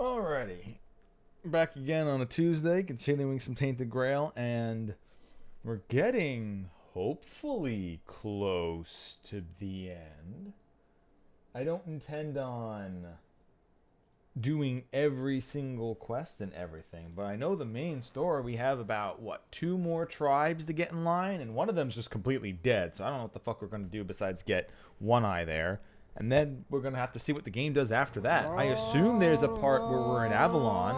Alrighty. Back again on a Tuesday, continuing some Tainted Grail, and we're getting, hopefully, close to the end. I don't intend on doing every single quest and everything, but I know the main story, we have about, 2 more tribes to get in line, and one of them's just completely dead, so I don't know what the fuck we're going to do besides get One Eye there. And then we're going to have to see what the game does after that. I assume there's a part where we're in Avalon,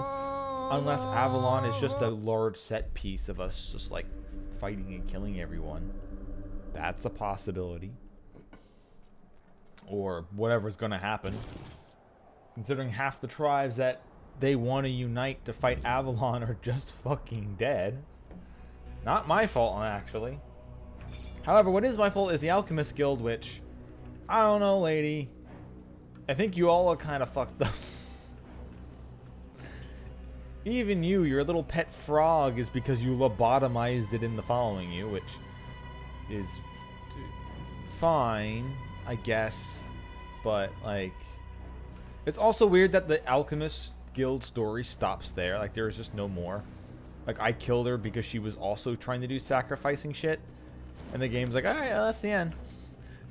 unless Avalon is just a large set piece of us just, like, fighting and killing everyone. That's a possibility. Or whatever's going to happen. Considering half the tribes that they want to unite to fight Avalon are just fucking dead. Not my fault, actually. However, what is my fault is the Alchemist Guild, which... I don't know, lady. I think you all are kind of fucked up. Even you, your little pet frog, is because you lobotomized it into following you, which is fine, I guess. But, like, it's also weird that the Alchemist Guild story stops there. Like, there's just no more. Like, I killed her because she was also trying to do sacrificing shit. And the game's like, alright, well, that's the end.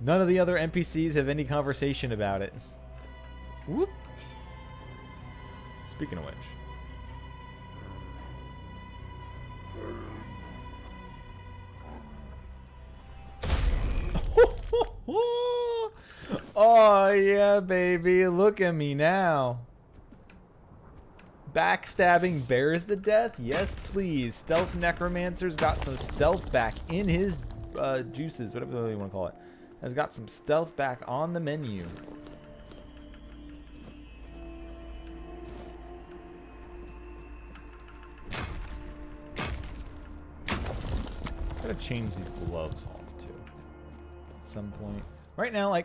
None of the other NPCs have any conversation about it. Whoop. Speaking of which. Oh, yeah, baby. Look at me now. Backstabbing bears the death? Yes, please. Stealth Necromancer's got some stealth back in his juices, whatever you want to call it. Has got some stealth back on the menu. Gotta change these gloves off too. At some point. Right now, I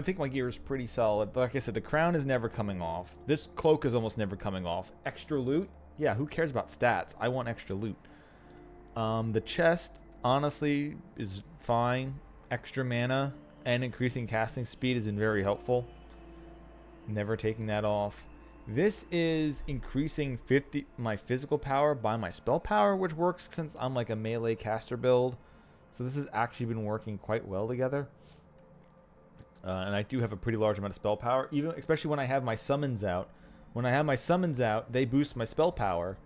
think my gear is pretty solid. But like I said, the crown is never coming off. This cloak is almost never coming off. Extra loot? Yeah, who cares about stats? I want extra loot. The chest, honestly, is fine. Extra mana and increasing casting speed has been very helpful. Never taking that off. This is increasing my physical power by my spell power, which works since I'm like a melee caster build. So this has actually been working quite well together. And I do have a pretty large amount of spell power, especially when I have my summons out. When I have my summons out, they boost my spell power,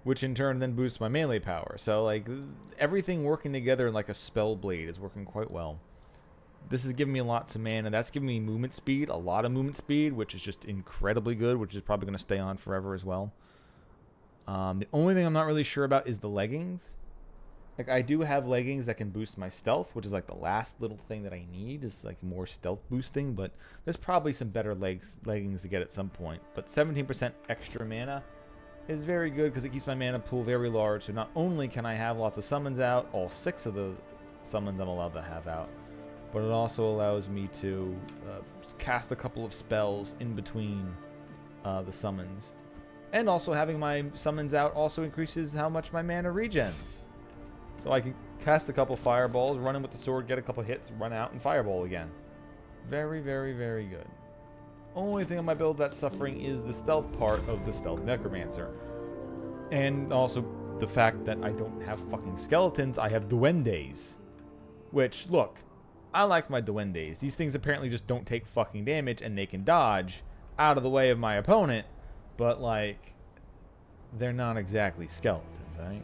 which in turn then boosts my melee power. So, like, everything working together in, like, a spell blade is working quite well. This is giving me lots of mana. That's giving me movement speed, a lot of movement speed, which is just incredibly good, which is probably going to stay on forever as well. The only thing I'm not really sure about is the leggings. Like, I do have leggings that can boost my stealth, which is, like, the last little thing that I need is, like, more stealth boosting, but there's probably some better leggings to get at some point. But 17% extra mana is very good because it keeps my mana pool very large. So not only can I have lots of summons out, all 6 of the summons I'm allowed to have out, but it also allows me to cast a couple of spells in between the summons. And also having my summons out also increases how much my mana regens. So I can cast a couple fireballs, run in with the sword, get a couple hits, run out, and fireball again. Very, very, very good. Only thing on my build that's suffering is the stealth part of the Stealth Necromancer. And also the fact that I don't have fucking skeletons, I have duendes. Which, look, I like my duendes. These things apparently just don't take fucking damage and they can dodge out of the way of my opponent. But, like, they're not exactly skeletons, right?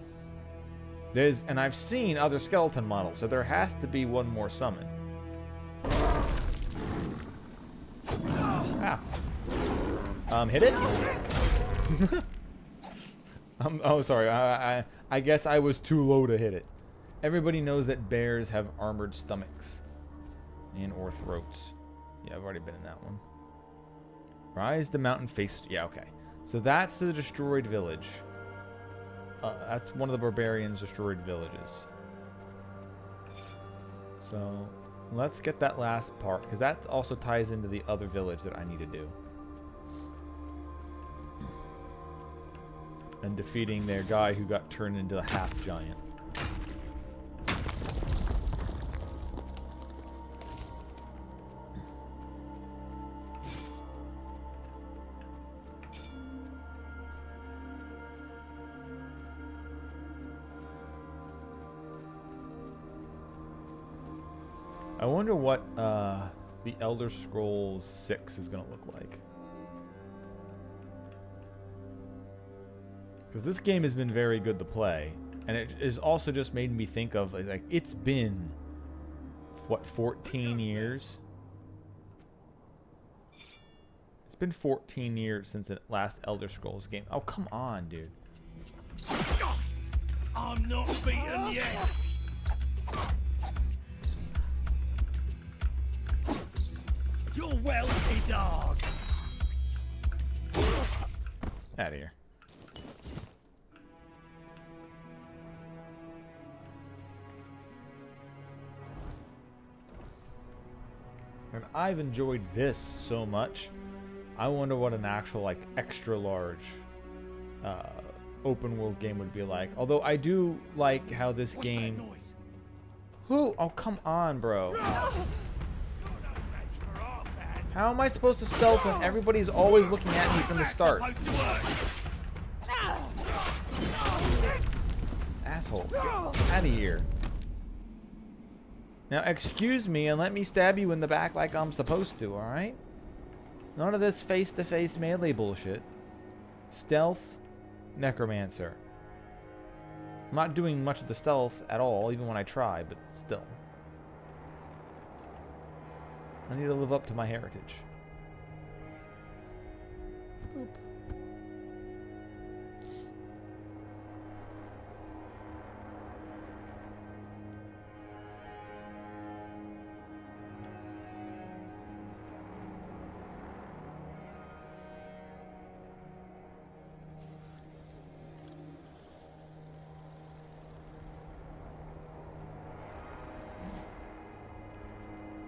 And I've seen other skeleton models, so there has to be one more summon. Ah. Hit it? Oh, sorry. I guess I was too low to hit it. Everybody knows that bears have armored stomachs. Or throats. Yeah, I've already been in that one. Rise the mountain face. Yeah, okay. So that's the destroyed village. That's one of the barbarians' destroyed villages. So let's get that last part, because that also ties into the other village that I need to do. And defeating their guy who got turned into a half-giant. I wonder what the Elder Scrolls 6 is going to look like. Because this game has been very good to play. And it has also just made me think of, like, it's been, what, 14 years? It's been 14 years since the last Elder Scrolls game. Oh, come on, dude. I'm not beaten yet. Your wealth is ours. Out of here. And I've enjoyed this so much. I wonder what an actual, like, extra large open world game would be like. Although I do like how this game. That noise? Who? Oh, come on, bro. How am I supposed to stealth when everybody's always looking at me from the start? Asshole. Out of here. Now, excuse me and let me stab you in the back like I'm supposed to, alright? None of this face-to-face melee bullshit. Stealth, necromancer. I'm not doing much of the stealth at all, even when I try, but still. I need to live up to my heritage. Boop.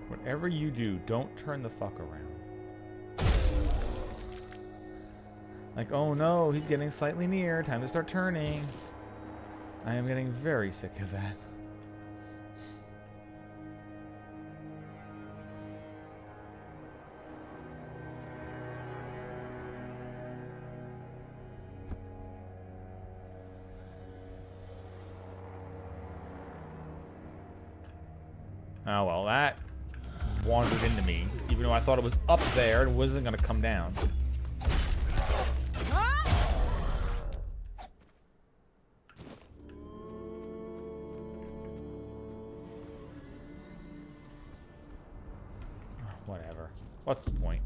Whatever you do, don't turn the fuck around. Like, oh no, he's getting slightly near. Time to start turning. I am getting very sick of that. Oh, well, that wandered into me, even though I thought it was up there and wasn't going to come down. Whatever. What's the point?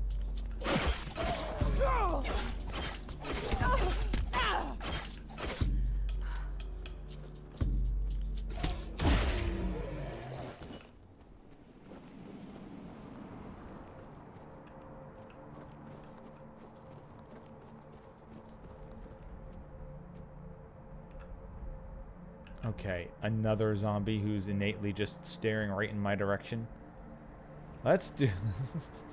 Okay, another zombie who's innately just staring right in my direction. Let's do this.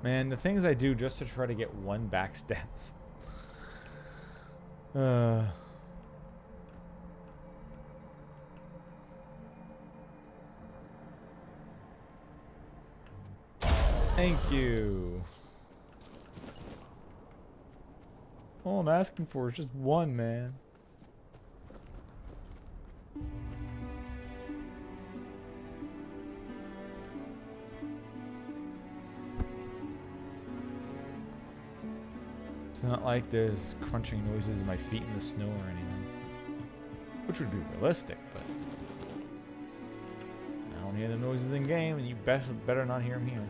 Man, the things I do just to try to get one backstab. Thank you. All I'm asking for is just one, man. It's not like there's crunching noises in my feet in the snow or anything. Which would be realistic, but I don't hear the noises in game, and you better not hear them here.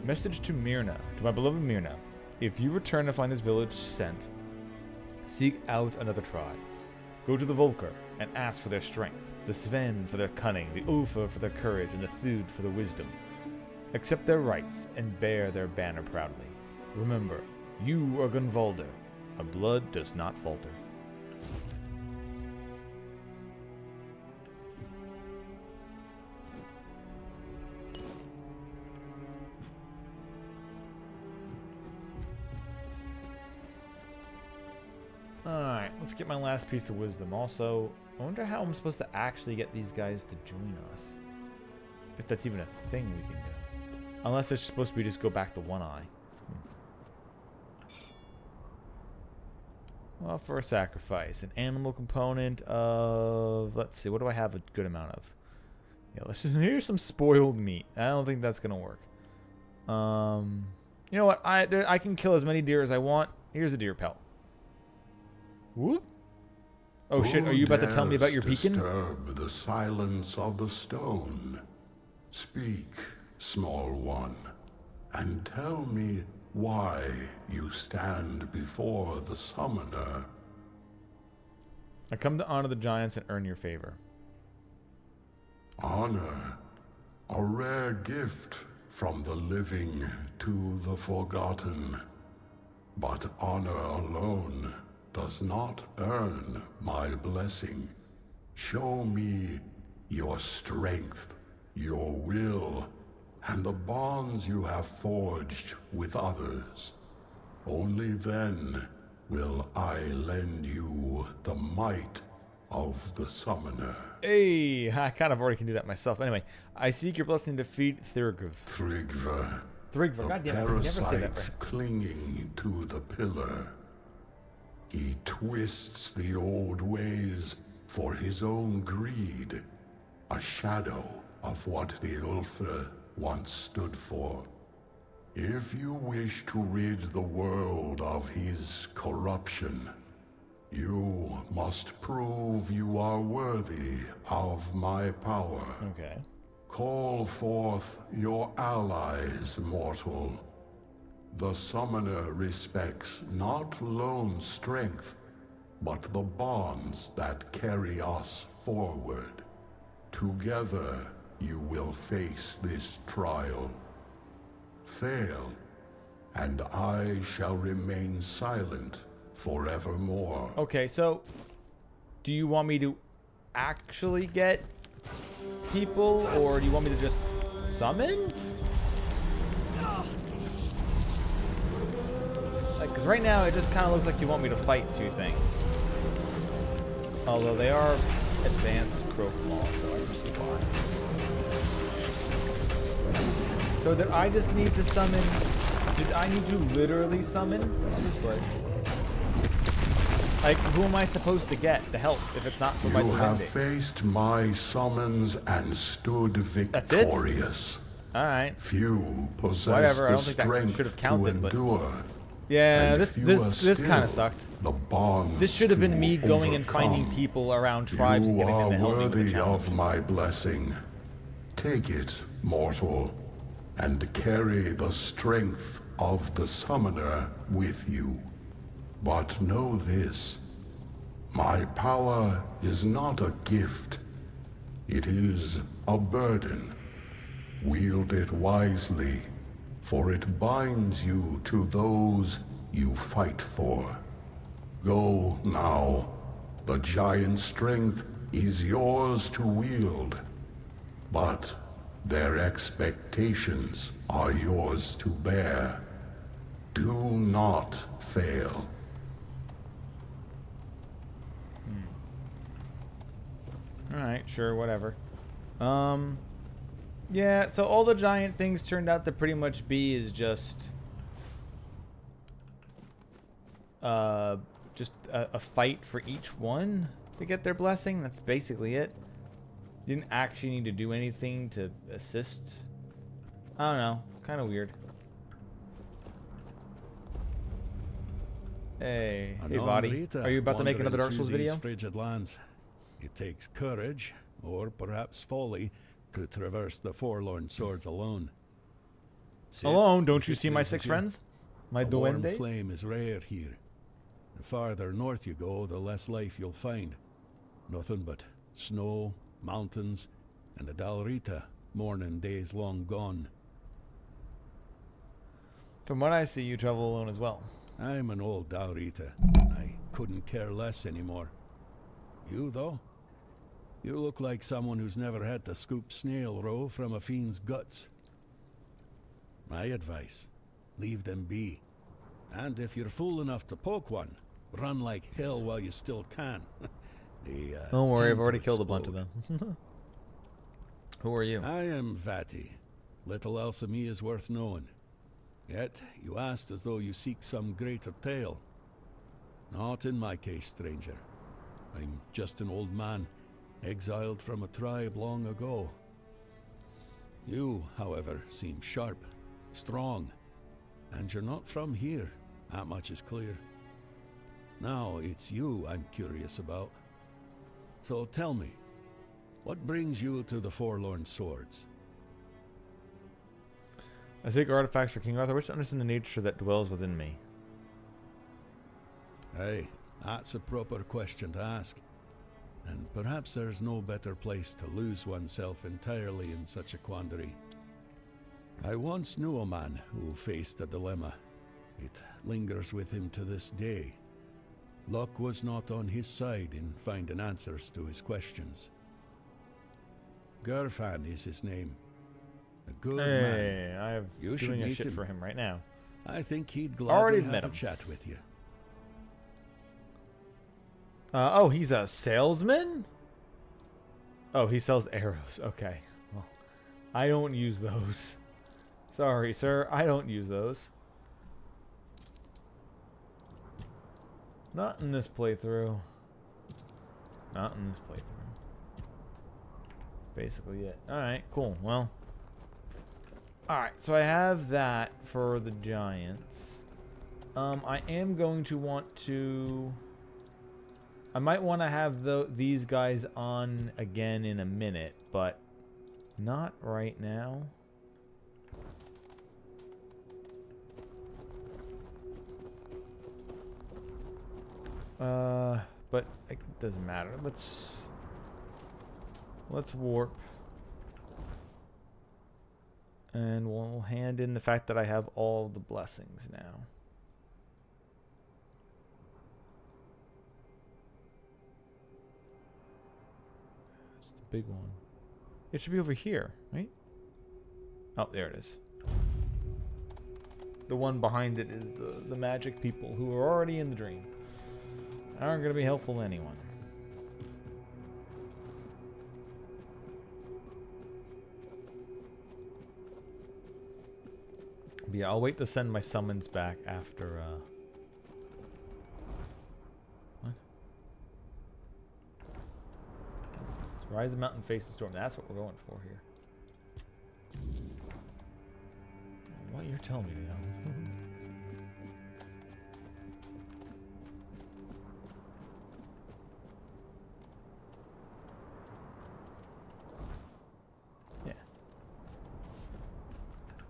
Message to Myrna, to my beloved Myrna. If you return to find this village sent, seek out another tribe. Go to the Volker and ask for their strength, the Sven for their cunning, the Ulfa for their courage, and the Thud for their wisdom. Accept their rights and bear their banner proudly. Remember, you are Gunvalder. Our blood does not falter. Alright, let's get my last piece of wisdom. Also, I wonder how I'm supposed to actually get these guys to join us. If that's even a thing we can do. Unless it's supposed to be just go back to one eye. Well, for a sacrifice. An animal component of... Let's see, what do I have a good amount of? Yeah, let's just... Here's some spoiled meat. I don't think that's going to work. You know what? I can kill as many deer as I want. Here's a deer pelt. Whoop. Oh shit, are you about to tell me about your beacon? Disturb the silence of the stone. Speak, small one, and tell me why you stand before the summoner. I come to honor the giants and earn your favor. Honor, a rare gift from the living to the forgotten. But honor alone does not earn my blessing. Show me your strength, your will, and the bonds you have forged with others. Only then will I lend you the might of the summoner. Hey, I kind of already can do that myself. Anyway, I seek your blessing to defeat Thurgv. Thrigva, Thurgva, the goddamn, I can never say that parasite right. clinging to the pillar. He twists the old ways for his own greed, a shadow of what the Ulfra once stood for. If you wish to rid the world of his corruption, you must prove you are worthy of my power. Okay. Call forth your allies, mortal. The summoner respects not lone strength, but the bonds that carry us forward. Together, you will face this trial. Fail, and I shall remain silent forevermore. Okay, so do you want me to actually get people, or do you want me to just summon? Because right now it just kind of looks like you want me to fight two things. Although they are advanced Croakmaw, so I can see why. So did I just need to summon? Did I need to literally summon? Like, who am I supposed to get to help if it's not for my You have Duende? faced my summons and stood victorious. Alright. Few possess Whatever, I the don't think that should have strength to counted, but- endure. Yeah, And this fewer kind of still, sucked. The bonds This should have been to me going and overcome. finding people around tribes and You giving them are the help me with the worthy challenge. of my blessing. Take it, mortal, and carry the strength of the summoner with you. But know this, my power is not a gift. It is a burden. Wield it wisely, for it binds you to those you fight for. Go now. The giant strength is yours to wield, but their expectations are yours to bear. Do not fail. Alright, sure, whatever. Yeah, so all the giant things turned out to pretty much be is just a fight for each one to get their blessing. That's basically it. Didn't actually need to do anything to assist. I don't know. Kind of weird. Hey, hey, buddy. Are you about to make another Dark Souls video? Frigid lands. It takes courage, or perhaps folly, to traverse the forlorn swords alone. Sit, Alone? Don't if you it see my pleases 6 you. friends? My A warm duendes? flame is rare here. The farther north you go, the less life you'll find. Nothing but snow, mountains, and the Dalrita, morning days long gone. From what I see, you travel alone as well. I'm an old Dalrita. I couldn't care less anymore. You, though? You look like someone who's never had to scoop snail roe from a fiend's guts. My advice, leave them be. And if you're fool enough to poke one, run like hell while you still can. Don't worry, I've tend already to killed a bunch of explode. them. Who are you? I am Vati. Little else of me is worth knowing. Yet, you asked as though you seek some greater tale. Not in my case, stranger. I'm just an old man, exiled from a tribe long ago. You, however, seem sharp, strong, and you're not from here. That much is clear. Now, it's you I'm curious about. So tell me, what brings you to the Forlorn Swords? I seek artifacts for King Arthur. I wish to understand the nature that dwells within me. Hey, that's a proper question to ask. And perhaps there's no better place to lose oneself entirely in such a quandary. I once knew a man who faced a dilemma. It lingers with him to this day. Luck was not on his side in finding answers to his questions. Gerfan is his name. A good man. Hey, I'm You should doing a meet shit him. for him right now. I think he'd Already gladly met have a him. chat with you. Oh, he's a salesman? Oh, he sells arrows. Okay. Well, I don't use those. Sorry, sir. I don't use those. Not in this playthrough. Not in this playthrough. Basically it. Alright, cool. Well. Alright, so I have that for the giants. I am going to want to... I might want to have these guys on again in a minute, but not right now. But it doesn't matter. Let's warp. And we'll hand in the fact that I have all the blessings now. It's the big one. It should be over here, right? Oh, there it is. The one behind it is the magic people who are already in the dream. Aren't going to be helpful to anyone. But yeah, I'll wait to send my summons back after, what? Let's rise the mountain, face the storm. That's what we're going for here. What you're telling me now.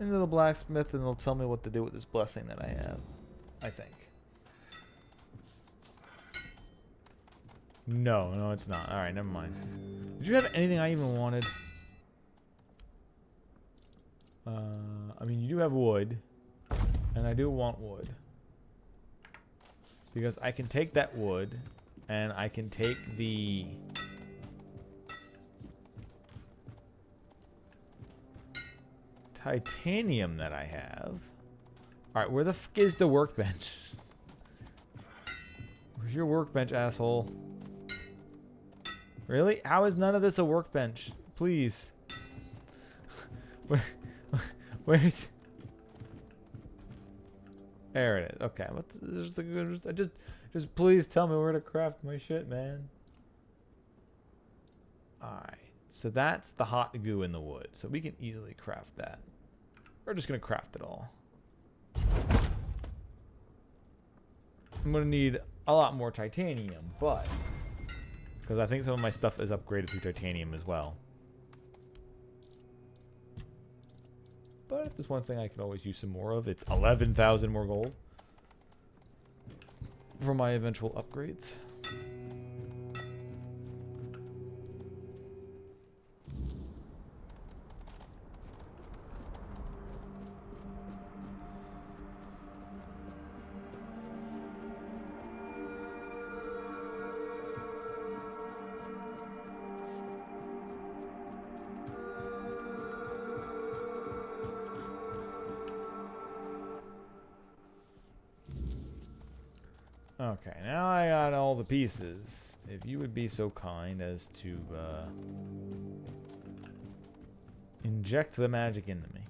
Into the blacksmith, and they'll tell me what to do with this blessing that I have. I think. No, it's not. Alright, never mind. Did you have anything I even wanted? I mean, you do have wood. And I do want wood. Because I can take that wood, and I can take the... titanium that I have. Alright, where the f is the workbench? Where's your workbench, asshole? Really? How is none of this a workbench? Please. Where's... There it is. Okay. What just please tell me where to craft my shit, man. Alright. So that's the hot goo in the wood. So we can easily craft that. We're just going to craft it all. I'm going to need a lot more titanium, but... because I think some of my stuff is upgraded through titanium as well. But if there's one thing I could always use some more of, it's 11,000 more gold. For my eventual upgrades. Okay, now I got all the pieces. If you would be so kind as to Inject the magic into me.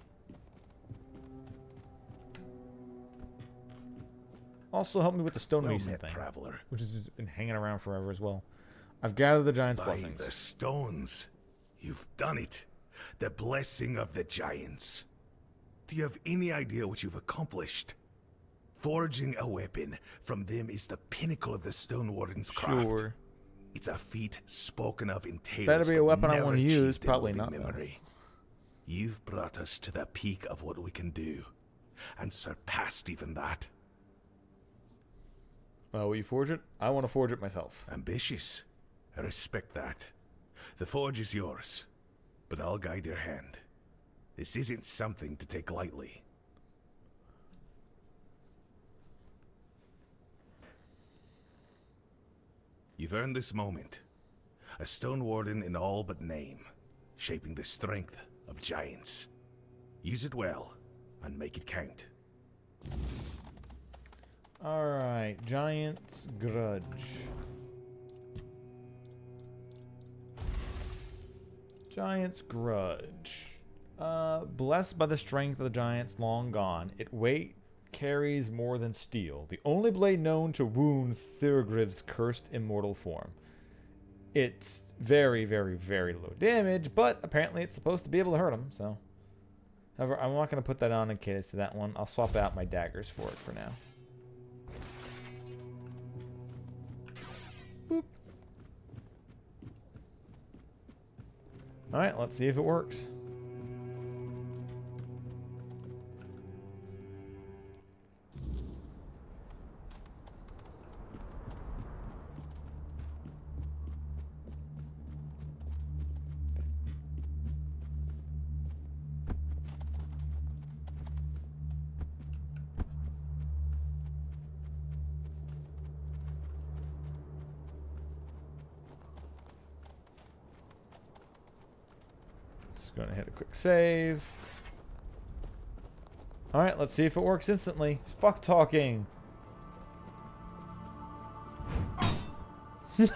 Also help me with the stonemason thing, traveler. which has just been hanging around forever as well. I've gathered the giant's By blessings. the stones. You've done it. The blessing of the giants. Do you have any idea what you've accomplished? Forging a weapon from them is the pinnacle of the Stone Warden's craft. Sure. It's a feat spoken of in tales. Better be a but weapon I never want to use. achieved in Probably living not, though. memory. You've brought us to the peak of what we can do, and surpassed even that. Will you forge it? I want to forge it myself. Ambitious. I respect that. The forge is yours, but I'll guide your hand. This isn't something to take lightly. You've earned this moment. A Stone Warden in all but name, shaping the strength of giants. Use it well, and make it count. Alright, Giant's Grudge. Giant's Grudge. Blessed by the strength of the giants long gone, its weight carries more than steel. The only blade known to wound Thurgriv's cursed immortal form. It's very, very, very low damage, but apparently it's supposed to be able to hurt him, so. However, I'm not going to put that on in case to that one. I'll swap out my daggers for it for now. Boop. Alright, let's see if it works. Going to hit a quick save. Alright, let's see if it works instantly. Fuck talking. Okay,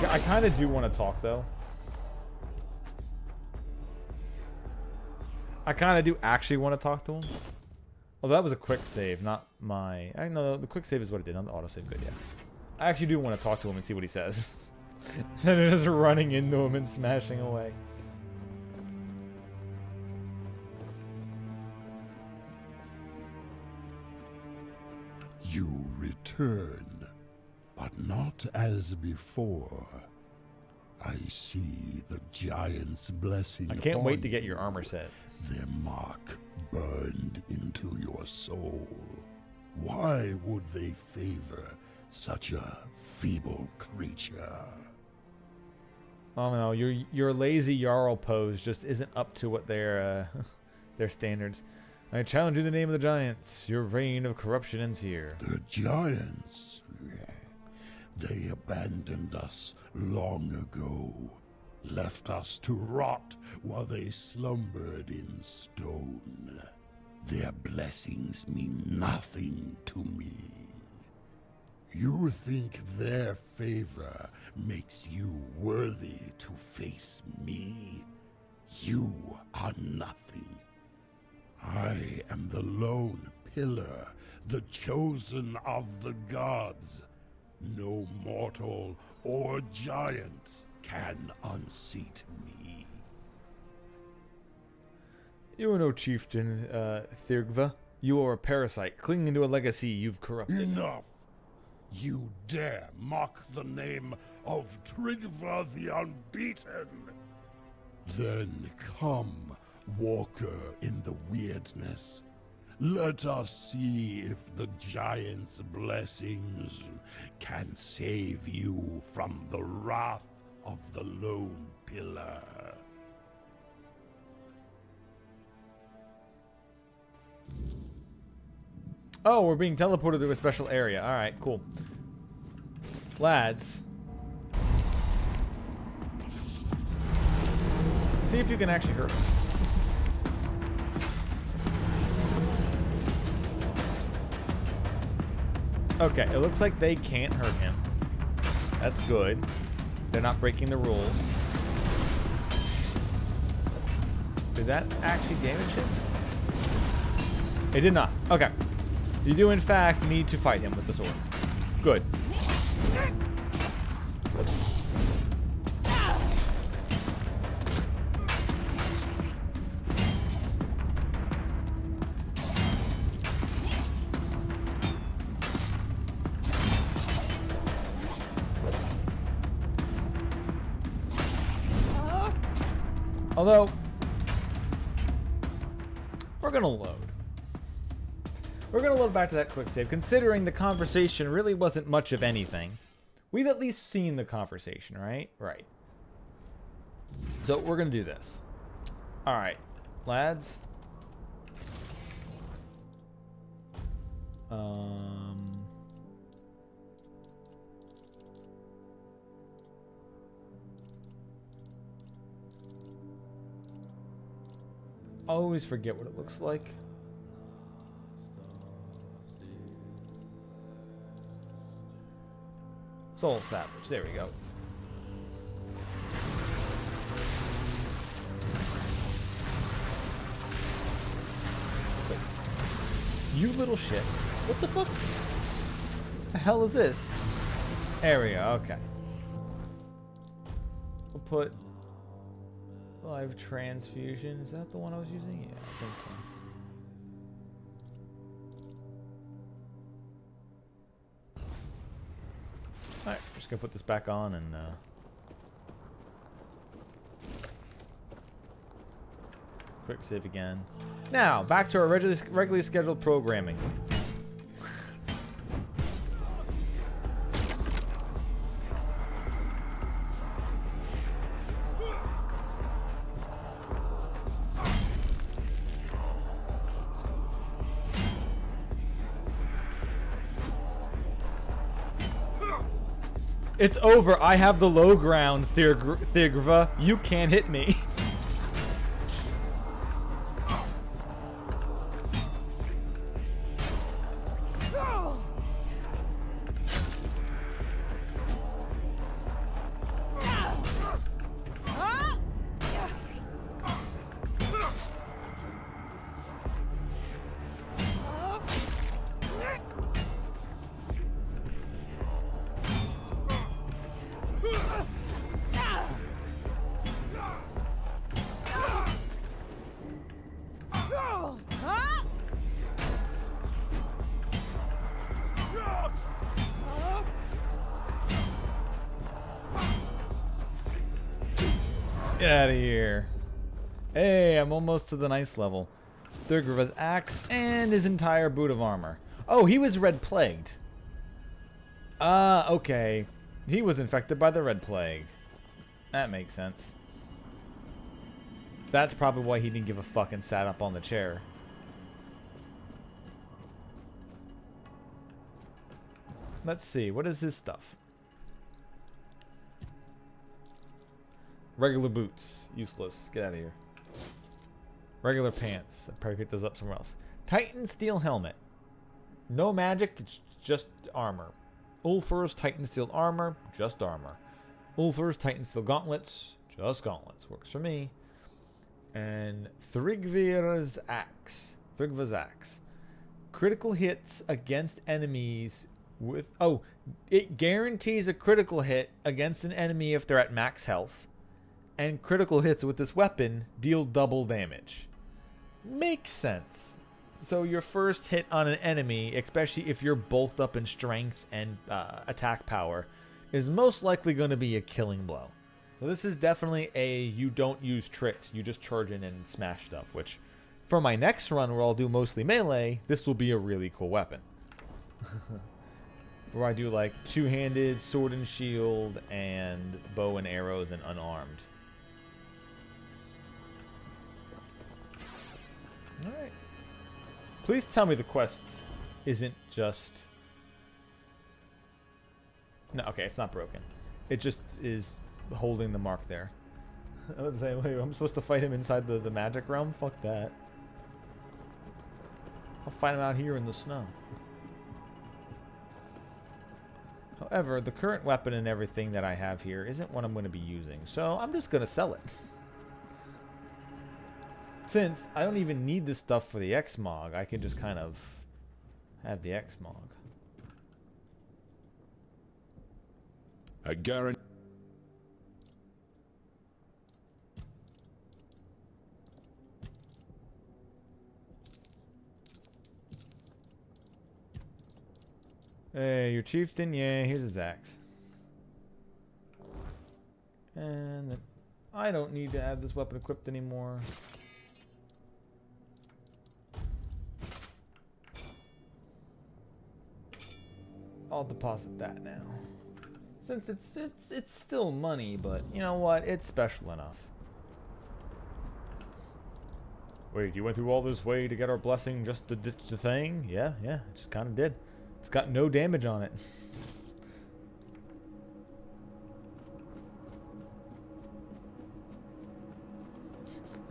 I kind of do want to talk though. I kind of do actually want to talk to him. Well, that was a quick save, not my... I know the quick save is what it did, not the autosave, but yeah. I actually do want to talk to him and see what he says. And just running into him and smashing away. You return, but not as before. I see the giant's blessing. I can't wait upon to get you. your armor set. Their mark burned into your soul. Why would they favor such a feeble creature? I don't know. Your lazy Jarl pose just isn't up to what their standards. I challenge you in the name of the giants. Your reign of corruption ends here. The giants, they abandoned us long ago, left us to rot while they slumbered in stone. Their blessings mean nothing to me. You think their favor makes you worthy to face me? You are nothing. I am the lone pillar, the chosen of the gods. No mortal or giant can unseat me. You are no chieftain, Thurgva. You are a parasite, clinging to a legacy you've corrupted. Enough! You dare mock the name of Tryggva the Unbeaten? Then come, walker in the weirdness. Let us see if the giant's blessings can save you from the wrath of the lone pillar. Oh, we're being teleported to a special area. Alright, cool. Lads. See if you can actually hurt us. Okay, it looks like they can't hurt him. That's good. They're not breaking the rules. Did that actually damage him? It did not. Okay. You do, in fact, need to fight him with the sword. Good. Although, we're gonna load. We're gonna load back to that quick save, considering the conversation really wasn't much of anything. We've at least seen the conversation, right? Right. So we're gonna do this. Alright, lads. I always forget what it looks like. Soul Savage, there we go. Wait. You little shit. What the fuck? The hell is this? There we go, okay. We'll put live transfusion. Is that the one I was using? Yeah, I think so. Alright, just gonna put this back on and quick save again. Now, back to our regularly scheduled programming. It's over. I have the low ground, Thirgva. You can't hit me. Get out of here. Hey, I'm almost to the nice level. Thurgriva's axe and his entire boot of armor. Oh, he was red plagued. Okay. He was infected by the red plague. That makes sense. That's probably why he didn't give a fuck and sat up on the chair. Let's see. What is his stuff? Regular boots. Useless. Get out of here. Regular pants. I'd probably pick those up somewhere else. Titan steel helmet. No magic. It's just armor. Ulfur's Titan steel armor. Just armor. Ulfur's Titan steel gauntlets. Just gauntlets. Works for me. And Thrygvir's axe. Thrygva's axe. Critical hits against enemies with... Oh, it guarantees a critical hit against an enemy if they're at max health. And critical hits with this weapon deal double damage. Makes sense. So your first hit on an enemy, especially if you're bulked up in strength and attack power, is most likely going to be a killing blow. So this is definitely a you don't use tricks, you just charge in and smash stuff, which for my next run where I'll do mostly melee, this will be a really cool weapon. Where I do like two-handed, sword and shield, and bow and arrows and unarmed. Alright. Please tell me the quest isn't just... No, okay, it's not broken. It just is holding the mark there. I was saying, wait, I'm supposed to fight him inside the magic realm? Fuck that. I'll fight him out here in the snow. However, the current weapon and everything that I have here isn't what I'm going to be using, so I'm just going to sell it. Since I don't even need this stuff for the X-Mog, I can just kind of have the X-Mog. I guarantee. Hey, your chieftain? Yeah, here's his axe. And then I don't need to have this weapon equipped anymore. I'll deposit that now. Since it's still money, but you know what? It's special enough. Wait, you went through all this way to get our blessing just to ditch the thing? Yeah, it just kind of did. It's got no damage on it.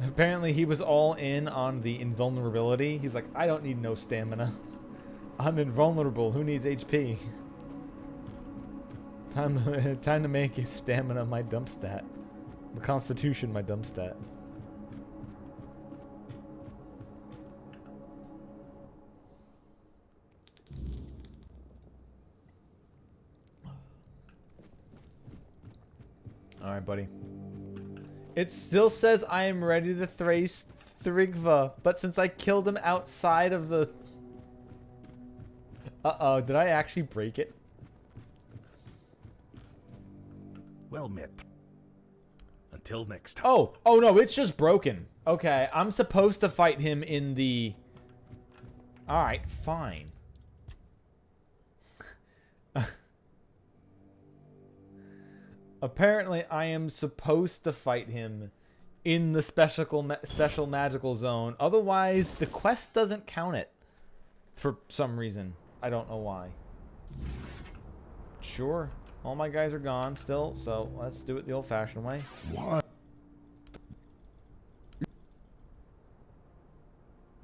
Apparently he was all in on the invulnerability. He's like, I don't need no stamina. I'm invulnerable. Who needs HP? Time to make his stamina my dump stat. The constitution my dump stat. Alright, buddy. It still says I am ready to thrace Thrigva, but since I killed him outside of the... Uh-oh, did I actually break it? Well met. Until next time. Oh no, it's just broken. Okay, I'm supposed to fight him in the... Alright, fine. Apparently, I am supposed to fight him in the special magical zone. Otherwise, the quest doesn't count it. For some reason. I don't know why. Sure. All my guys are gone still, so let's do it the old-fashioned way. What?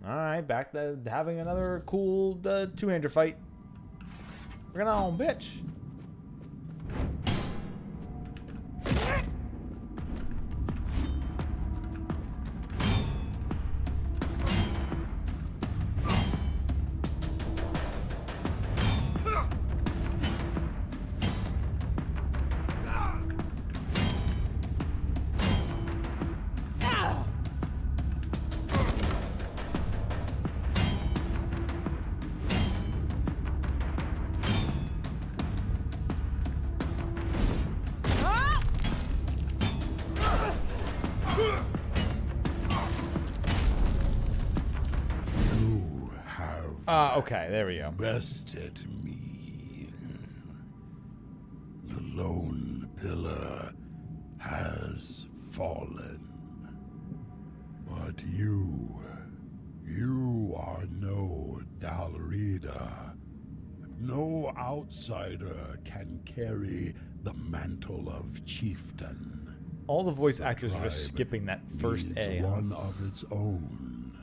Alright, back to having another cool two-hander fight. Bring it on, bitch. Okay, there we go. Bested me. The lone pillar has fallen. But you are no Dalrida. No outsider can carry the mantle of chieftain. All the voice actors are just skipping that first Needs A. one of its own.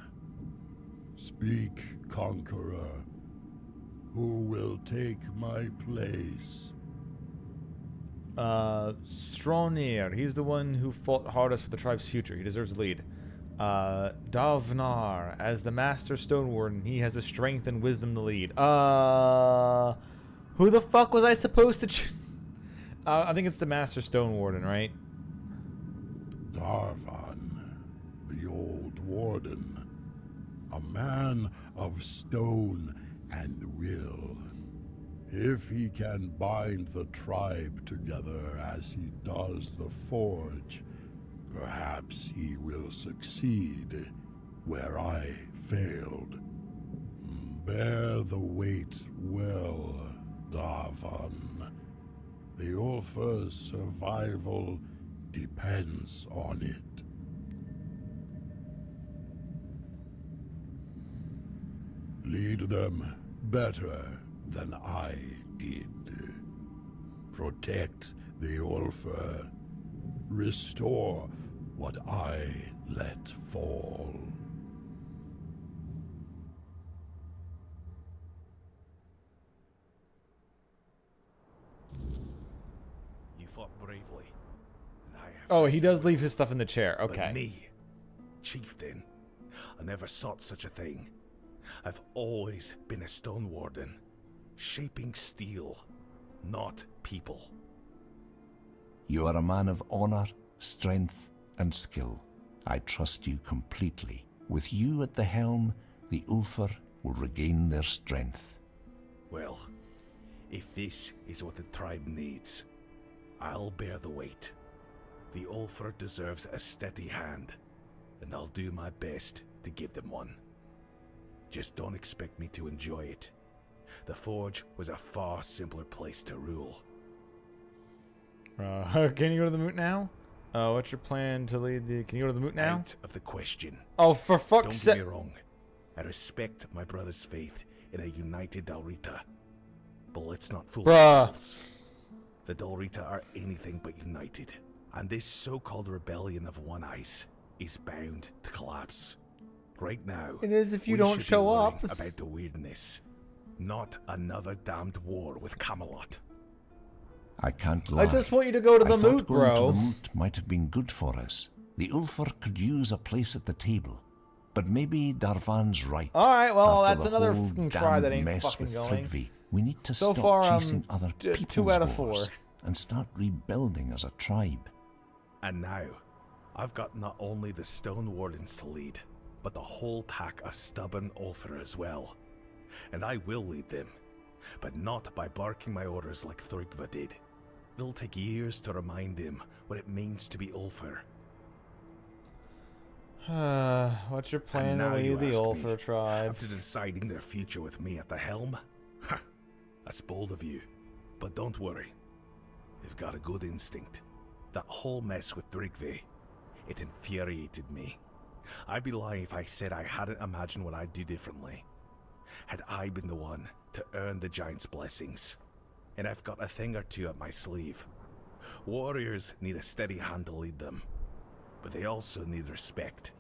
Speak, conqueror. Who will take my place? Stronir. He's the one who fought hardest for the tribe's future. He deserves the lead. Davnar. As the Master Stone Warden, he has the strength and wisdom to lead. Who the fuck was I supposed to I think it's the Master Stone Warden, right? Darvan, the old warden. A man of stone and will. If he can bind the tribe together as he does the forge, perhaps he will succeed where I failed. Bear the weight well, Darvan. The Ulfa's survival depends on it. Lead them better than I did. Protect the Ulfa. Restore what I let fall. bravely. And I have Oh, he does leave his stuff in the chair. But Okay. me, chieftain, I never sought such a thing. I've always been a stone warden, shaping steel, not people. You are a man of honor, strength, and skill. I trust you completely. With you at the helm, the Ulfar will regain their strength. Well, if this is what the tribe needs, I'll bear the weight. The Ulfar deserves a steady hand, and I'll do my best to give them one. Just don't expect me to enjoy it. The Forge was a far simpler place to rule. Can you go to the moot now? What's your plan to lead the... Can you go to the moot now? Out of the question. Oh, for fuck's Don't sake. get me wrong. I respect my brother's faith in a united Dalrita. But let's not fool ourselves. The Dalrita are anything but united. And this so-called rebellion of One Ice is bound to collapse. Right now, It is if you we don't should be show worrying up. about the weirdness. Not another damned war with Camelot. I can't lie. I just want you to go to I the thought moot, going to bro. the moot might have been good for us. The Ulfar could use a place at the table. But maybe Darvan's right. Alright, well, After that's the another whole fucking try that damned ain't mess fucking with going. Thrygvi, we need to So stop far, chasing other 2 people's out of 4. wars and start rebuilding as a tribe. And now, I've got not only the Stone Wardens to lead, but the whole pack of stubborn Ulfar as well. And I will lead them, but not by barking my orders like Thrygva did. It'll take years to remind them what it means to be Ulfar. What's your plan And to now you lead the ask me, Ulfar tribe? After deciding their future with me at the helm? Ha! That's bold of you. But don't worry. You've got a good instinct. That whole mess with Thrygvi, it infuriated me. I'd be lying if I said I hadn't imagined what I'd do differently. Had I been the one to earn the giant's blessings. And I've got a thing or two up my sleeve. Warriors need a steady hand to lead them. But they also need respect.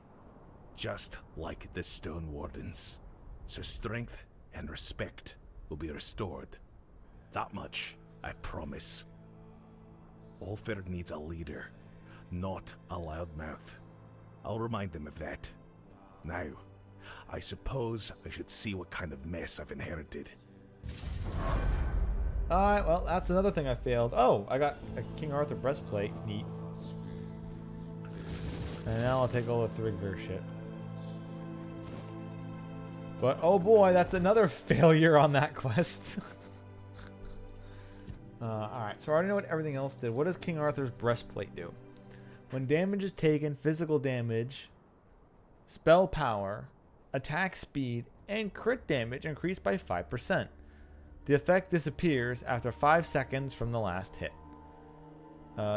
Just like the Stone Wardens. So strength and respect will be restored. That much, I promise. Ulfar needs a leader, not a loudmouth. I'll remind them of that. Now, I suppose I should see what kind of mess I've inherited. Alright, well, that's another thing I failed. Oh, I got a King Arthur breastplate. Neat. And now I'll take all the Thrygvir shit. But, oh boy, that's another failure on that quest. Alright, so I already know what everything else did. What does King Arthur's breastplate do? When damage is taken, physical damage, spell power, attack speed, and crit damage increase by 5%. The effect disappears after 5 seconds from the last hit.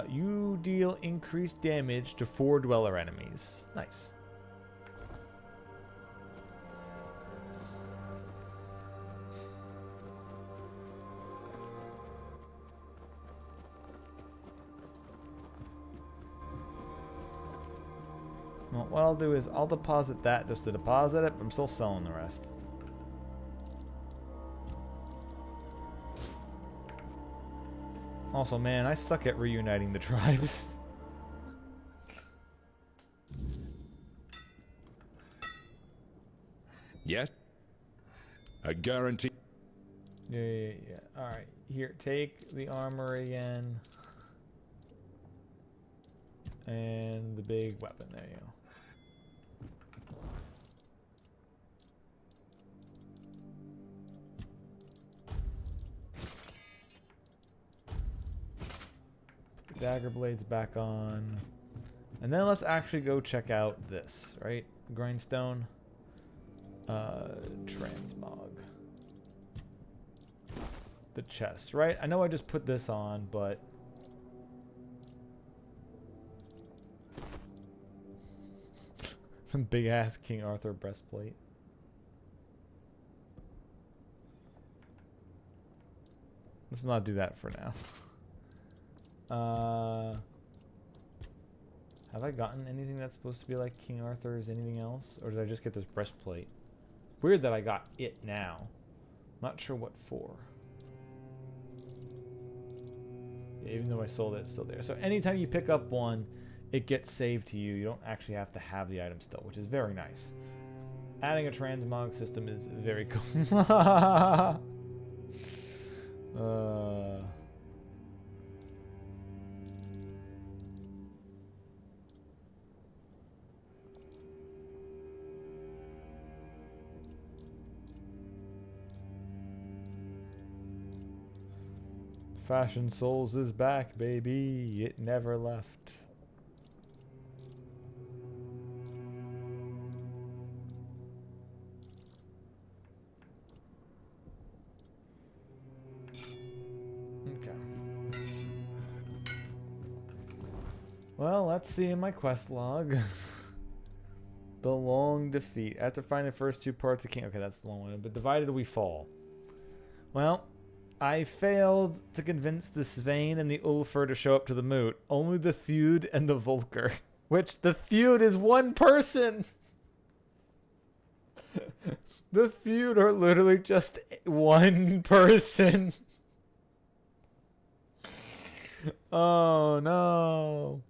You deal increased damage to 4 dweller enemies. Nice. Well, what I'll do is I'll deposit that just to deposit it, but I'm still selling the rest. Also, man, I suck at reuniting the tribes. Yes? I guarantee... Yeah. Alright, here, take the armor again. And the big weapon, there you go. Put the dagger blades back on. And then let's actually go check out this, right? Grindstone. Transmog. The chest, right? I know I just put this on, but... Big ass King Arthur breastplate. Let's not do that for now. Have I gotten anything that's supposed to be like King Arthur's? Anything else? Or did I just get this breastplate? Weird that I got it now. Not sure what for. Yeah, even though I sold it, it's still there. So anytime you pick up one, it gets saved to you. You don't actually have to have the item still, which is very nice. Adding a transmog system is very cool. Fashion Souls is back, baby. It never left. Okay. Well, let's see in my quest log. The long defeat. After finding the first two parts of King. Okay, that's the long one. But divided we fall. Well, I failed to convince the Svein and the Ulfr to show up to the moot. Only the feud and the Volker. Which the feud is one person. The feud are literally just one person. Oh no.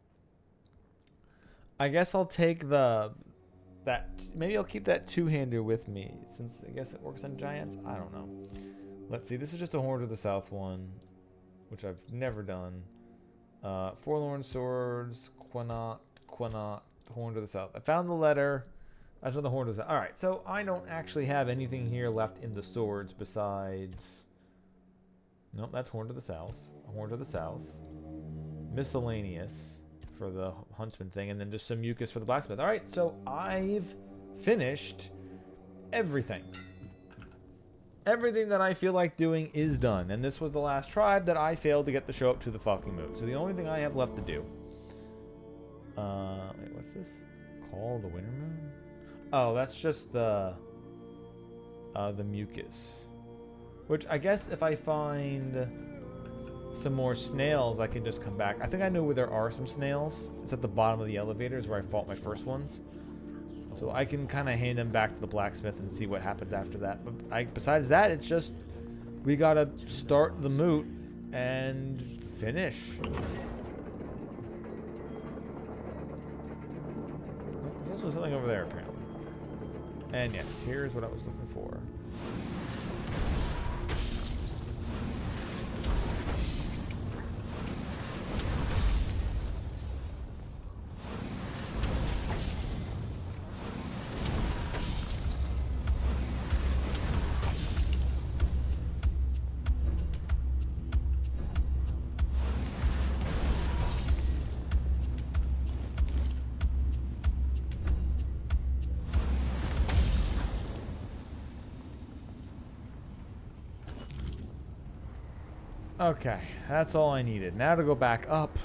I guess I'll take maybe I'll keep that two-hander with me since I guess it works on giants. I don't know. Let's see. This is just a Horn to the South one, which I've never done. Forlorn Swords, Quanot, Horn to the South. I found the letter. That's another Horn to the South. All right, so I don't actually have anything here left in the swords besides. Nope, that's Horn to the South. Horn to the South. Miscellaneous for the huntsman thing, and then just some mucus for the blacksmith. All right, so I've finished everything. Everything that I feel like doing is done, and this was the last tribe that I failed to get to show up to the fucking moon. So the only thing I have left to do. Wait, what's this? Call the winter moon? Oh, that's just the mucus. Which I guess if I find some more snails, I can just come back. I think I know where there are some snails. It's at the bottom of the elevators where I fought my first ones. So I can kind of hand them back to the blacksmith and see what happens after that. But besides that, it's just we gotta start the moot and finish. Oh, there's also something over there apparently. And yes, here's what I was looking for. Okay, that's all I needed. Now to go back up.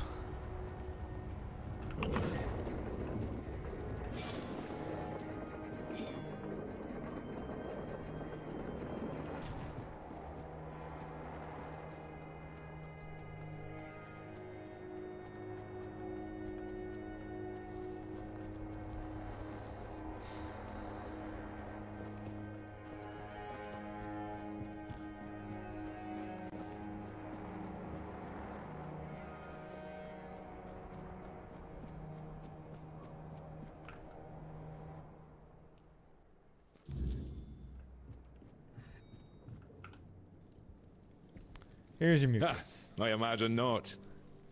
Here's your mucus. I imagine not.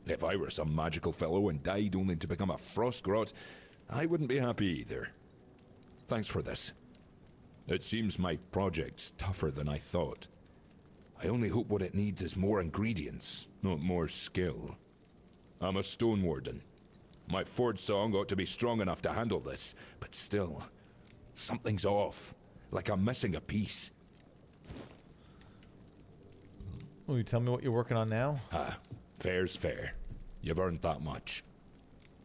If I were some magical fellow and died only to become a frostgrot, I wouldn't be happy either. Thanks for this. It seems my project's tougher than I thought. I only hope what it needs is more ingredients, not more skill. I'm a stone warden. My forge song ought to be strong enough to handle this, but still, something's off, like I'm missing a piece. Will you tell me what you're working on now? Fair's fair. You've earned that much.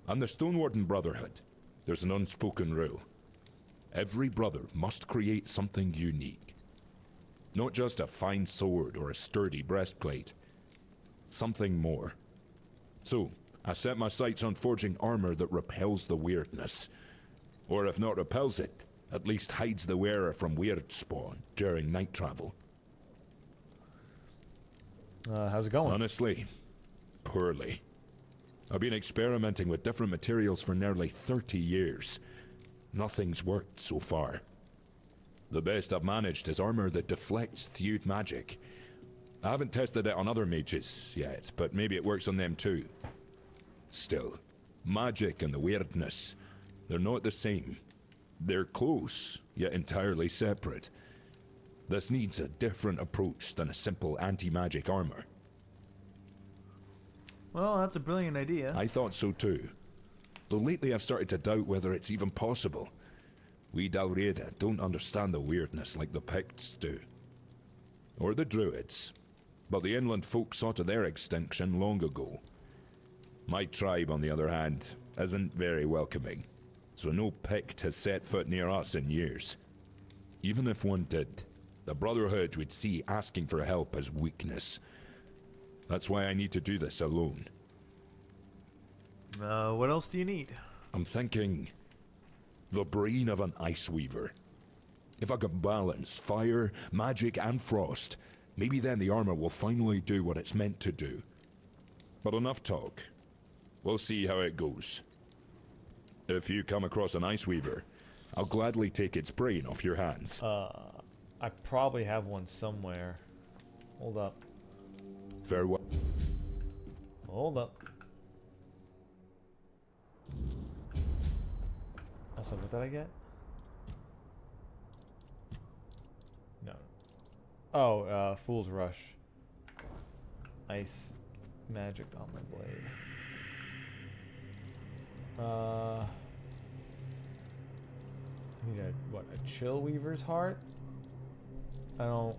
I'm the Stonewarden Brotherhood. There's an unspoken rule. Every brother must create something unique. Not just a fine sword or a sturdy breastplate. Something more. So, I set my sights on forging armor that repels the weirdness. Or if not repels it, at least hides the wearer from weird spawn during night travel. How's it going? Honestly, poorly. I've been experimenting with different materials for nearly 30 years. Nothing's worked so far. The best I've managed is armor that deflects thewed magic. I haven't tested it on other mages yet, but maybe it works on them too. Still, magic and the weirdness, they're not the same. They're close, yet entirely separate. This needs a different approach than a simple anti-magic armor. Well, that's a brilliant idea. I thought so too. Though lately I've started to doubt whether it's even possible. We Dalriada don't understand the weirdness like the Picts do. Or the Druids. But the inland folk saw to their extinction long ago. My tribe, on the other hand, isn't very welcoming. So no Pict has set foot near us in years. Even if one did, the Brotherhood would see asking for help as weakness. That's why I need to do this alone. What else do you need? I'm thinking the brain of an ice weaver. If I can balance fire, magic, and frost, maybe then the armor will finally do what it's meant to do. But enough talk. We'll see how it goes. If you come across an ice weaver, I'll gladly take its brain off your hands. I probably have one somewhere. Hold up. Farewell. Hold up. Also, what did I get? No. Oh, Fool's Rush. Ice magic on my blade. I need a Chill Weaver's heart? I don't...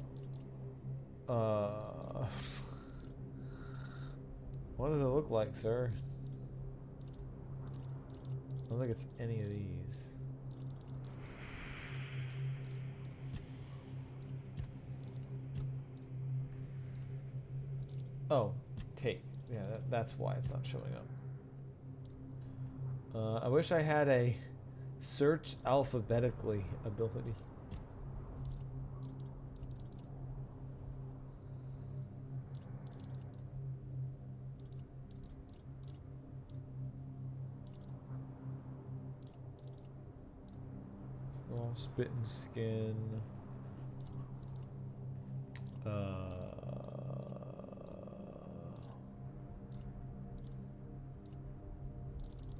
What does it look like, sir? I don't think it's any of these. Oh, take. Yeah, that's why it's not showing up. I wish I had a search alphabetically ability. Frostbitten skin.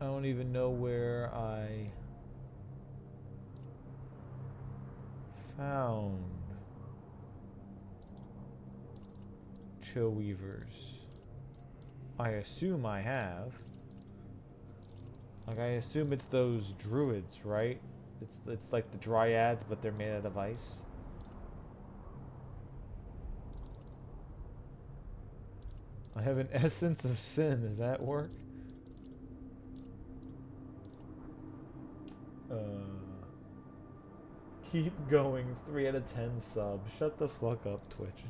I don't even know where I found Chill Weavers. I assume I have. Like, I assume it's those druids, right? It's like the dryads, but they're made out of ice. I have an essence of sin. Does that work? Keep going. 3 out of 10 subs. Shut the fuck up, Twitch.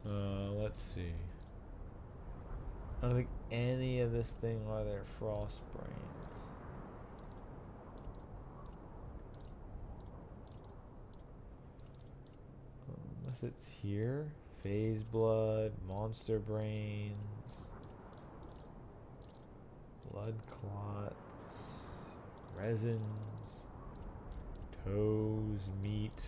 Let's see. I don't think any of this thing are their frost brains. Unless it's here. Phase blood, monster brains, blood clots, resins, toes, meat.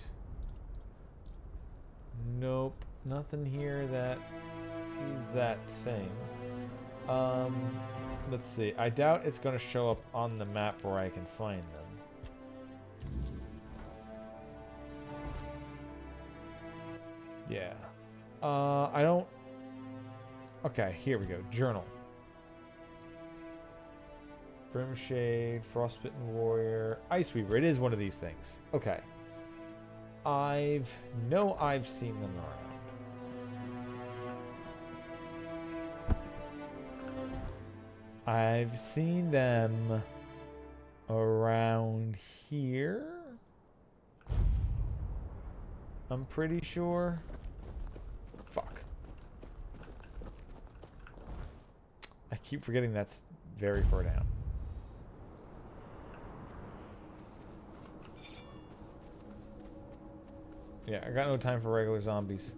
Nope, nothing here that is that thing. Let's see. I doubt it's going to show up on the map where I can find them. Yeah. I don't... Okay, here we go. Journal. Brimshade, Frostbitten Warrior, Ice Weaver. It is one of these things. Okay. I've seen them around. I've seen them around here. I'm pretty sure. Fuck. I keep forgetting that's very far down. Yeah, I got no time for regular zombies.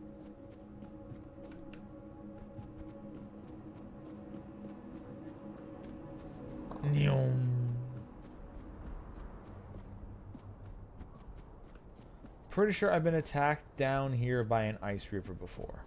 Pretty sure I've been attacked down here by an ice river before.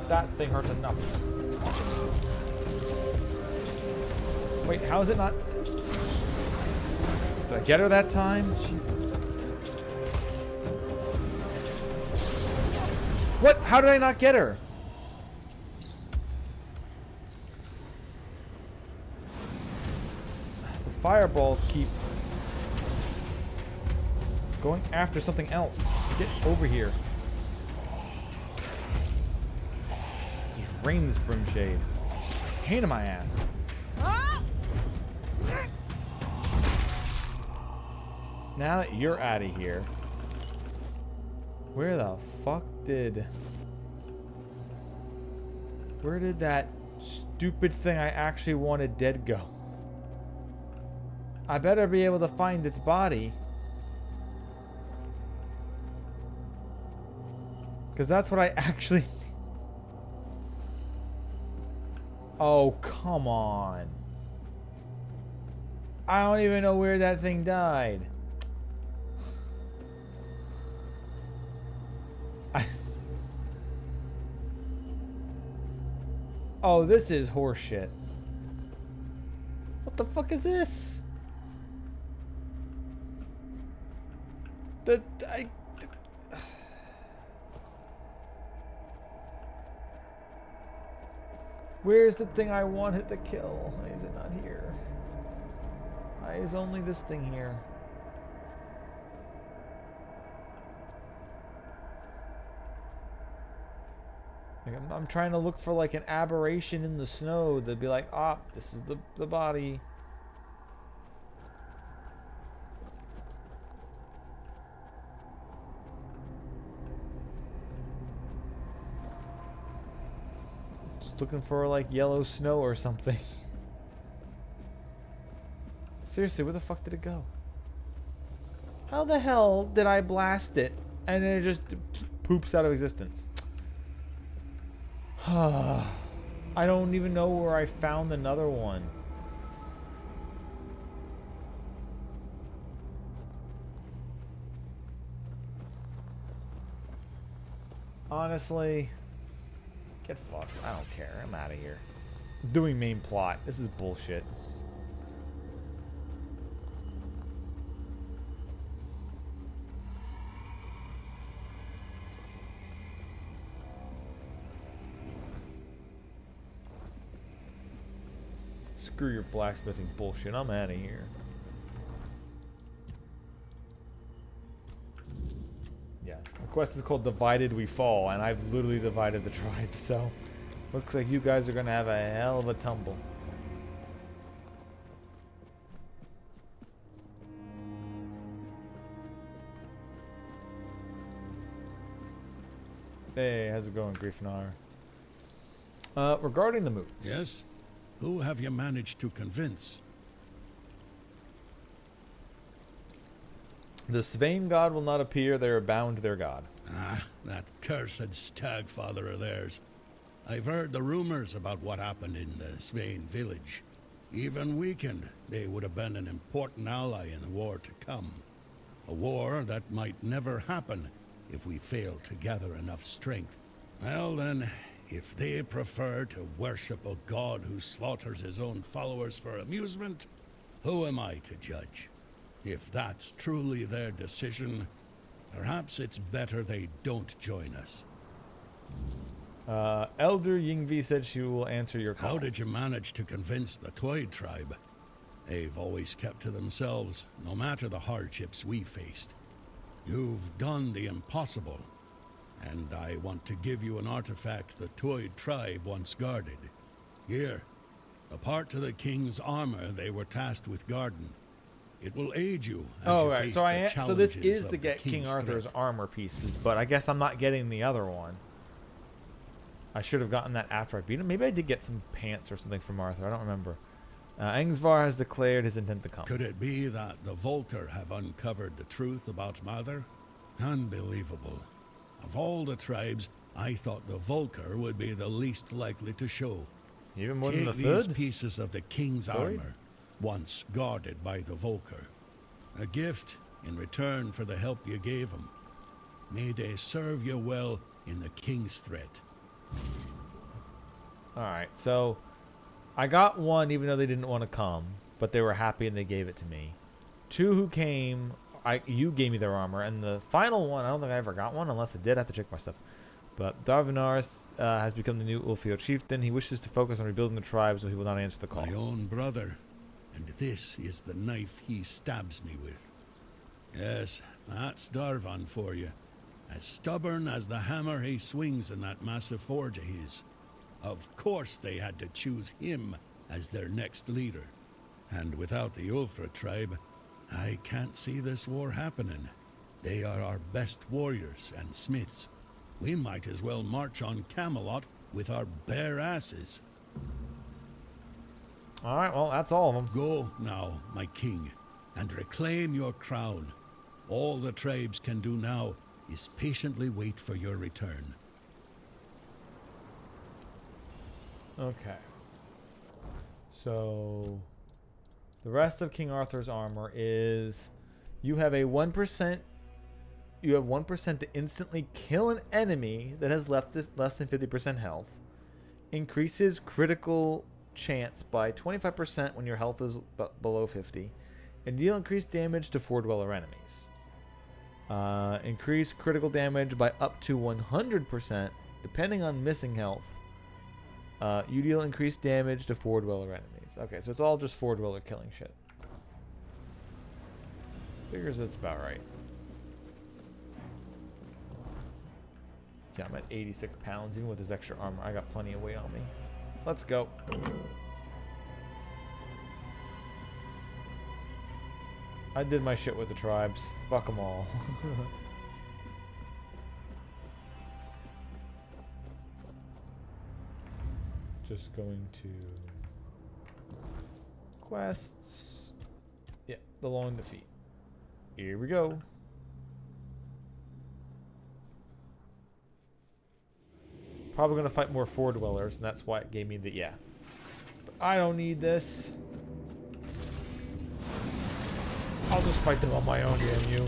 That thing hurts enough. Wait, how is it not? Did I get her that time? Jesus. What? How did I not get her? The fireballs keep going after something else. Get over here. Rain this brimshade. Pain in my ass. Now that you're out of here, where the fuck did... Where did that stupid thing I actually wanted dead go? I better be able to find its body. Because that's what I actually... Oh, come on. I don't even know where that thing died. Oh, this is horseshit. What the fuck is this? Where's the thing I wanted to kill? Why is it not here? Why is only this thing here? Like I'm trying to look for like an aberration in the snow that'd be like, ah, this is the body. Looking for like yellow snow or something. Seriously, where the fuck did it go? How the hell did I blast it and then it just poops out of existence? I don't even know where I found another one. Honestly, get fucked. I don't care. I'm out of here. I'm doing main plot. This is bullshit. Screw your blacksmithing bullshit. I'm out of here. Yeah, the quest is called Divided We Fall, and I've literally divided the tribe, so looks like you guys are gonna have a hell of a tumble. Hey, how's it going, Griefanar? Regarding the move. Yes? Who have you managed to convince? The Swain god will not appear. They are bound to their god. Ah, that cursed stag father of theirs. I've heard the rumors about what happened in the Swain village. Even weakened, they would have been an important ally in the war to come. A war that might never happen if we fail to gather enough strength. Well then, if they prefer to worship a god who slaughters his own followers for amusement, who am I to judge? If that's truly their decision, perhaps it's better they don't join us. Elder Yingvi said she will answer your call. How did you manage to convince the Twyde tribe? They've always kept to themselves, no matter the hardships we faced. You've done the impossible, And I want to give you an artifact the Toyd tribe once guarded. Here, a part of the king's armor they were tasked with guarding. It will aid you as Oh, you right. face So the so this challenges is of to the get King king's Arthur's threat. armor pieces, but I guess I'm not getting the other one. I should have gotten that after I beat him. Maybe I did get some pants or something from Arthur. I don't remember. Angvar has declared his intent to come. Could it be that the Volker have uncovered the truth about Mother? Unbelievable. Of all the tribes, I thought the Volker would be the least likely to show. Even more than Take the these Thud? pieces of the king's Thud? armor, once guarded by the Volker. A gift in return for the help you gave him. May they serve you well in the king's threat. Alright, so I got one even though they didn't want to come, but they were happy and they gave it to me. Two who came, you gave me their armor, and the final one, I don't think I ever got one unless I did. I have to check my stuff. But Darvinaris has become the new Ulfio chieftain. He wishes to focus on rebuilding the tribe, so he will not answer the call. My own brother, and this is the knife he stabs me with. Yes, that's Darvan for you. As stubborn as the hammer he swings in that massive forge of his. Of course they had to choose him as their next leader. And without the Ulfra tribe, I can't see this war happening. They are our best warriors and smiths. We might as well march on Camelot with our bare asses. Alright, well, that's all of them. Go now, my king, and reclaim your crown. All the tribes can do now is patiently wait for your return. Okay. So the rest of King Arthur's armor is you have a 1%. You have 1% to instantly kill an enemy that has less than 50% health. Increases critical chance by 25% when your health is below 50. And deal increased damage to four dweller enemies. Increase critical damage by up to 100% depending on missing health. You deal increased damage to four dweller enemies. Okay, so it's all just four dweller killing shit. Figures that's about right. Yeah, I'm at 86 pounds, even with this extra armor. I got plenty of weight on me. Let's go. I did my shit with the tribes. Fuck them all. Just going to quests. Yeah, the long defeat. Here we go. Probably gonna fight more four dwellers, and that's why it gave me the But I don't need this. I'll just fight them on my own, damn you.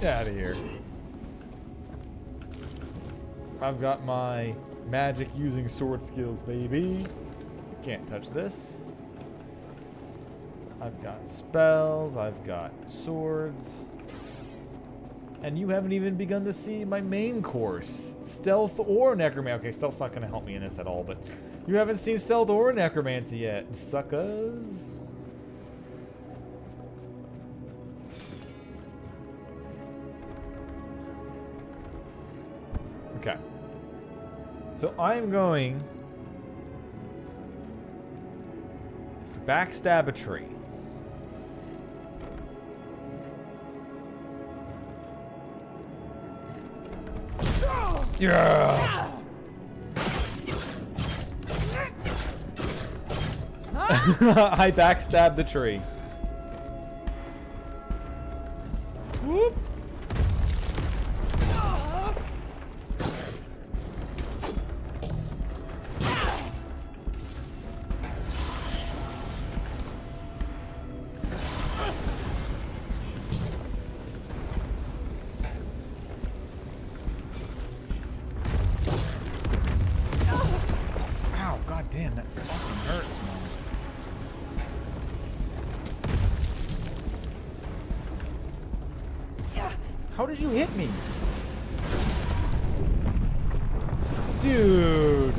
Get out of here. I've got my magic using sword skills, baby. Can't touch this. I've got spells, I've got swords. And you haven't even begun to see my main course. Stealth or necromancy. Okay, stealth's not going to help me in this at all, but you haven't seen stealth or necromancy yet, suckers. Okay. So I'm going Backstab a tree. Yeah. I backstabbed the tree. Whoop. Ow, god damn, that fucking hurts, man. How did you hit me? Dude.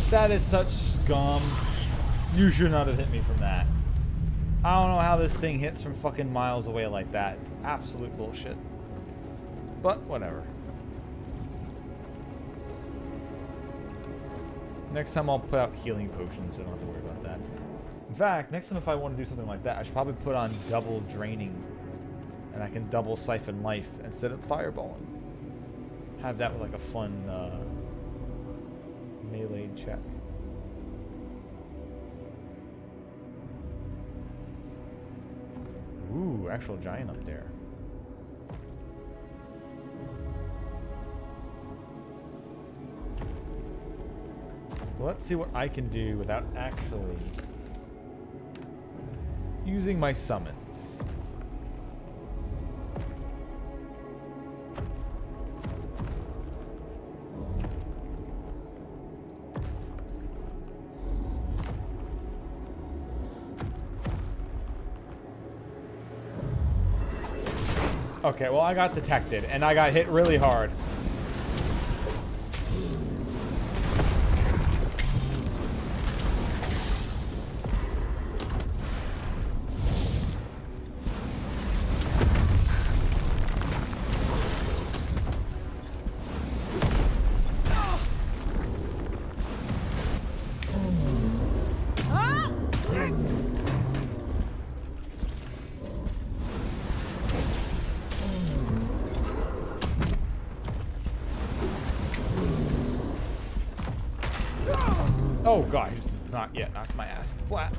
That is such scum. You should not have hit me from that. I don't know how this thing hits from fucking miles away like that. It's absolute bullshit. But whatever. Next time I'll put out healing potions, so I don't have to worry about that. In fact, next time if I want to do something like that, I should probably put on double draining. And I can double siphon life instead of fireballing. Have that with like a fun melee check. Ooh, actual giant up there. Well, let's see what I can do without actually using my summons. Okay, well, I got detected, and I got hit really hard. Oh god, he's not yet knocked my ass flat.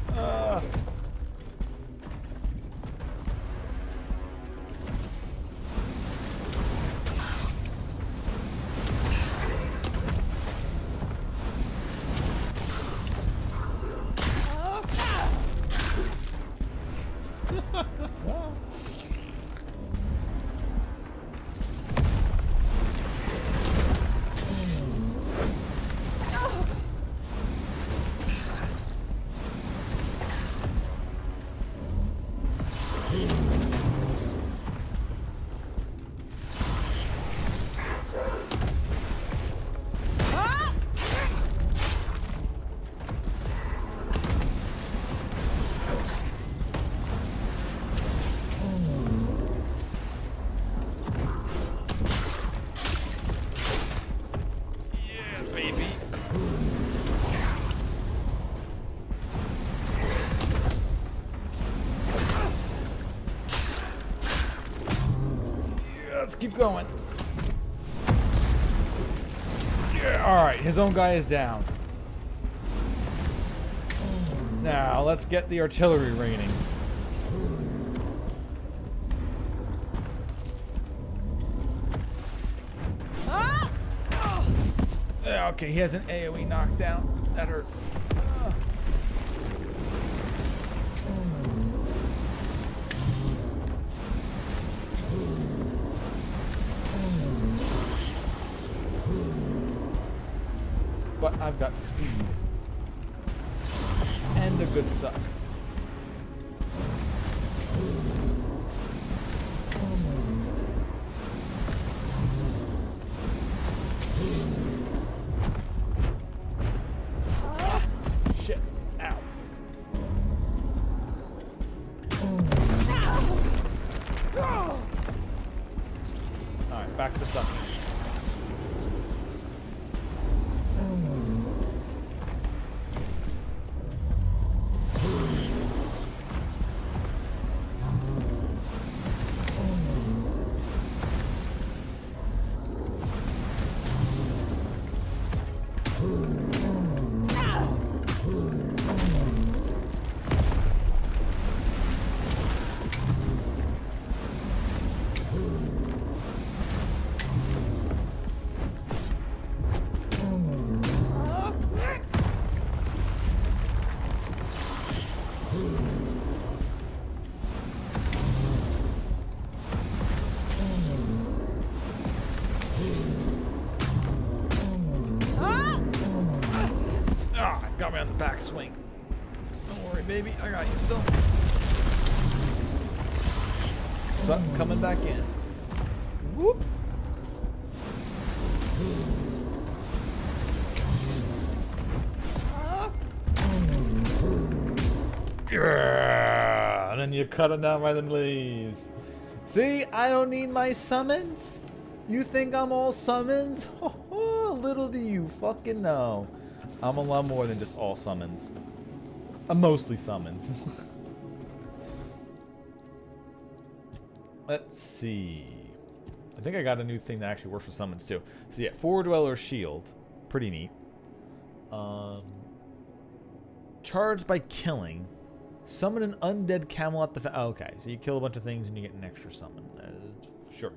Keep going. Yeah, alright, his own guy is down. Now, let's get the artillery raining. Yeah, okay, he has an AoE knockdown. That hurts. But I've got speed. And a good suck. Shit. Ow. Alright, back to sucking. backswing. Don't worry, baby. I got you still. So, coming back in. Whoop. Yeah. And then you cut them down by the knees. See, I don't need my summons. You think I'm all summons? Little do you fucking know. I'm a lot more than just all summons. I'm mostly summons. Let's see. I think I got a new thing that actually works for summons too. So yeah, Four Dweller Shield. Pretty neat. Charged by killing. Summon an undead camel at the... okay, so you kill a bunch of things and you get an extra summon. Sure.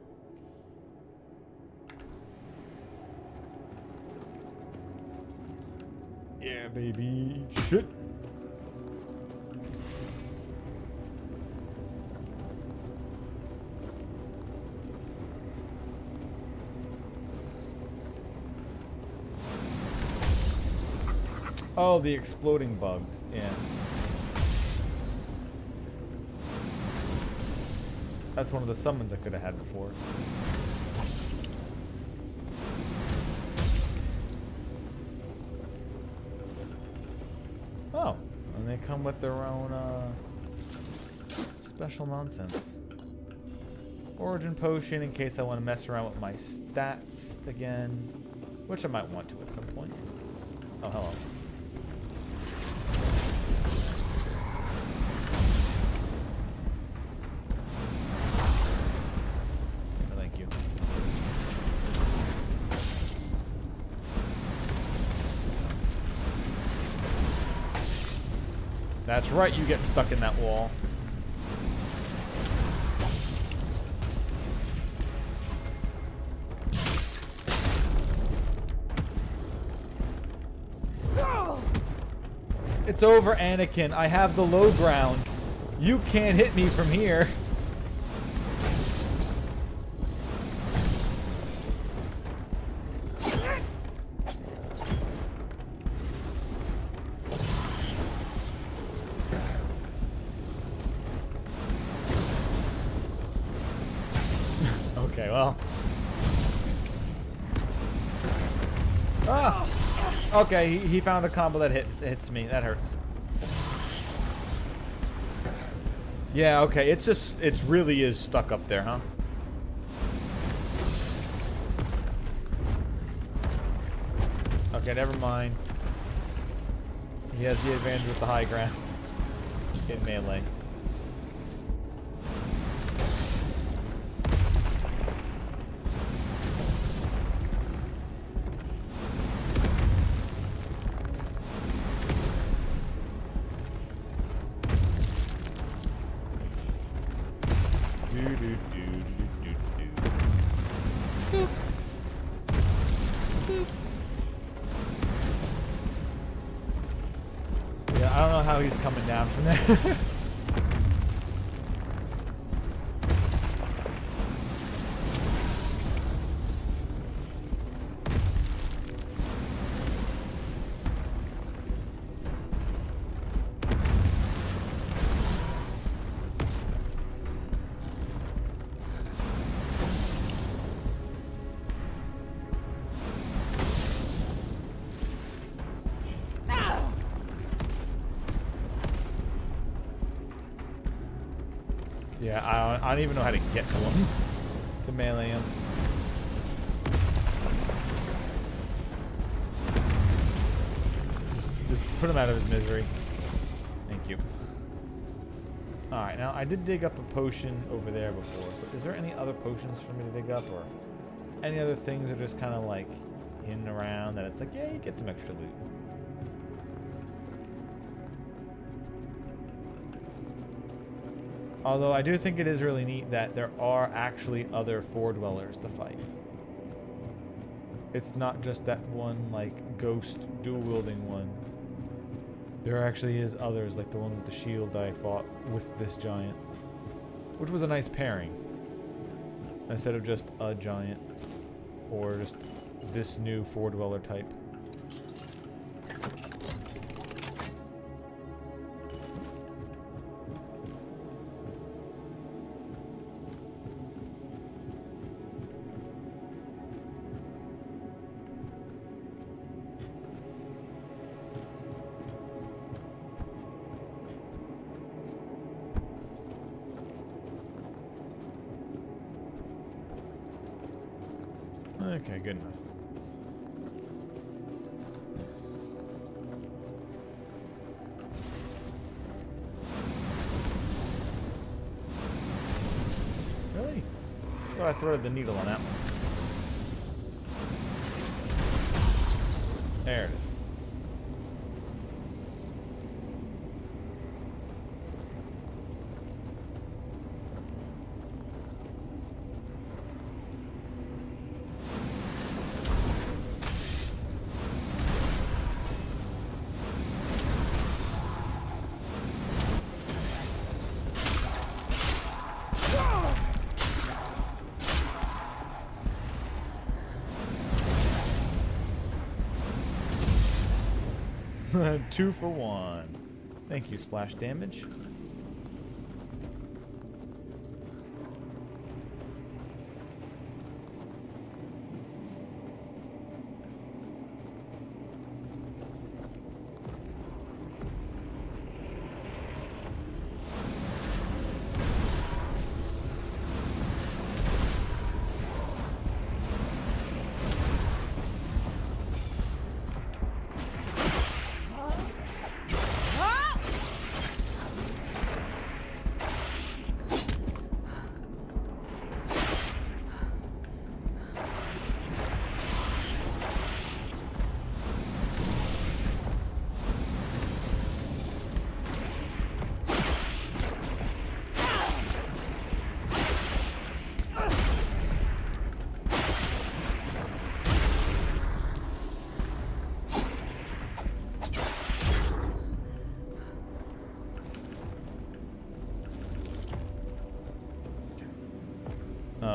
Yeah, baby. Shit. Oh, the exploding bugs. Yeah. That's one of the summons I could have had before. Oh, and they come with their own special nonsense. Origin potion in case I want to mess around with my stats again, which I might want to at some point. Oh, hello. Thank you. That's right, you get stuck in that wall. It's over, Anakin. I have the low ground. You can't hit me from here. Okay, well. Ah! Okay, he found a combo that hits me. That hurts. Yeah, okay. It's just, it really is stuck up there, huh? Okay, never mind. He has the advantage with the high ground in melee. Yeah, I don't know how he's coming down from there. Yeah, I don't even know how to get to him. To melee him. Just put him out of his misery. Thank you. Alright, now I did dig up a potion over there before. So is there any other potions for me to dig up? Or any other things that are just kind of like in and around that it's like, yeah, you get some extra loot. Although I do think it is really neat that there are actually other Four Dwellers to fight. It's not just that one, like, ghost dual-wielding one. There actually is others, like the one with the shield I fought with this giant. Which was a nice pairing. Instead of just a giant. Or just this new Four Dweller type. Okay, good enough. Really? Thought I threaded the needle on that one. There it is. Two for one. Thank you, splash damage.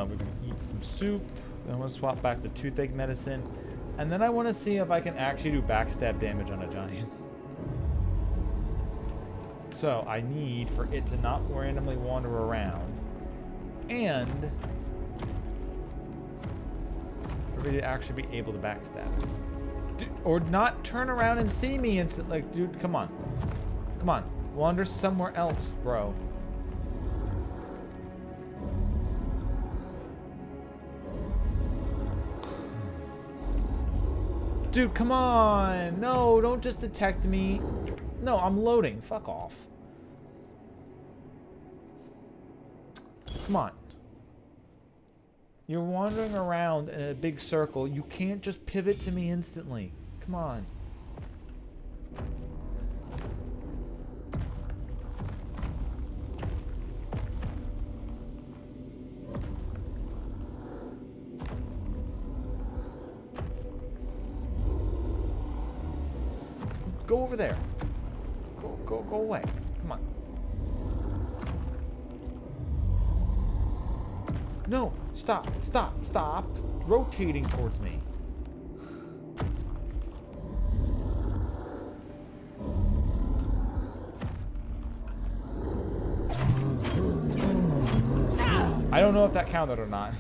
We're gonna eat some soup. Then I'm gonna swap back to toothache medicine, and then I want to see if I can actually do backstab damage on a giant. So I need for it to not randomly wander around, and for me to actually be able to backstab, or not turn around and see me instantly. Like, dude, come on, wander somewhere else, bro. Dude, come on! No, don't just detect me. No, I'm loading. Fuck off. Come on. You're wandering around in a big circle. You can't just pivot to me instantly. Come on. Go over there. Go away. Come on. No, stop. Rotating towards me. I don't know if that counted or not.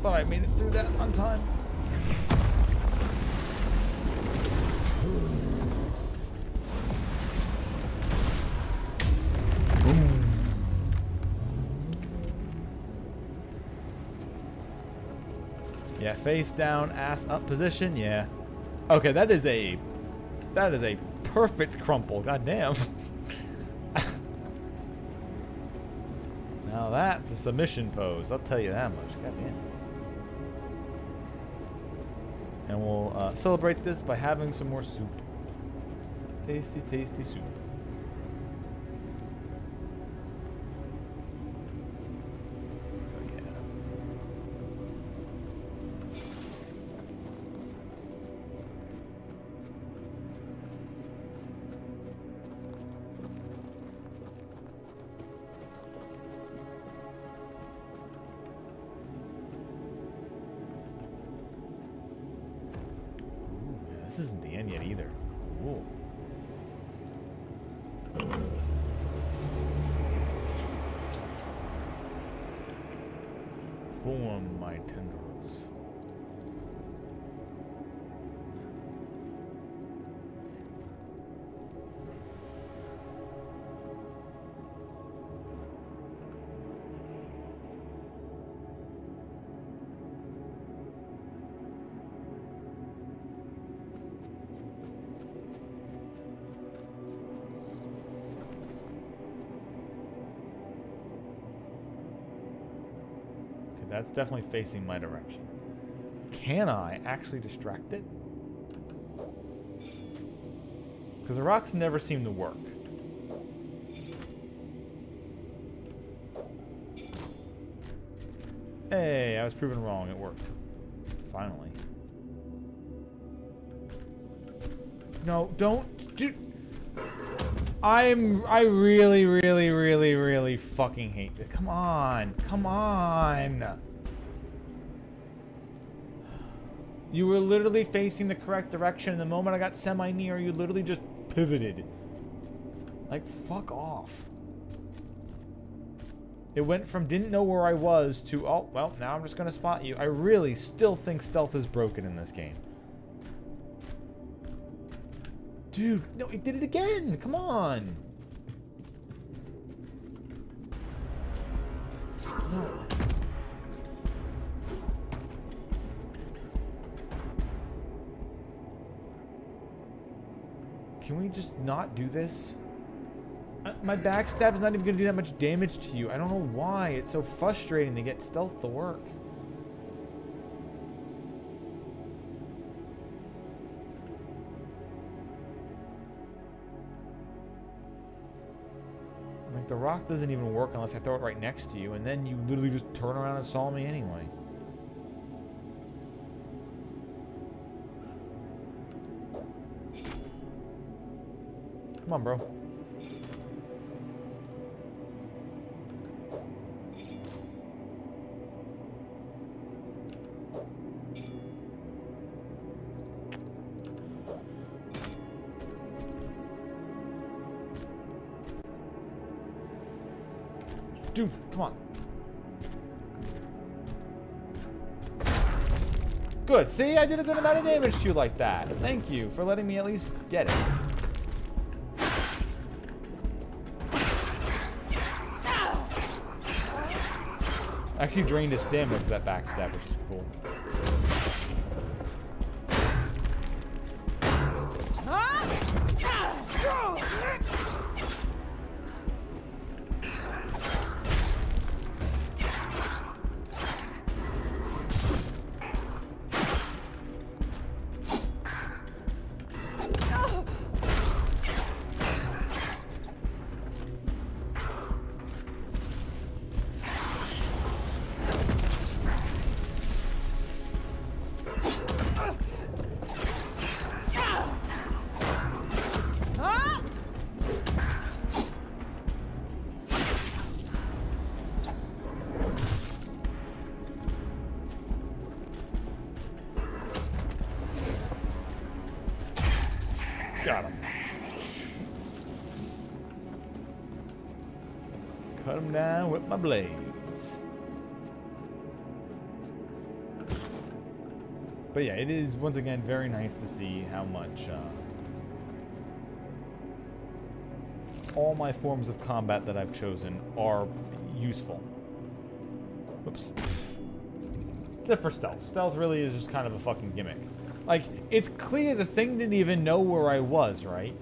Thought I made it through that on time. Yeah, face down, ass up position. Yeah. Okay, that is a perfect crumple. God damn. Now that's a submission pose. I'll tell you that much. God damn. And we'll celebrate this by having some more soup. Tasty, tasty soup. This isn't the end yet either. Ooh. Form my tendrils. That's definitely facing my direction. Can I actually distract it? Because the rocks never seem to work. Hey, I was proven wrong. It worked. Finally. No, don't do. I really fucking hate this. Come on. Come on. You were literally facing the correct direction. The moment I got semi-near, you literally just pivoted. Like, fuck off. It went from didn't know where I was to, oh, well, now I'm just gonna spot you. I really still think stealth is broken in this game. Dude, no, it did it again. Come on. No. Can we just not do this? My backstab is not even going to do that much damage to you. I don't know why. It's so frustrating to get stealth to work. Like, the rock doesn't even work unless I throw it right next to you, and then you literally just turn around and saw me anyway. Come on, bro. Dude, come on. Good. See, I did a good amount of damage to you like that. Thank you for letting me at least get it. Actually drained his stamina with that backstab, which is cool. Got him. Cut him down with my blades. But yeah, it is, once again, very nice to see how much all my forms of combat that I've chosen are useful. Oops. Except for stealth. Stealth really is just kind of a fucking gimmick. Like, it's clear the thing didn't even know where I was, right?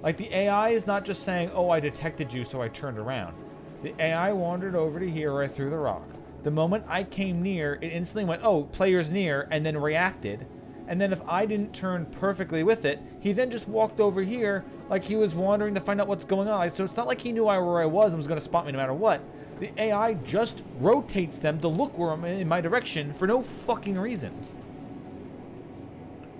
Like, the AI is not just saying, oh, I detected you, so I turned around. The AI wandered over to here where I threw the rock. The moment I came near, it instantly went, oh, player's near, and then reacted. And then if I didn't turn perfectly with it, he then just walked over here like he was wandering to find out what's going on. Like, so it's not like he knew where I was and was going to spot me no matter what. The AI just rotates them to look where I'm in my direction for no fucking reason.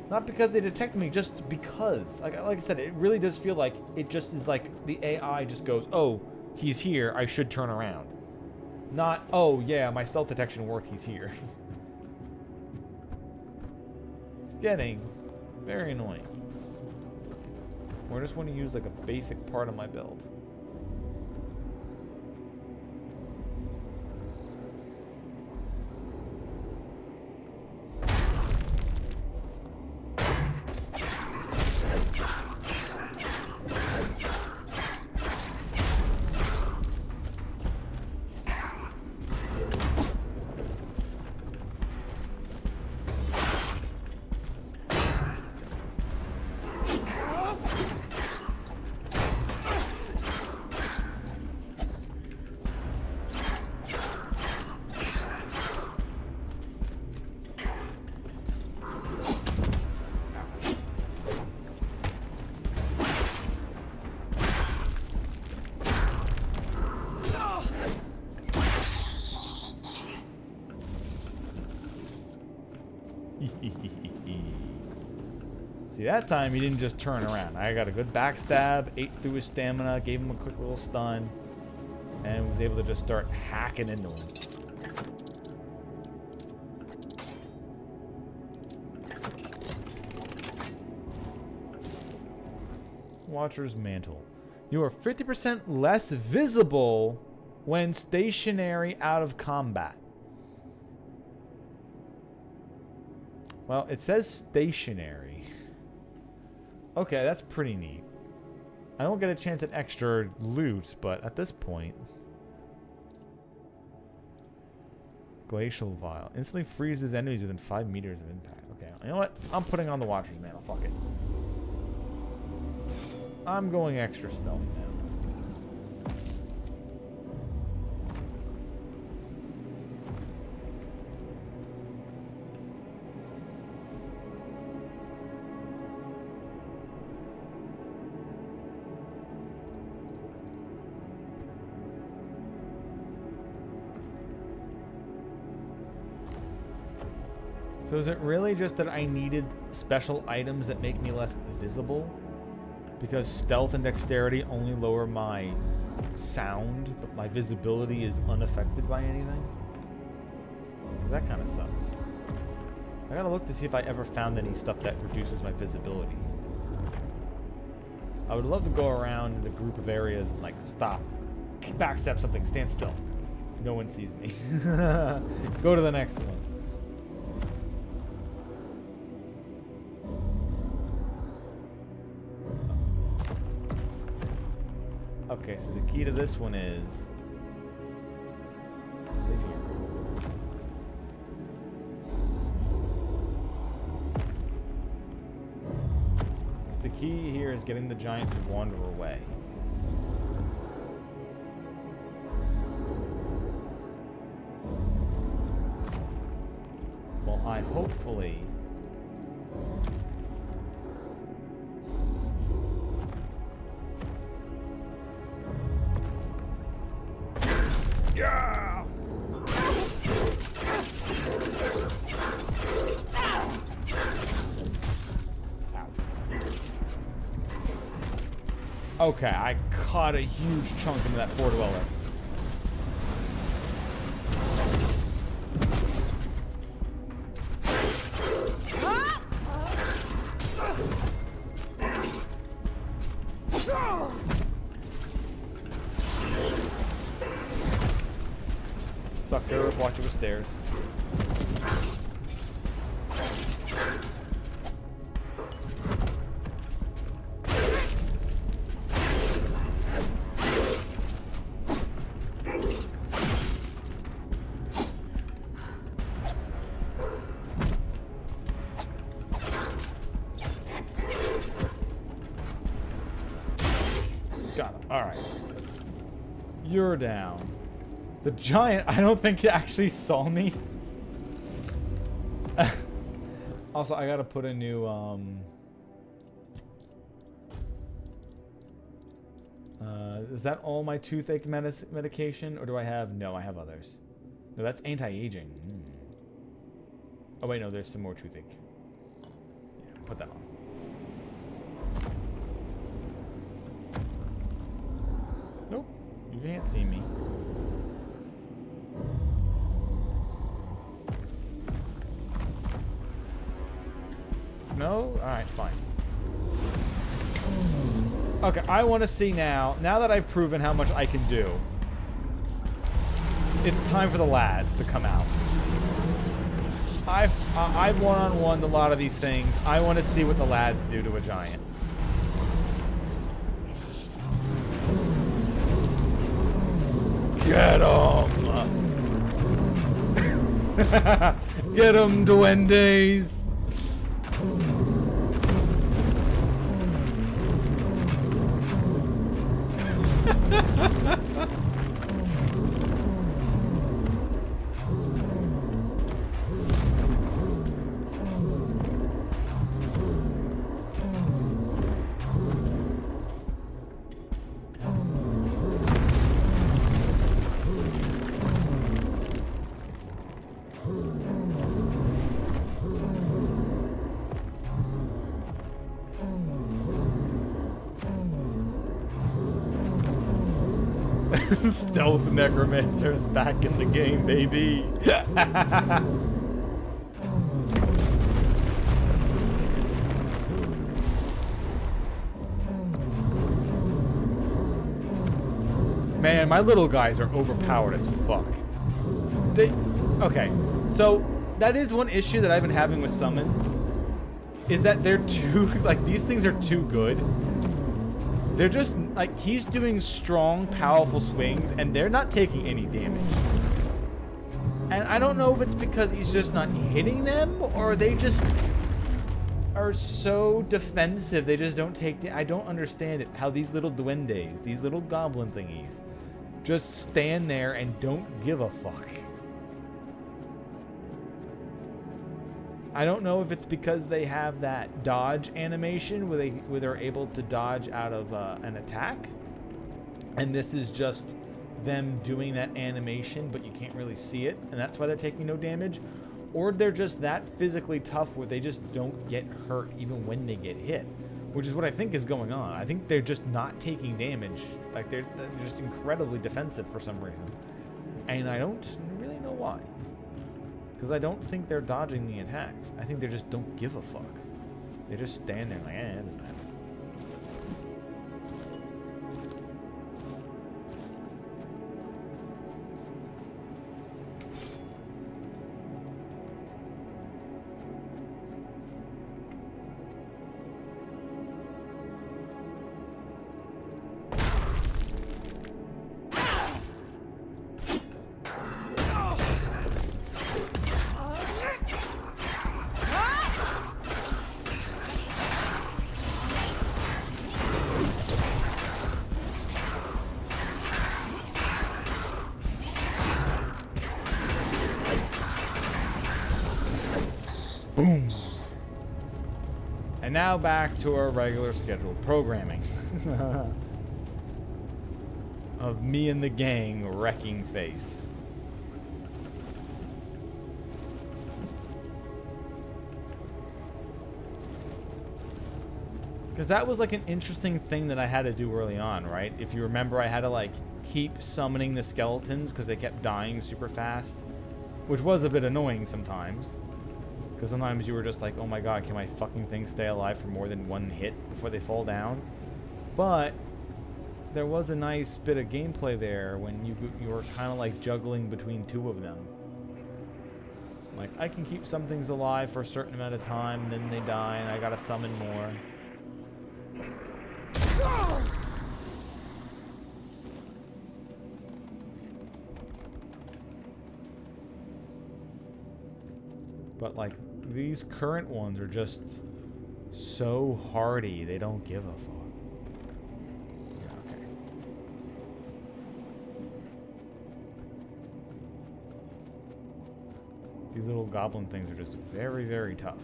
Not because they detect me, just because. Like I said, it really does feel like it just is like the AI just goes, oh, he's here, I should turn around. Not, oh yeah, my stealth detection worked, he's here. It's getting very annoying. Or I just want to use like a basic part of my build. See, that time he didn't just turn around. I got a good backstab, ate through his stamina, gave him a quick little stun, and was able to just start hacking into him. Watcher's Mantle. You are 50% less visible when stationary out of combat. Well, it says stationary. Okay, that's pretty neat. I don't get a chance at extra loot, but at this point... Glacial Vial. Instantly freezes enemies within 5 meters of impact. Okay, you know what? I'm putting on the Watcher's Mantle. Fuck it. I'm going extra stealth now. So is it really just that I needed special items that make me less visible? Because stealth and dexterity only lower my sound, but my visibility is unaffected by anything? That kind of sucks. I gotta look to see if I ever found any stuff that reduces my visibility. I would love to go around in a group of areas and like stop, backstep something, stand still. No one sees me. Go to the next one. Okay, so the key to this one is... Sit here. The key here is getting the giant to wander away. Well, I hopefully... Yeah! Okay, I caught a huge chunk into that four dweller. Sucker, watch it with stairs. Got him. All right. You're down. The giant, I don't think he actually saw me. Also, I gotta put a new, is that all my toothache medication? Or do I have, no, I have others. No, that's anti-aging. Oh wait, no, there's some more toothache. Yeah, put that on. Nope, you can't see me. No? Alright, fine. Okay, I want to see now that I've proven how much I can do, it's time for the lads to come out. I've one-on-one a lot of these things. I want to see what the lads do to a giant. Get 'em! Get 'em, duendes! Stealth necromancer's back in the game, baby. Man, my little guys are overpowered as fuck. Okay, so that is one issue that I've been having with summons, is that they're too, like, these things are too good. They're just, like, he's doing strong, powerful swings, and they're not taking any damage. And I don't know if it's because he's just not hitting them, or they just are so defensive, they just don't take I don't understand it, how these little duendes, these little goblin thingies, just stand there and don't give a fuck. I don't know if it's because they have that dodge animation where they're able to dodge out of an attack, and this is just them doing that animation, but you can't really see it, and that's why they're taking no damage, or they're just that physically tough where they just don't get hurt even when they get hit, which is what I think is going on. I think they're just not taking damage, like they're just incredibly defensive for some reason, and I don't really know why. Because I don't think they're dodging the attacks. I think they just don't give a fuck. They just stand there like, it doesn't matter. Boom. And now back to our regular scheduled programming of me and the gang wrecking face. Because that was like an interesting thing that I had to do early on, right? If you remember, I had to like keep summoning the skeletons because they kept dying super fast, which was a bit annoying sometimes. Because sometimes you were just like, oh my god, can my fucking thing stay alive for more than one hit before they fall down? But there was a nice bit of gameplay there when you were kind of like juggling between two of them. Like, I can keep some things alive for a certain amount of time, and then they die, and I gotta summon more. But like, these current ones are just so hardy, they don't give a fuck. Yeah, okay. These little goblin things are just very, very tough.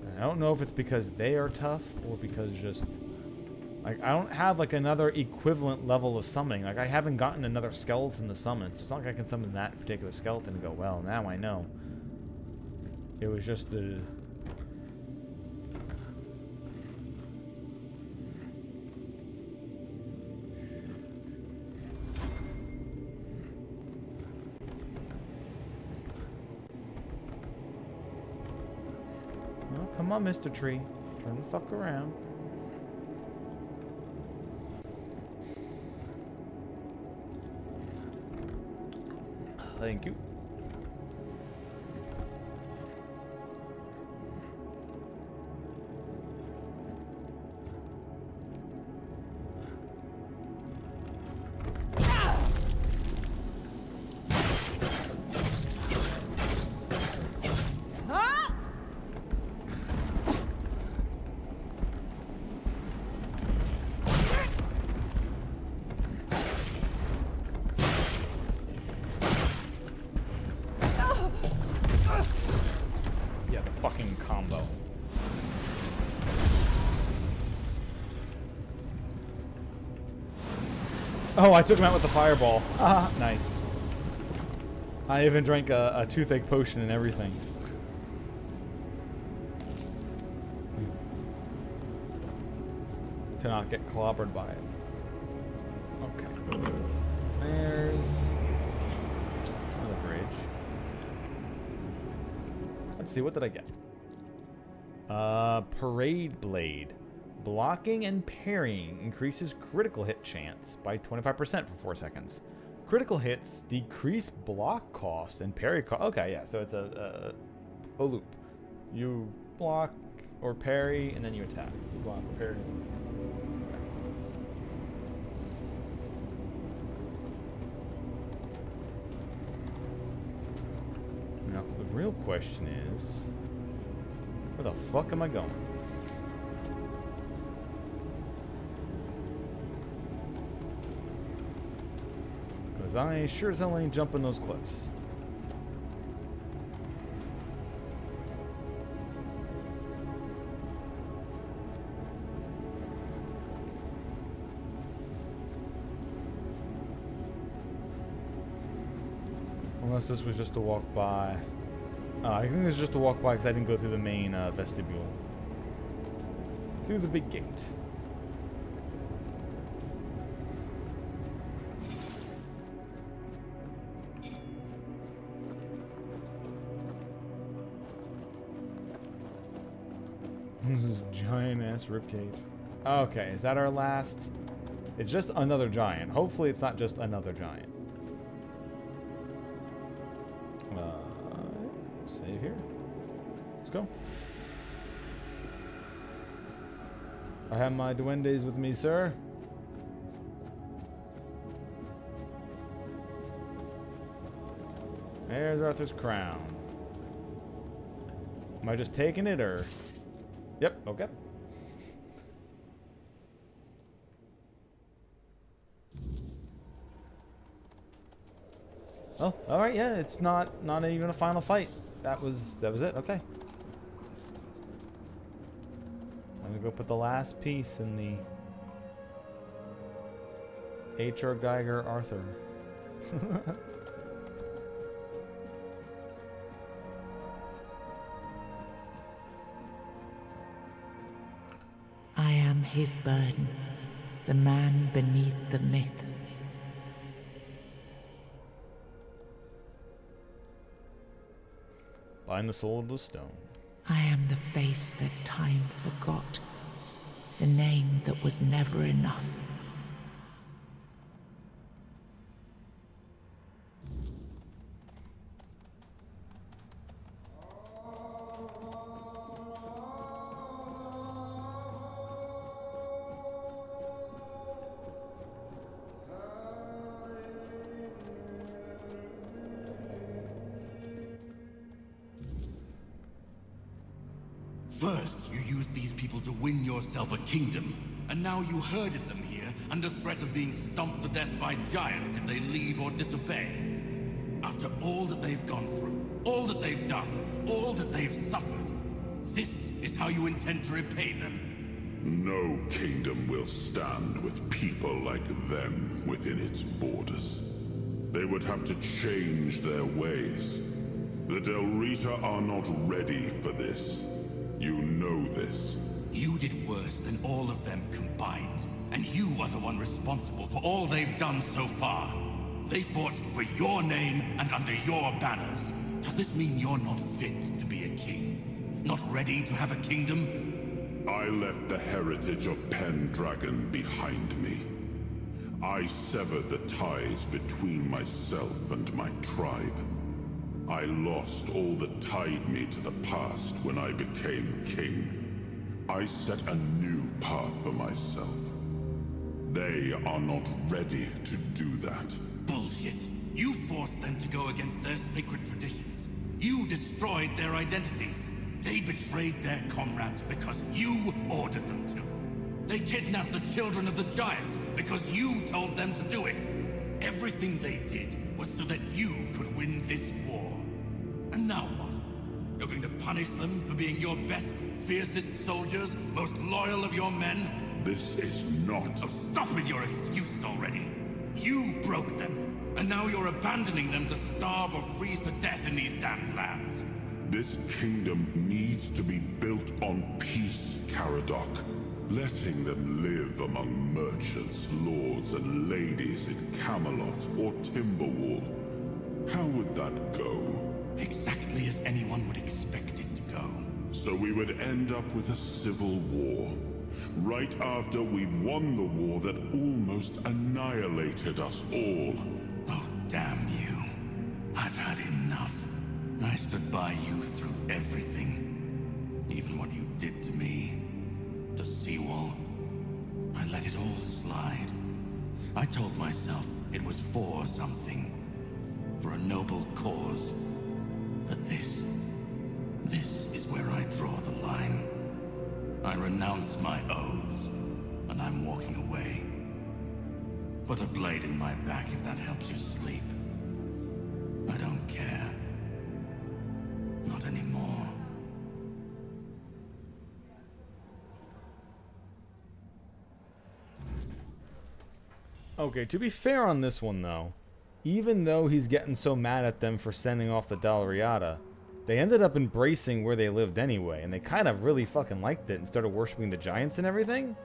And I don't know if it's because they are tough or because just... Like, I don't have, like, another equivalent level of summoning. Like, I haven't gotten another skeleton to summon, so it's not like I can summon that particular skeleton and go, well, now I know. It was just the... Oh, come on, Mr. Tree. Turn the fuck around. Thank you. Oh, I took him out with the fireball. Ah, nice. I even drank a toothache potion and everything. To not get clobbered by it. Okay. There's another bridge. Let's see, what did I get? Parade Blade. Blocking and parrying increases critical hit chance by 25% for 4 seconds. Critical hits decrease block cost and parry cost. Okay, yeah, so it's a loop. You block or parry, and then you attack. You block or parry. Now, the real question is, where the fuck am I going? I sure as hell ain't jumping those cliffs. Unless this was just to walk by. I think this is just to walk by because I didn't go through the main vestibule. Through the big gate. This is giant ass ribcage. Okay, is that our last? It's just another giant. Hopefully it's not just another giant. Save here. Let's go. I have my duendes with me, sir. There's Arthur's crown. Am I just taking it, or? Yep, okay. Oh, all right, yeah, it's not even a final fight. That was it. Okay. I'm gonna go put the last piece in the H.R. Geiger Arthur. I am his burden, the man beneath the myth. Bind the soul to stone. I am the face that time forgot, the name that was never enough. First, you used these people to win yourself a kingdom, and now you herded them here under threat of being stomped to death by giants if they leave or disobey. After all that they've gone through, all that they've done, all that they've suffered, this is how you intend to repay them? No kingdom will stand with people like them within its borders. They would have to change their ways. The Del Rita are not ready for this. You know this. You did worse than all of them combined, and you are the one responsible for all they've done so far. They fought for your name and under your banners. Does this mean you're not fit to be a king? Not ready to have a kingdom? I left the heritage of Pendragon behind me. I severed the ties between myself and my tribe. I lost all that tied me to the past when I became king. I set a new path for myself. They are not ready to do that. Bullshit. You forced them to go against their sacred traditions. You destroyed their identities. They betrayed their comrades because you ordered them to. They kidnapped the children of the giants because you told them to do it. Everything they did was so that you could win this war. And now what? You're going to punish them for being your best, fiercest soldiers, most loyal of your men? This is not... Oh, stop with your excuses already. You broke them, and now you're abandoning them to starve or freeze to death in these damned lands. This kingdom needs to be built on peace, Caradoc. Letting them live among merchants, lords, and ladies in Camelot or Timberwall. How would that go? Exactly as anyone would expect it to go. So we would end up with a civil war. Right after we won the war that almost annihilated us all. Oh, damn you. I've had enough. I stood by you through everything. Even what you did to me. To Seawall. I let it all slide. I told myself it was for something. For a noble cause. But this is where I draw the line. I renounce my oaths, and I'm walking away. Put a blade in my back if that helps you sleep. I don't care. Not anymore. Okay, to be fair on this one, though, even though he's getting so mad at them for sending off the Dalriata, they ended up embracing where they lived anyway, and they kind of really fucking liked it and started worshipping the giants and everything.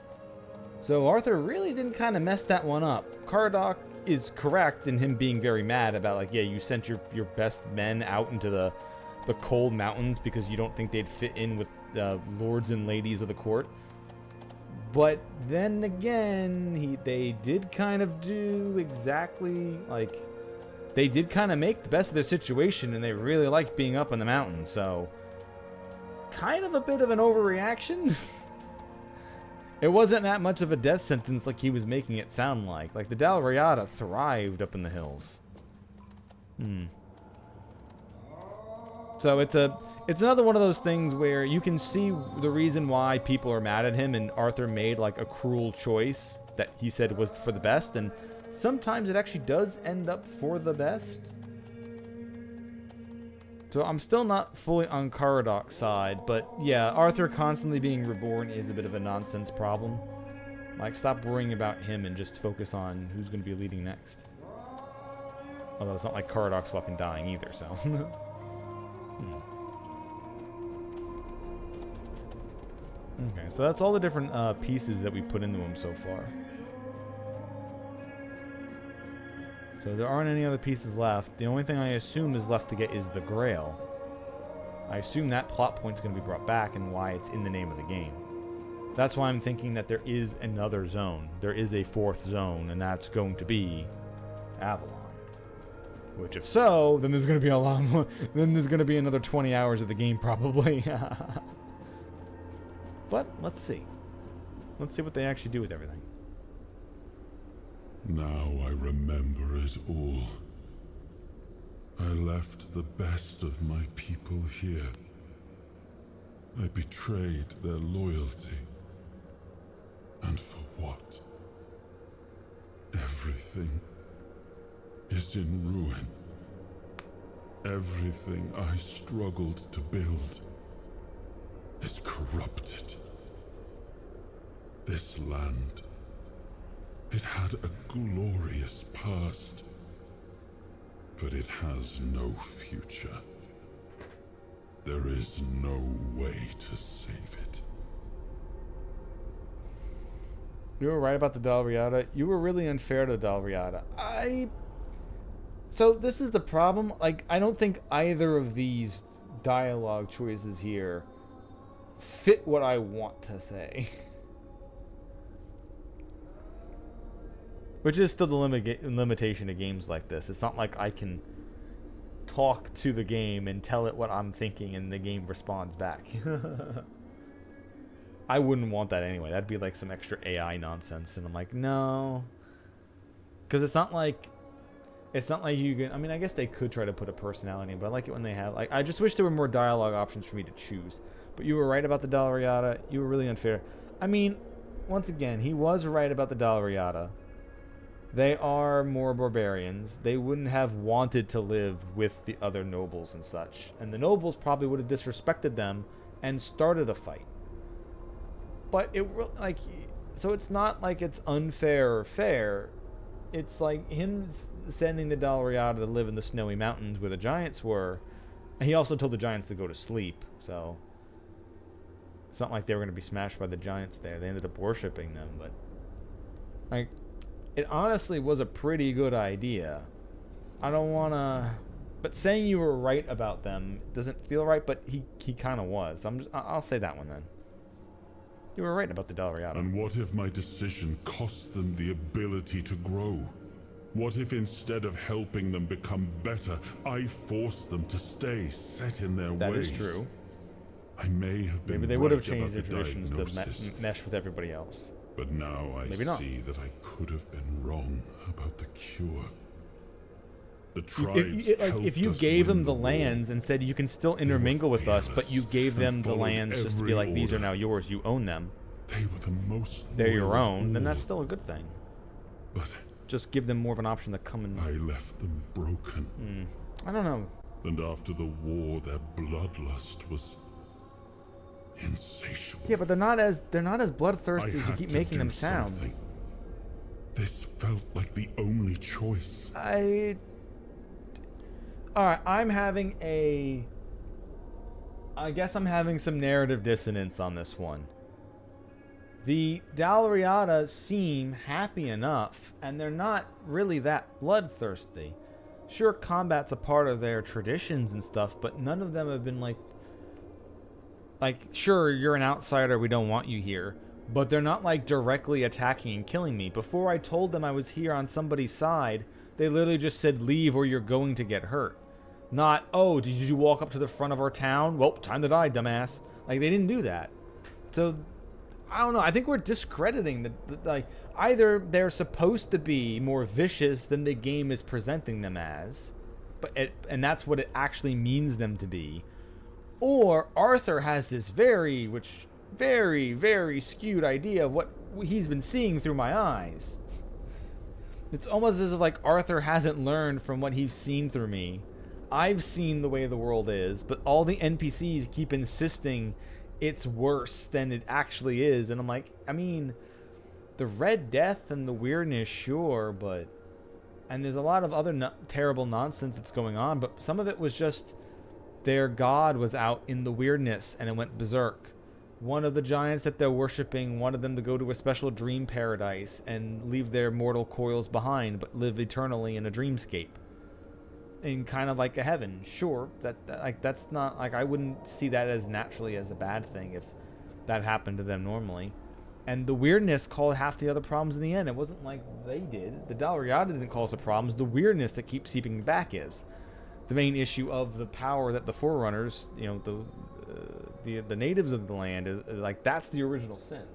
So Arthur really didn't kind of mess that one up. Caradoc is correct in him being very mad about, like, yeah, you sent your best men out into the cold mountains because you don't think they'd fit in with lords and ladies of the court. But then again, they did kind of do exactly, like, they did kind of make the best of their situation, and they really liked being up in the mountain, so kind of a bit of an overreaction. It wasn't that much of a death sentence like he was making it sound like. Like, the Dalriata thrived up in the hills. So it's another one of those things where you can see the reason why people are mad at him, and Arthur made like a cruel choice that he said was for the best, and sometimes it actually does end up for the best. So I'm still not fully on Caradoc's side, but yeah, Arthur constantly being reborn is a bit of a nonsense problem. Like, stop worrying about him and just focus on who's going to be leading next. Although it's not like Caradoc's fucking dying either, so... Okay, so that's all the different pieces that we put into him so far. So there aren't any other pieces left. The only thing I assume is left to get is the grail. I assume that plot point's going to be brought back and why it's in the name of the game. That's why I'm thinking that there is another zone. There is a fourth zone, and that's going to be Avalon. Which, if so, then there's going to be a lot more. Then there's going to be another 20 hours of the game, probably. But let's see. Let's see what they actually do with everything. Now I remember it all. I left the best of my people here. I betrayed their loyalty. And for what? Everything is in ruin. Everything I struggled to build is corrupted. This land, it had a glorious past, but it has no future. There is no way to save it. You were right about the Dalriada. You were really unfair to the Dalriada. So this is the problem. Like, I don't think either of these dialogue choices here fit what I want to say. Which is still the limitation of games like this. It's not like I can talk to the game and tell it what I'm thinking and the game responds back. I wouldn't want that anyway. That'd be like some extra AI nonsense. And I'm like, no. Because it's not like you can... I mean, I guess they could try to put a personality in, but I like it when they have... Like, I just wish there were more dialogue options for me to choose. But you were right about the Dalriada. You were really unfair. I mean, once again, he was right about the Dalriada. They are more barbarians. They wouldn't have wanted to live with the other nobles and such. And the nobles probably would have disrespected them and started a fight. But it, like... So it's not like it's unfair or fair. It's like him sending the Dalriada to live in the snowy mountains where the giants were. And he also told the giants to go to sleep, so... It's not like they were going to be smashed by the giants there. They ended up worshipping them, but... Like... It honestly was a pretty good idea. I don't want to... But saying you were right about them doesn't feel right, but he kind of was. So I'll say that one then. You were right about the Dalriada. And what if my decision cost them the ability to grow? What if instead of helping them become better, I forced them to stay set in their ways? That is true. I may have been Maybe they would have right changed their about the traditions diagnosis, to mesh with everybody else. but now I Maybe not. see that I could have been wrong about the cure. The tribes if you gave them the lands and said you can still intermingle with us, but you gave them the lands just to be like, these are now yours, you own them. They were the most They're your loyal of own, then all. that's still a good thing. But Just give them more of an option to come and... I left them broken. I don't know. And after the war, their bloodlust was insatiable. Yeah, but they're not as bloodthirsty as you had keep to making do them sound. something. This felt like the only choice. Alright, I guess I'm having some narrative dissonance on this one. The Dalriada seem happy enough, and they're not really that bloodthirsty. Sure, combat's a part of their traditions and stuff, but none of them have been like, sure, you're an outsider, we don't want you here. But they're not like directly attacking and killing me. Before I told them I was here on somebody's side, they literally just said leave or you're going to get hurt. Not, oh, did you walk up to the front of our town? Well, time to die, dumbass. Like, they didn't do that. So, I don't know. I think we're discrediting like, either they're supposed to be more vicious than the game is presenting them as, and that's what it actually means them to be. Or Arthur has this very skewed idea of what he's been seeing through my eyes. It's almost as if like Arthur hasn't learned from what he's seen through me. I've seen the way the world is, but all the NPCs keep insisting it's worse than it actually is. And I'm like, I mean, the Red Death and the weirdness, sure, but... And there's a lot of other terrible nonsense that's going on, but some of it was just their god was out in the weirdness and it went berserk. One of the giants that they're worshipping wanted them to go to a special dream paradise and leave their mortal coils behind, but live eternally in a dreamscape. In kind of like a heaven. Sure, that's not like, I wouldn't see that as naturally as a bad thing if that happened to them normally. And the weirdness caused half the other problems in the end. It wasn't like they did. The Dalriada didn't cause the problems. The weirdness that keeps seeping back is the main issue of the power that the Forerunners, you know, the natives of the land, is like, that's the original sin.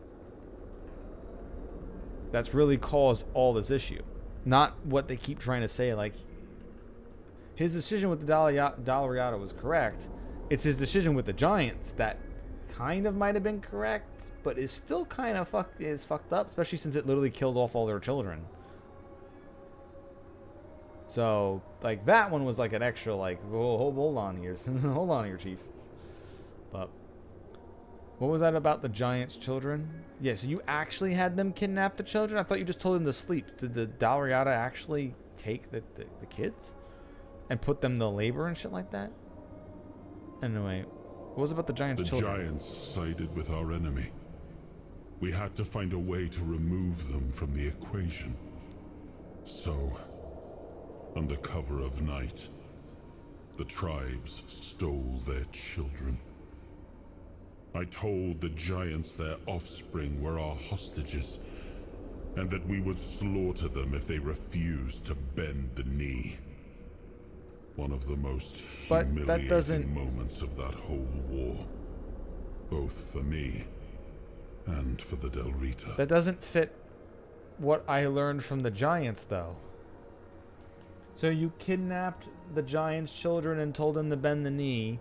That's really caused all this issue. Not what they keep trying to say, like, his decision with the Dalriada was correct. It's his decision with the giants that kind of might have been correct, but is still kind of fucked up, especially since it literally killed off all their children. So, like, that one was like an extra, like, oh, hold on here. Hold on here, Chief. But, what was that about the giant's children? Yeah, so you actually had them kidnap the children? I thought you just told them to sleep. Did the Dalriada actually take the kids? And put them to labor and shit like that? Anyway, what was about the giant's children? The giants sided with our enemy. We had to find a way to remove them from the equation. So, under cover of night, the tribes stole their children. I told the giants their offspring were our hostages, and that we would slaughter them if they refused to bend the knee. One of the most humiliating moments of that whole war, both for me and for the Del Rita. That doesn't fit what I learned from the giants, though. So you kidnapped the giants' children and told them to bend the knee,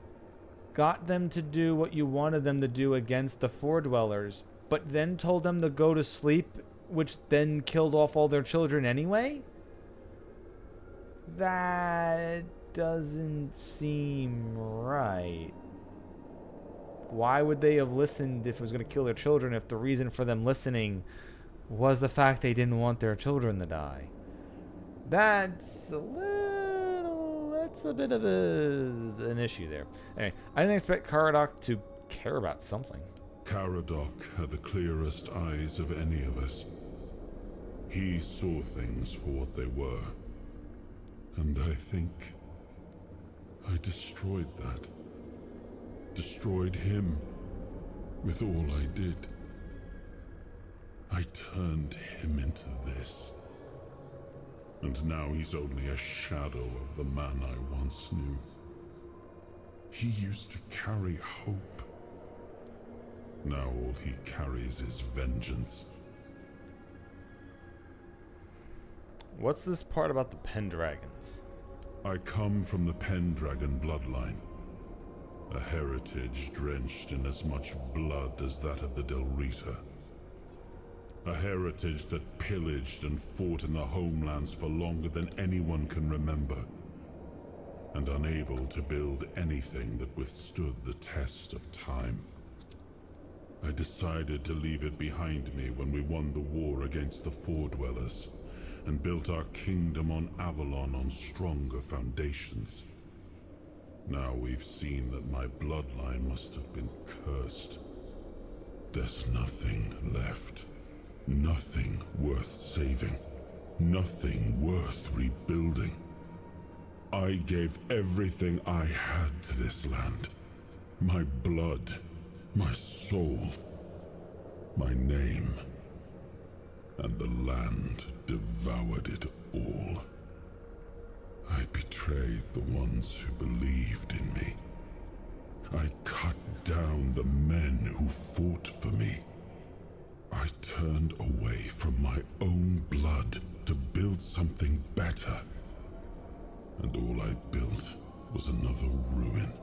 got them to do what you wanted them to do against the Four Dwellers, but then told them to go to sleep, which then killed off all their children anyway? That doesn't seem right. Why would they have listened if it was going to kill their children if the reason for them listening was the fact they didn't want their children to die? That's a bit of an issue there. Anyway, I didn't expect Caradoc to care about something. Caradoc had the clearest eyes of any of us. He saw things for what they were. And I think I destroyed that. Destroyed him with all I did. I turned him into this. And now he's only a shadow of the man I once knew. He used to carry hope. Now all he carries is vengeance. What's this part about the Pendragons? I come from the Pendragon bloodline. A heritage drenched in as much blood as that of the Del Rita. A heritage that pillaged and fought in the homelands for longer than anyone can remember. And unable to build anything that withstood the test of time. I decided to leave it behind me when we won the war against the Four Dwellers, and built our kingdom on Avalon on stronger foundations. Now we've seen that my bloodline must have been cursed. There's nothing left. Nothing worth saving. Nothing worth rebuilding. I gave everything I had to this land. My blood, my soul, my name. And the land devoured it all. I betrayed the ones who believed in me. I cut down the men who fought for me. I turned away from my own blood to build something better. And all I built was another ruin.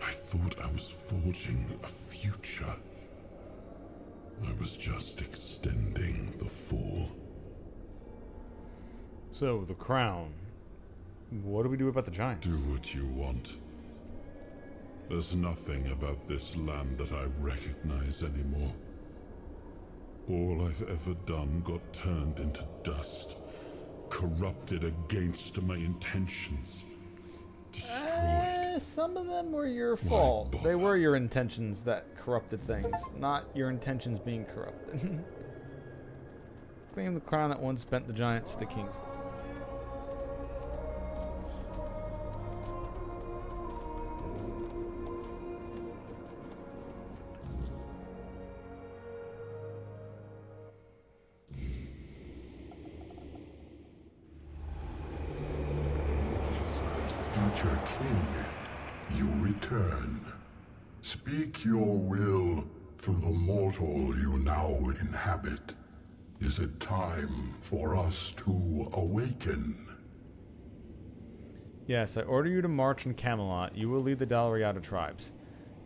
I thought I was forging a future. I was just extending the fall. So, the crown. What do we do about the giants? Do what you want. There's nothing about this land that I recognize anymore. All I've ever done got turned into dust, corrupted against my intentions, destroyed. Some of them were your fault. They were your intentions that corrupted things, not your intentions being corrupted. Claim the crown that once bent the giants to the king. Future king, you return. Speak your will through the mortal you now inhabit. Is it time for us to awaken? Yes, I order you to march in Camelot. You will lead the Dalriada tribes.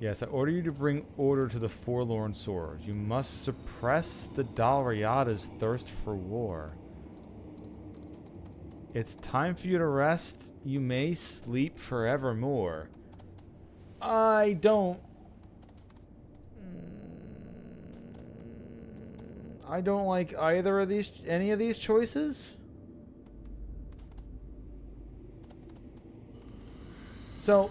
Yes, I order you to bring order to the forlorn swords. You must suppress the Dalriada's thirst for war. It's time for you to rest. You may sleep forevermore. I don't like either of these, any of these choices. So,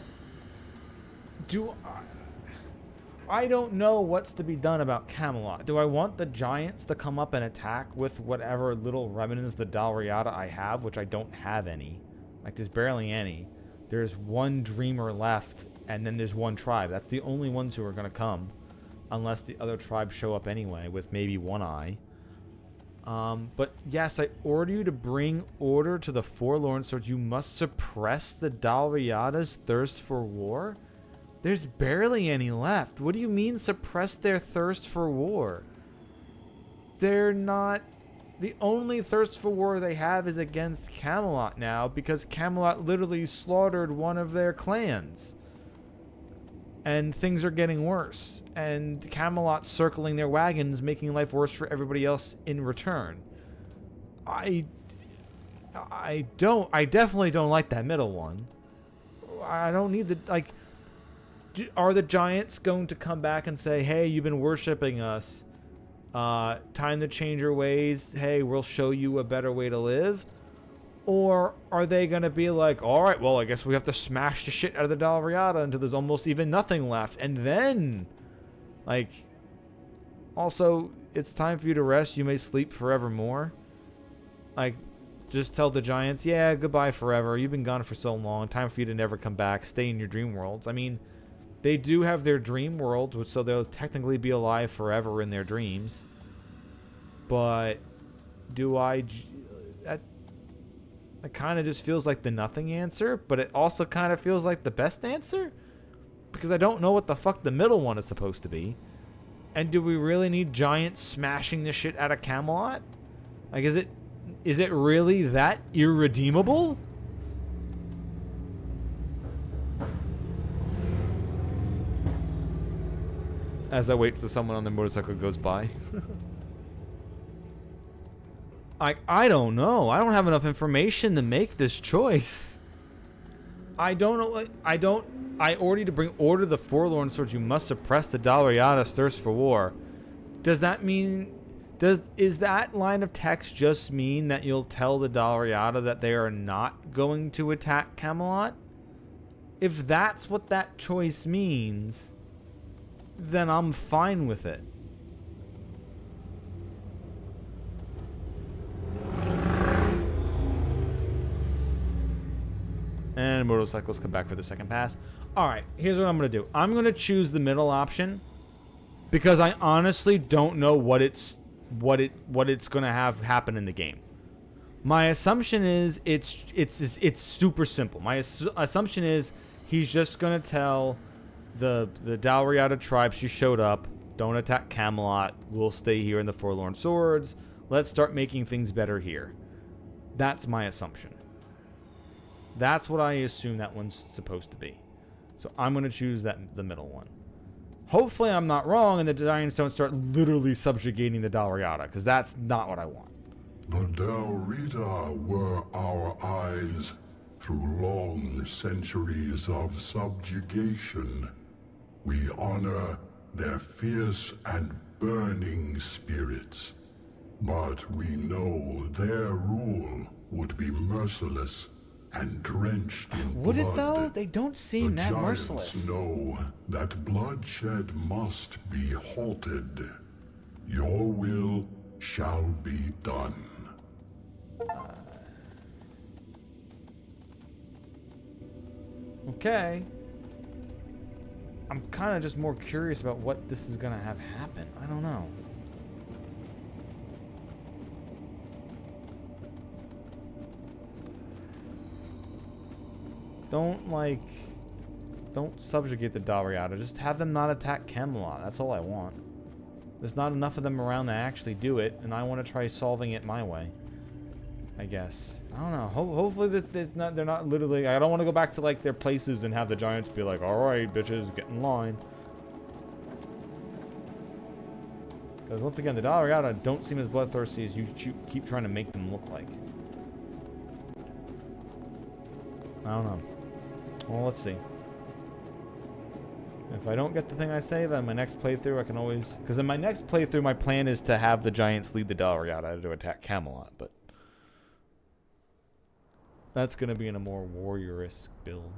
I don't know what's to be done about Camelot. Do I want the giants to come up and attack with whatever little remnants the Dalriada I have, which I don't have any. Like, there's barely any. There's one dreamer left, and then there's one tribe. That's the only ones who are going to come. Unless the other tribes show up anyway, with maybe one eye. But yes, I order you to bring order to the Forlorn Swords. You must suppress the Dalriada's thirst for war. There's barely any left. What do you mean suppress their thirst for war? They're not... The only thirst for war they have is against Camelot now, because Camelot literally slaughtered one of their clans. And things are getting worse. And Camelot's circling their wagons, making life worse for everybody else in return. I definitely don't like that middle one. I don't need the... Like, are the giants going to come back and say, hey, you've been worshipping us. Time to change your ways. Hey, we'll show you a better way to live. Or are they going to be like, all right, well, I guess we have to smash the shit out of the Dalriada until there's almost even nothing left. And then, like, also, it's time for you to rest. You may sleep forevermore. Like, just tell the giants, yeah, goodbye forever. You've been gone for so long. Time for you to never come back. Stay in your dream worlds. I mean, they do have their dream world, so they'll technically be alive forever in their dreams. But do I... It kind of just feels like the nothing answer, but it also kind of feels like the best answer. Because I don't know what the fuck the middle one is supposed to be. And do we really need giants smashing the shit out of Camelot? Like, is it really that irredeemable? As I wait till someone on the motorcycle goes by. I don't know. I don't have enough information to make this choice. I don't know. I order you to bring order to the Forlorn Swords. You must suppress the Dalriada's thirst for war. Does that mean... Is that line of text just mean that you'll tell the Dalriada that they are not going to attack Camelot? If that's what that choice means, then I'm fine with it. And motorcycles come back for the second pass. Alright, here's what I'm going to do. I'm going to choose the middle option because I honestly don't know what it's going to have happen in the game. My assumption is it's super simple. My assumption is he's just going to tell the Dalriada tribes who showed up, don't attack Camelot. We'll stay here in the Forlorn Swords. Let's start making things better here. That's my assumption. That's what I assume that one's supposed to be. So I'm going to choose the middle one. Hopefully I'm not wrong and the giants don't start literally subjugating the Dalriada, because that's not what I want. The Dalrita were our eyes through long centuries of subjugation. We honor their fierce and burning spirits, but we know their rule would be merciless and drenched in Would blood. it though? They don't seem that merciless. The giants know that bloodshed must be halted. Your will shall be done. Okay. I'm kind of just more curious about what this is going to have happen. I don't know. Don't subjugate the Dalriada. Just have them not attack Camelot. That's all I want. There's not enough of them around to actually do it, and I want to try solving it my way. I guess. I don't know. Hopefully they're not literally... I don't want to go back to like their places and have the giants be like, alright, bitches, get in line. Because once again, the Dalriada don't seem as bloodthirsty as you keep trying to make them look like. don't know. Well, let's see. If I don't get the thing I save, on my next playthrough, I can always... Because in my next playthrough, my plan is to have the giants lead the Dalriada to attack Camelot, but... That's going to be in a more warrior-esque build.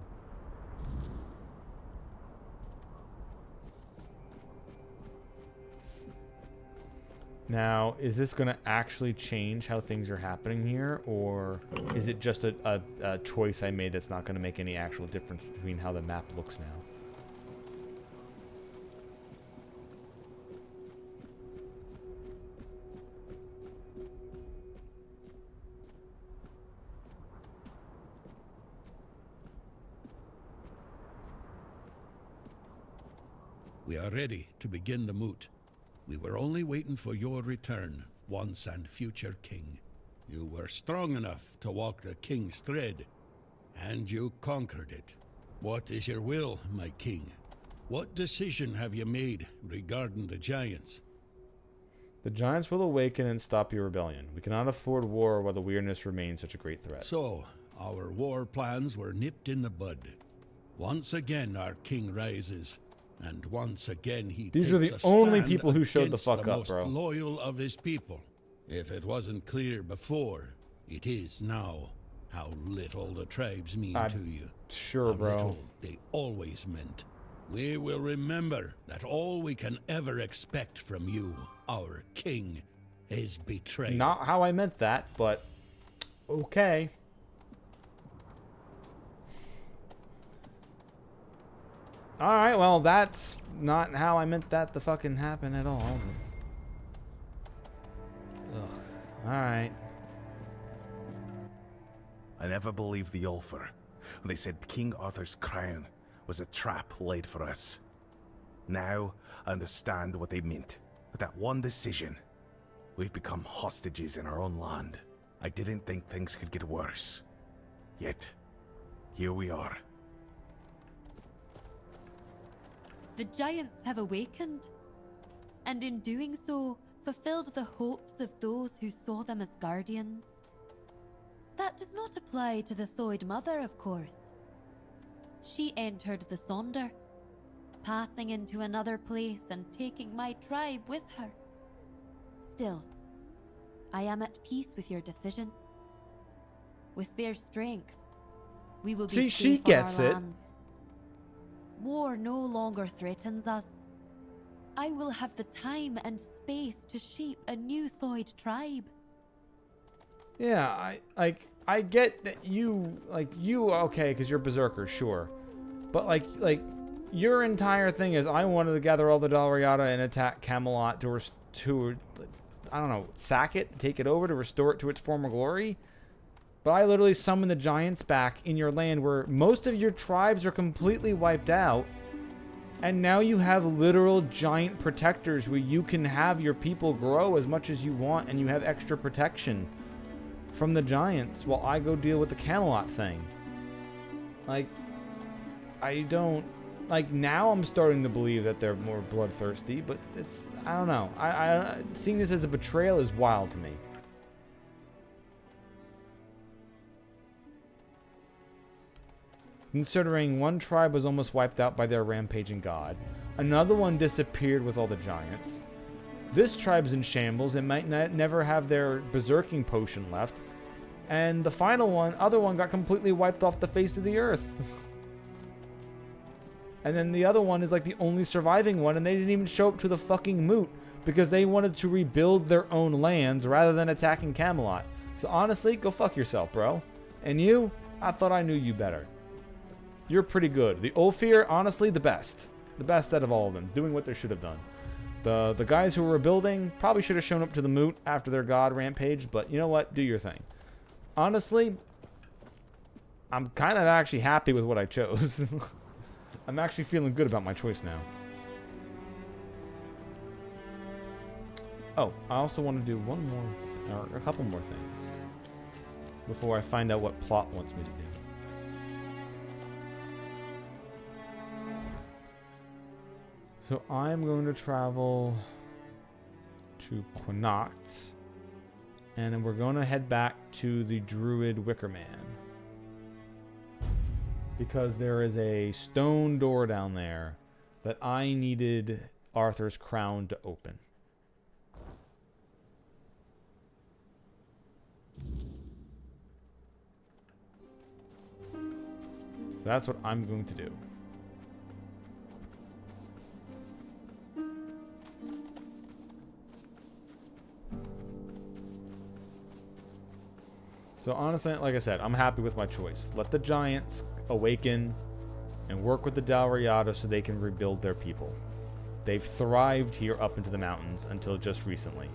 Now, is this going to actually change how things are happening here, or is it just a choice I made that's not going to make any actual difference between how the map looks now? We are ready to begin the moot. We were only waiting for your return, once and future king. You were strong enough to walk the king's thread, and you conquered it. What is your will, my king? What decision have you made regarding the giants? The giants will awaken and stop your rebellion. We cannot afford war while the weirdness remains such a great threat. So, our war plans were nipped in the bud. Once again our king rises, and once again he These takes are the a only stand people who showed the against fuck the up, most bro. loyal of his people. If it wasn't clear before, it is now how little the tribes mean to you. Sure, how bro. little they always meant. We will remember that all we can ever expect from you, our king, is betrayal. Not how I meant that, but okay. Alright, well, that's not how I meant that to fucking happen at all. Ugh. Alright. I never believed the Ulfar when they said King Arthur's crown was a trap laid for us. Now I understand what they meant. With that one decision, we've become hostages in our own land. I didn't think things could get worse. Yet, here we are. The giants have awakened, and in doing so, fulfilled the hopes of those who saw them as guardians. That does not apply to the Thoid Mother, of course. She entered the Sonder, passing into another place and taking my tribe with her. Still, I am at peace with your decision. With their strength, we will be See, safe she on gets our it. lands. War no longer threatens us. I will have the time and space to shape a new Thoid tribe. Yeah, I get that you okay, because you're berserker, sure. But like your entire thing is I wanted to gather all the Dalriada and attack Camelot to I don't know, sack it, take it over, to restore it to its former glory. But I literally summoned the giants back in your land where most of your tribes are completely wiped out. And now you have literal giant protectors where you can have your people grow as much as you want, and you have extra protection from the giants while I go deal with the Camelot thing. Like, I don't... Like, now I'm starting to believe that they're more bloodthirsty, but it's... I don't know. I seeing this as a betrayal is wild to me. Considering one tribe was almost wiped out by their rampaging god, another one disappeared with all the giants. This tribe's in shambles and might never have their berserking potion left, and the other one got completely wiped off the face of the earth. And then the other one is like the only surviving one, and they didn't even show up to the fucking moot because they wanted to rebuild their own lands rather than attacking Camelot. So honestly, go fuck yourself, bro. And you, I thought I knew you better. You're pretty good. The Ulfir, honestly, the best. The best out of all of them, doing what they should have done. The guys who were building probably should have shown up to the moot after their god rampage, but you know what? Do your thing. Honestly, I'm kind of actually happy with what I chose. I'm actually feeling good about my choice now. Oh, I also want to do one more, or a couple more things before I find out what plot wants me to do. So I'm going to travel to Quinacht, and then we're going to head back to the Druid Wicker Man. because there is a stone door down there that I needed Arthur's crown to open. So that's what I'm going to do. So honestly, like I said, I'm happy with my choice. Let the giants awaken and work with the Dalriada so they can rebuild their people. They've thrived here up into the mountains until just recently.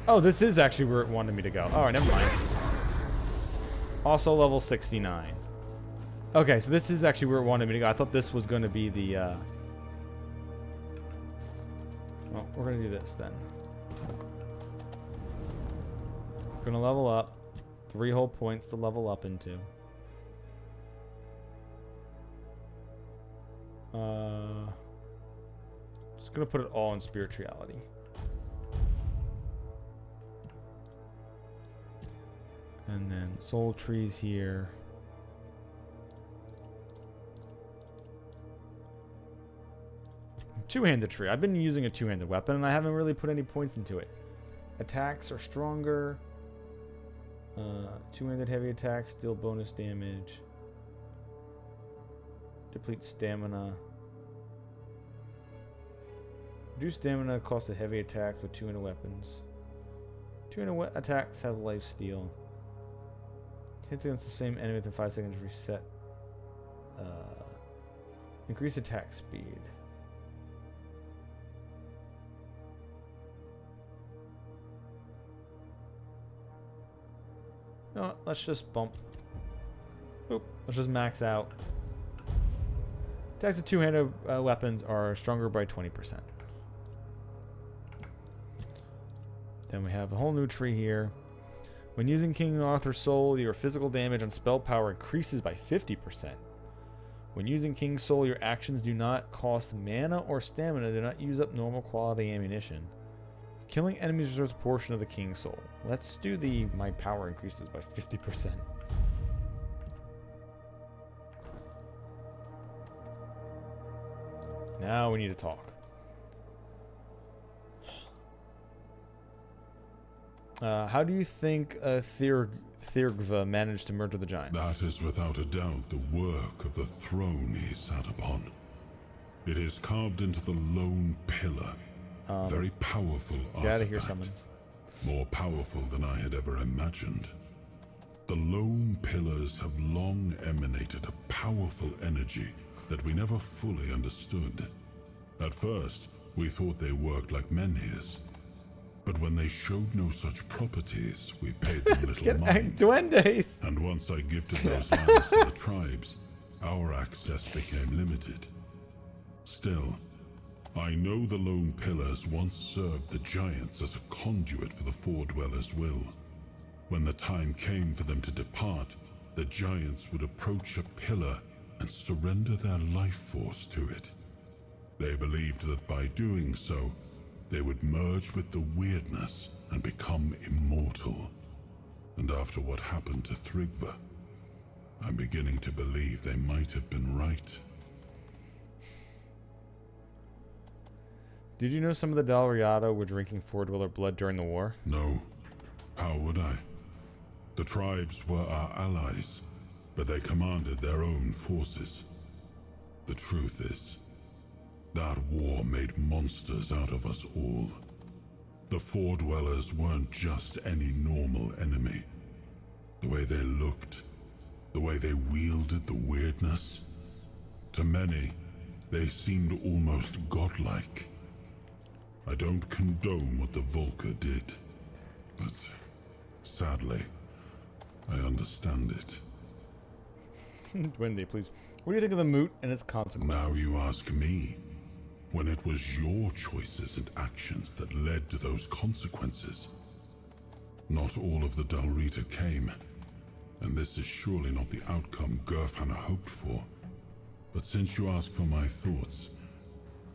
Oh, this is actually where it wanted me to go. Alright, never mind. Also level 69. Okay, so this is actually where it wanted me to go. I thought this was going to be the... Well, we're going to do this then. Going to level up. 3 whole points to level up into. Just going to put it all in spirituality. And then soul trees here. Two-handed tree. I've been using a two-handed weapon and I haven't really put any points into it. Attacks are stronger. Two-handed heavy attacks deal bonus damage. Deplete stamina. Reduce stamina cost of heavy attacks with two-handed weapons. Two-handed attacks have life steal. Hits against the same enemy within 5 seconds reset. Increase attack speed. No, let's just bump. Oop, let's just max out. Attacks with two-handed weapons are stronger by 20%. Then we have a whole new tree here. When using King Arthur's Soul, your physical damage on spell power increases by 50%. When using King's Soul, your actions do not cost mana or stamina, do not use up normal quality ammunition. Killing enemies restores a portion of the King's Soul. Let's do my power increases by 50%. Now we need to talk. How do you think Thirgva managed to murder the giants? That is without a doubt the work of the throne he sat upon. It is carved into the lone pillar. Very powerful artifact. Get out of here, summons. More powerful than I had ever imagined. The lone pillars have long emanated a powerful energy that we never fully understood. At first, we thought they worked like menhirs. But when they showed no such properties, we paid them little mind. Duendes! And once I gifted those lands to the tribes, our access became limited. Still, I know the lone pillars once served the giants as a conduit for the Four Dwellers' will. When the time came for them to depart, the giants would approach a pillar and surrender their life force to it. They believed that by doing so, they would merge with the weirdness and become immortal. And after what happened to Thryggva, I'm beginning to believe they might have been right. Did you know some of the Dalriada were drinking Four Dweller blood during the war? No. How would I? The tribes were our allies, but they commanded their own forces. The truth is, that war made monsters out of us all. The Four Dwellers weren't just any normal enemy. The way they looked, The way they wielded the weirdness. To many, they seemed almost godlike. I don't condone what the Volker did, but sadly, I understand it. Wendy, please. What do you think of the moot and its consequences? Now you ask me, when it was your choices and actions that led to those consequences. Not all of the Dalrita came, and this is surely not the outcome Gerfhanna hoped for. But since you ask for my thoughts,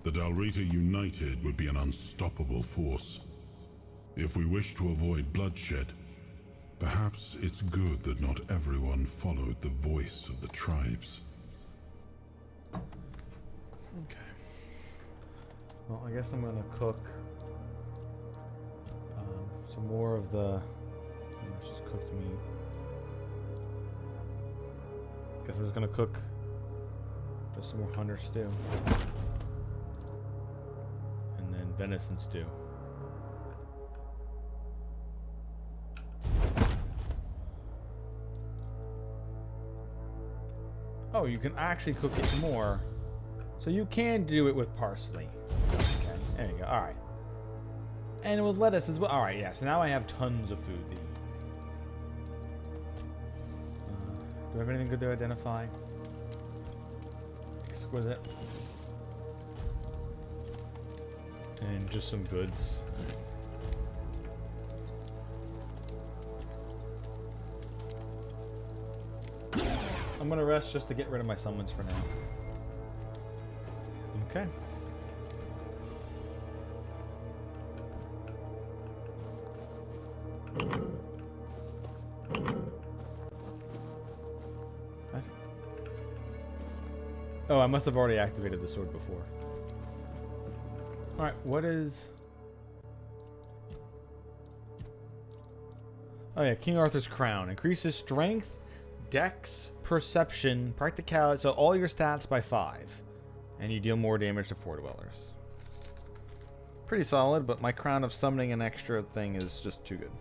the Dalrita united would be an unstoppable force. If we wish to avoid bloodshed, perhaps it's good that not everyone followed the voice of the tribes. Okay. Well, I guess I'm gonna cook some more of the. Let's just cooked meat. Guess I'm just gonna cook just some more hunter stew, and then venison stew. Oh, you can actually cook it more. So you can do it with parsley. Okay, there you go. All right. And with lettuce as well. All right, yeah. So now I have tons of food to eat. Do I have anything good to identify? Exquisite. And just some goods. I'm gonna rest just to get rid of my summons for now. Okay. What? Oh, I must have already activated the sword before. Alright, what is... Oh yeah, King Arthur's Crown. Increases strength, dex, perception, practicality, so all your stats by 5. And you deal more damage to 4 dwellers. Pretty solid, but my Crown of Summoning an extra thing is just too good.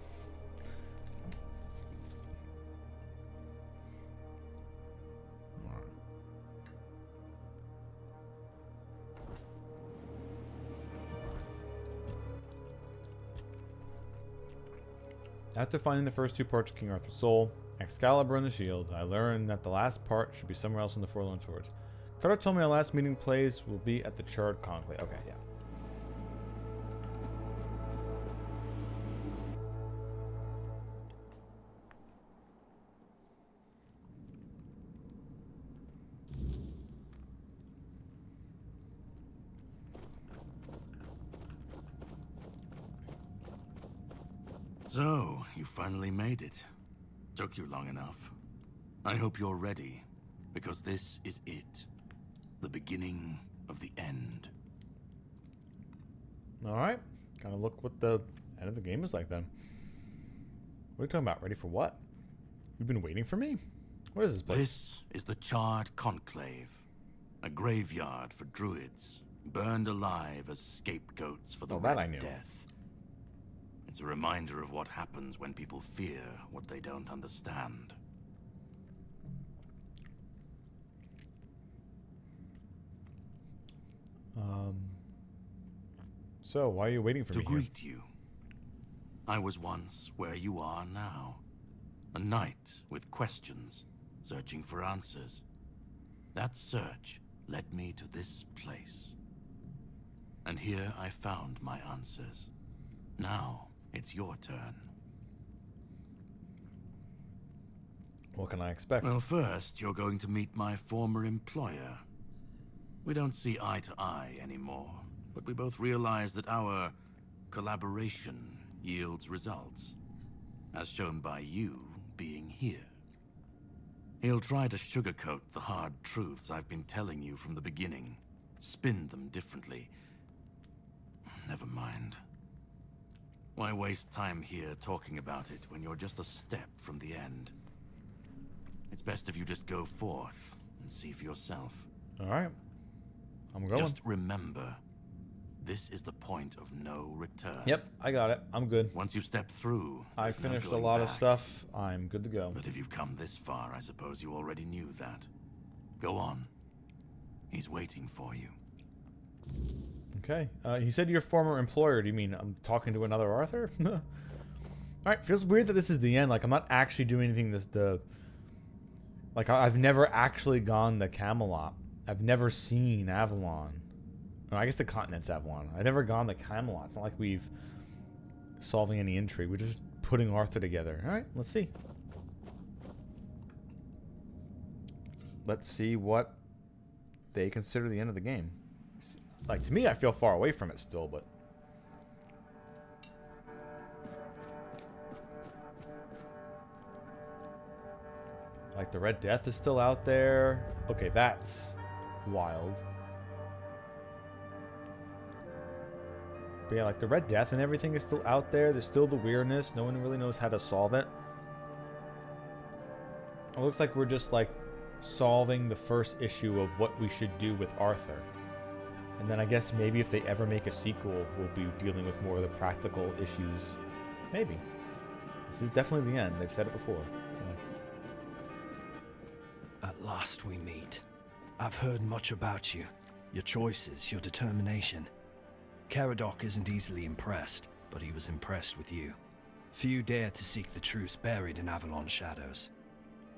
After finding the first 2 parts of King Arthur's soul, Excalibur and the shield, I learned that the last part should be somewhere else in the Forlorn Swords. Carter told me our last meeting place will be at the Charred Conclave. Okay, yeah. So, you finally made it. Took you long enough. I hope you're ready, because this is it. The beginning of the end. Alright. Kind of look what the end of the game is like then. What are you talking about? Ready for what? You've been waiting for me? What is this place? This is the Charred Conclave. A graveyard for druids, burned alive as scapegoats for the that I Red knew. Death. It's a reminder of what happens when people fear what they don't understand. So, why are you waiting for To me here? greet you. I was once where you are now. A knight with questions, searching for answers. That search led me to this place. And here I found my answers. Now, it's your turn. What can I expect? Well, first, you're going to meet my former employer. We don't see eye to eye anymore, but we both realize that our collaboration yields results, as shown by you being here. He'll try to sugarcoat the hard truths I've been telling you from the beginning, spin them differently. Never mind. Why waste time here talking about it when you're just a step from the end? It's best if you just go forth and see for yourself. Alright. I'm going. Just remember, This is the point of no return. Yep, I got it. I'm good. Once you step through, I there's no finished a going lot of back. stuff. I'm good to go. But if you've come this far, I suppose you already knew that. Go on. He's waiting for you. Okay. You said your former employer. Do you mean I'm talking to another Arthur? Alright, feels weird that this is the end. Like, I'm not actually doing anything Like, I've never actually gone to Camelot. I've never seen Avalon. Oh, I guess the continent's Avalon. I've never gone to Camelot. It's not like we've solving any intrigue. We're just putting Arthur together. Alright, let's see. Let's see what they consider the end of the game. Like, to me, I feel far away from it still, but... Like, the Red Death is still out there. Okay, that's wild. But yeah, like, the Red Death and everything is still out there. There's still the weirdness. No one really knows how to solve it. It looks like we're just, like, solving the first issue of what we should do with Arthur. And then I guess maybe if they ever make a sequel, we'll be dealing with more of the practical issues. Maybe. This is definitely the end. They've said it before. Yeah. At last we meet. I've heard much about you. Your choices, your determination. Caradoc isn't easily impressed, but he was impressed with you. Few dare to seek the truth buried in Avalon's shadows.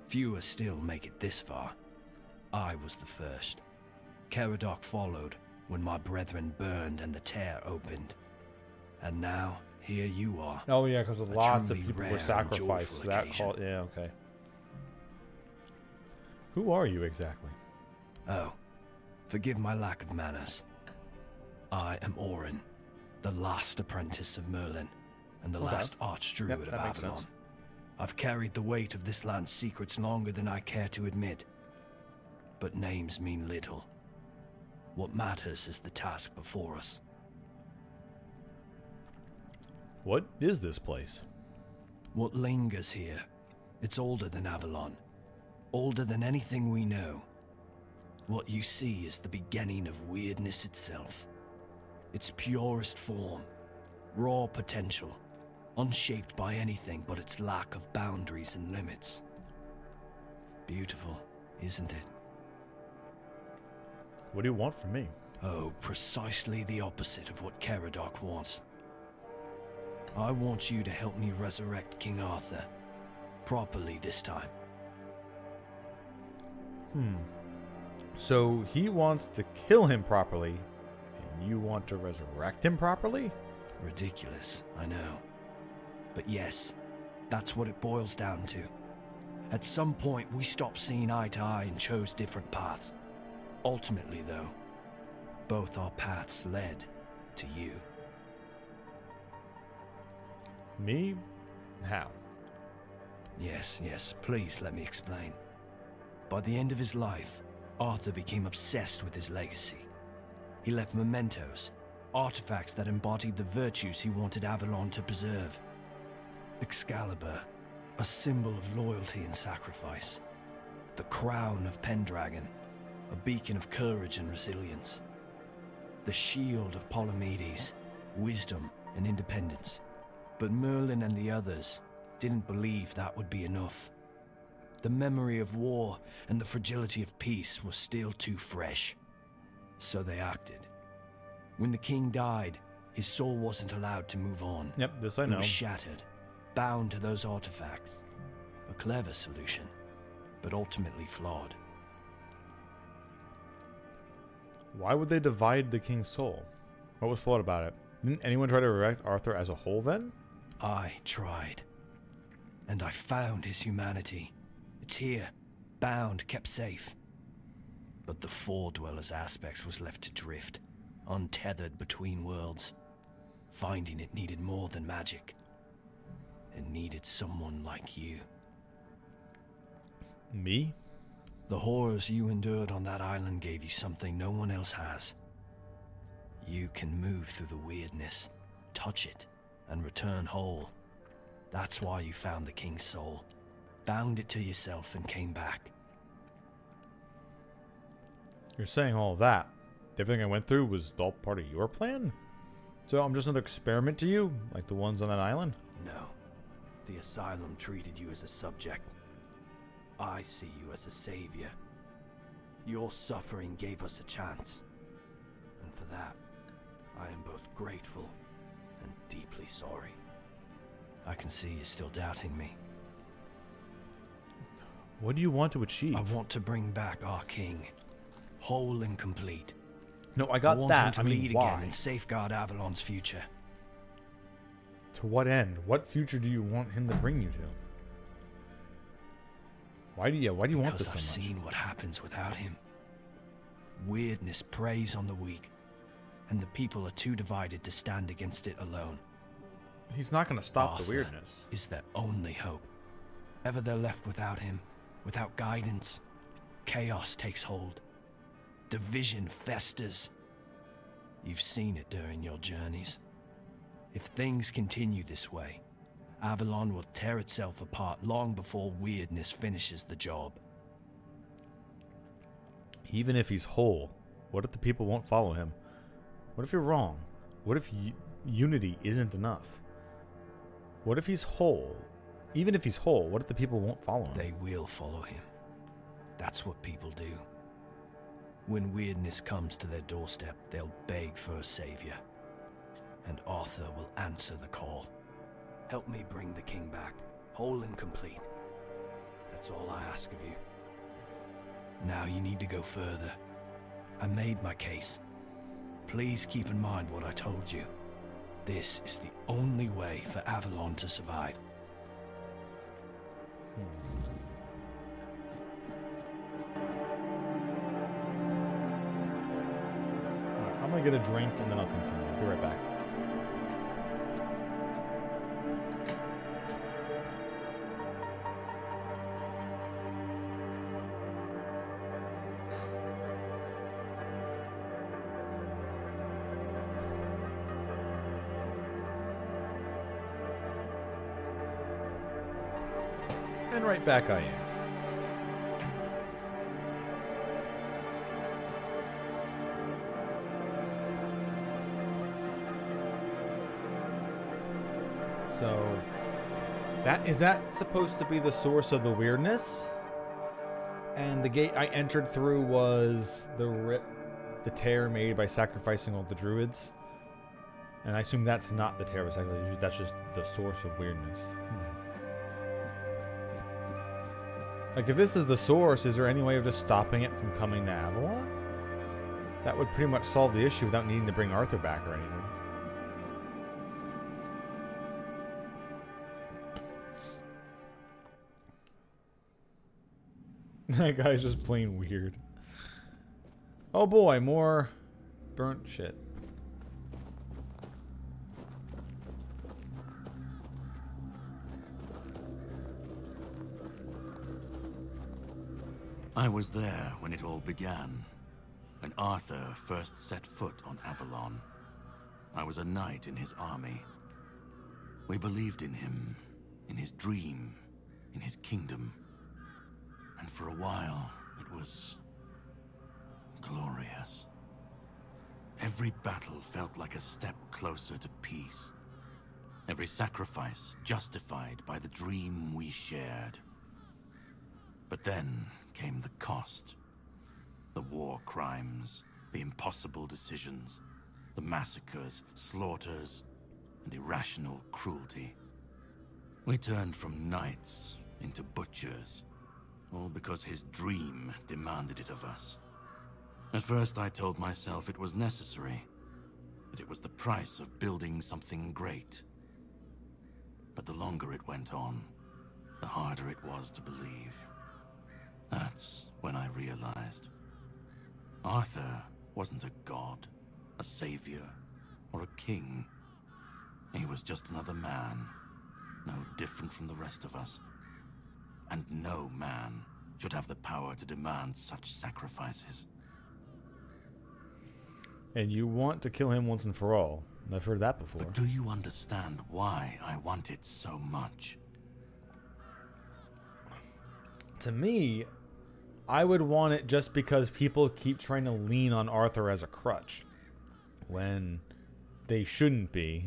Fewer still make it this far. I was the first. Caradoc followed when my brethren burned and the tear opened. And now, here you are. Oh yeah, because lots of truly people rare were and sacrificed. joyful So that occasion. called, yeah, okay. Who are you exactly? Oh, forgive my lack of manners. I am Orin, the last apprentice of Merlin, and the Okay. last archdruid Yep, of that makes Avalon. sense. I've carried the weight of this land's secrets longer than I care to admit. But names mean little. What matters is the task before us. What is this place? What lingers here? It's older than Avalon. Older than anything we know. What you see is the beginning of weirdness itself. Its purest form. Raw potential. Unshaped by anything but its lack of boundaries and limits. Beautiful, isn't it? What do you want from me? Oh, precisely the opposite of what Caradoc wants. I want you to help me resurrect King Arthur. Properly this time. So he wants to kill him properly, and you want to resurrect him properly? Ridiculous, I know. But yes, that's what it boils down to. At some point, we stopped seeing eye to eye and chose different paths. Ultimately, though, both our paths led to you. Me? How? Yes, please let me explain. By the end of his life, Arthur became obsessed with his legacy. He left mementos, artifacts that embodied the virtues he wanted Avalon to preserve. Excalibur, a symbol of loyalty and sacrifice. The crown of Pendragon, a beacon of courage and resilience. The shield of Palamedes, wisdom and independence. But Merlin and the others didn't believe that would be enough. The memory of war and the fragility of peace was still too fresh. So they acted. When the king died, his soul wasn't allowed to move on. Yep, this I It know. was shattered, bound to those artifacts. A clever solution, but ultimately flawed. Why would they divide the king's soul? What was flawed about it? Didn't anyone try to resurrect Arthur as a whole then? I tried. And I found his humanity. It's here, bound, kept safe. But the Four Dwellers aspects was left to drift, untethered between worlds. Finding it needed more than magic. It needed someone like you. Me? The horrors you endured on that island gave you something no one else has. You can move through the weirdness, touch it, and return whole. That's why you found the king's soul, bound it to yourself, and came back. You're saying all that, everything I went through was all part of your plan? So I'm just another experiment to you, like the ones on that island? No. The Asylum treated you as a subject. I see you as a savior. Your suffering gave us a chance. And for that, I am both grateful and deeply sorry. I can see you're still doubting me. What do you want to achieve? I want to bring back our king, whole and complete. No, I got want that. him to I mean, lead why? again and safeguard Avalon's future. To what end? What future do you want him to bring you to? Why do you want this so Because I've much? seen what happens without him. Weirdness preys on the weak, and the people are too divided to stand against it alone. He's not going to stop Arthur the weirdness. is their only hope. Ever they're left without him, without guidance, chaos takes hold. Division festers. You've seen it during your journeys. If things continue this way, Avalon will tear itself apart long before weirdness finishes the job. Even if he's whole, what if the people won't follow him? What if you're wrong? What if unity isn't enough? What if he's whole? Even if he's whole, what if the people won't follow him? They will follow him. That's what people do. When weirdness comes to their doorstep, they'll beg for a savior. And Arthur will answer the call. Help me bring the king back, whole and complete. That's all I ask of you. Now you need to go further. I made my case. Please keep in mind what I told you. This is the only way for Avalon to survive. Alright, I'm going to get a drink and then I'll continue. I'll be right back. And right back I am. So, is that supposed to be the source of the weirdness? And the gate I entered through was the tear made by sacrificing all the druids? And I assume that's not the tear by sacrificing, that's just the source of weirdness. Like, if this is the source, is there any way of just stopping it from coming to Avalon? That would pretty much solve the issue without needing to bring Arthur back or anything. That guy's just plain weird. Oh boy, more burnt shit. I was there when it all began, when Arthur first set foot on Avalon. I was a knight in his army. We believed in him, in his dream, in his kingdom. And for a while, it was glorious. Every battle felt like a step closer to peace. Every sacrifice justified by the dream we shared. But then came the cost. The war crimes, the impossible decisions, the massacres, slaughters, and irrational cruelty. We turned from knights into butchers, all because his dream demanded it of us. At first I told myself it was necessary, that it was the price of building something great. But the longer it went on, the harder it was to believe. That's when I realized Arthur wasn't a god, a savior, or a king. He was just another man, no different from the rest of us. And no man should have the power to demand such sacrifices. And you want to kill him once and for all. I've heard that before. But do you understand why I want it so much? To me, I would want it just because people keep trying to lean on Arthur as a crutch when they shouldn't be.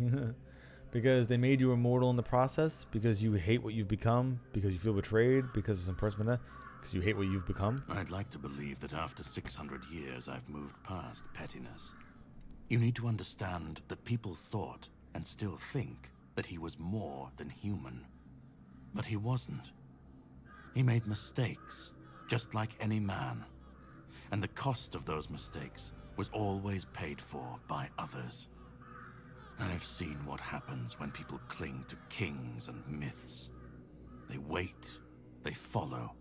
Because they made you immortal in the process, because you hate what you've become, because you feel betrayed, because of some person, because you hate what you've become. I'd like to believe that after 600 years I've moved past pettiness. You need to understand that people thought, and still think, that he was more than human. But he wasn't. He made mistakes, just like any man. And the cost of those mistakes was always paid for by others. I've seen what happens when people cling to kings and myths. They wait, they follow,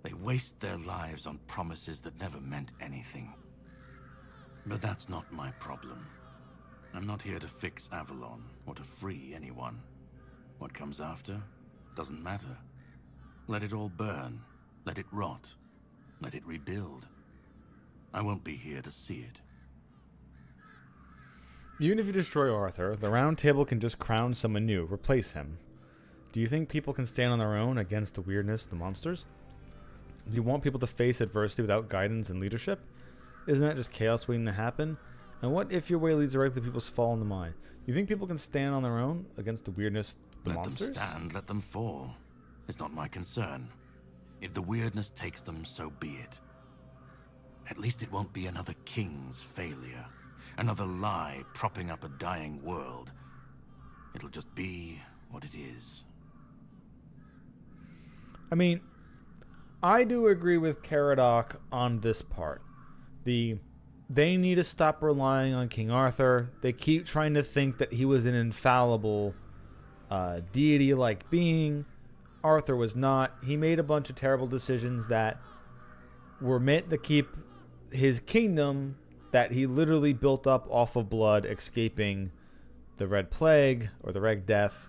they waste their lives on promises that never meant anything. But that's not my problem. I'm not here to fix Avalon or to free anyone. What comes after doesn't matter. Let it all burn, let it rot, let it rebuild. I won't be here to see it. Even if you destroy Arthur, the Round Table can just crown someone new, replace him. Do you think people can stand on their own against the weirdness of the monsters? Do you want people to face adversity without guidance and leadership? Isn't that just chaos waiting to happen? And what if your way leads directly to people's fall in the mind? You think people can stand on their own against the weirdness of the monsters? Let them stand, let them fall. It's not my concern. If the weirdness takes them, so be it. At least it won't be another king's failure. Another lie propping up a dying world. It'll just be what it is. I mean, I do agree with Caradoc on this part. They need to stop relying on King Arthur. They keep trying to think that he was an infallible deity-like being. Arthur was not. He made a bunch of terrible decisions that were meant to keep his kingdom that he literally built up off of blood, escaping the Red Plague or the Red Death,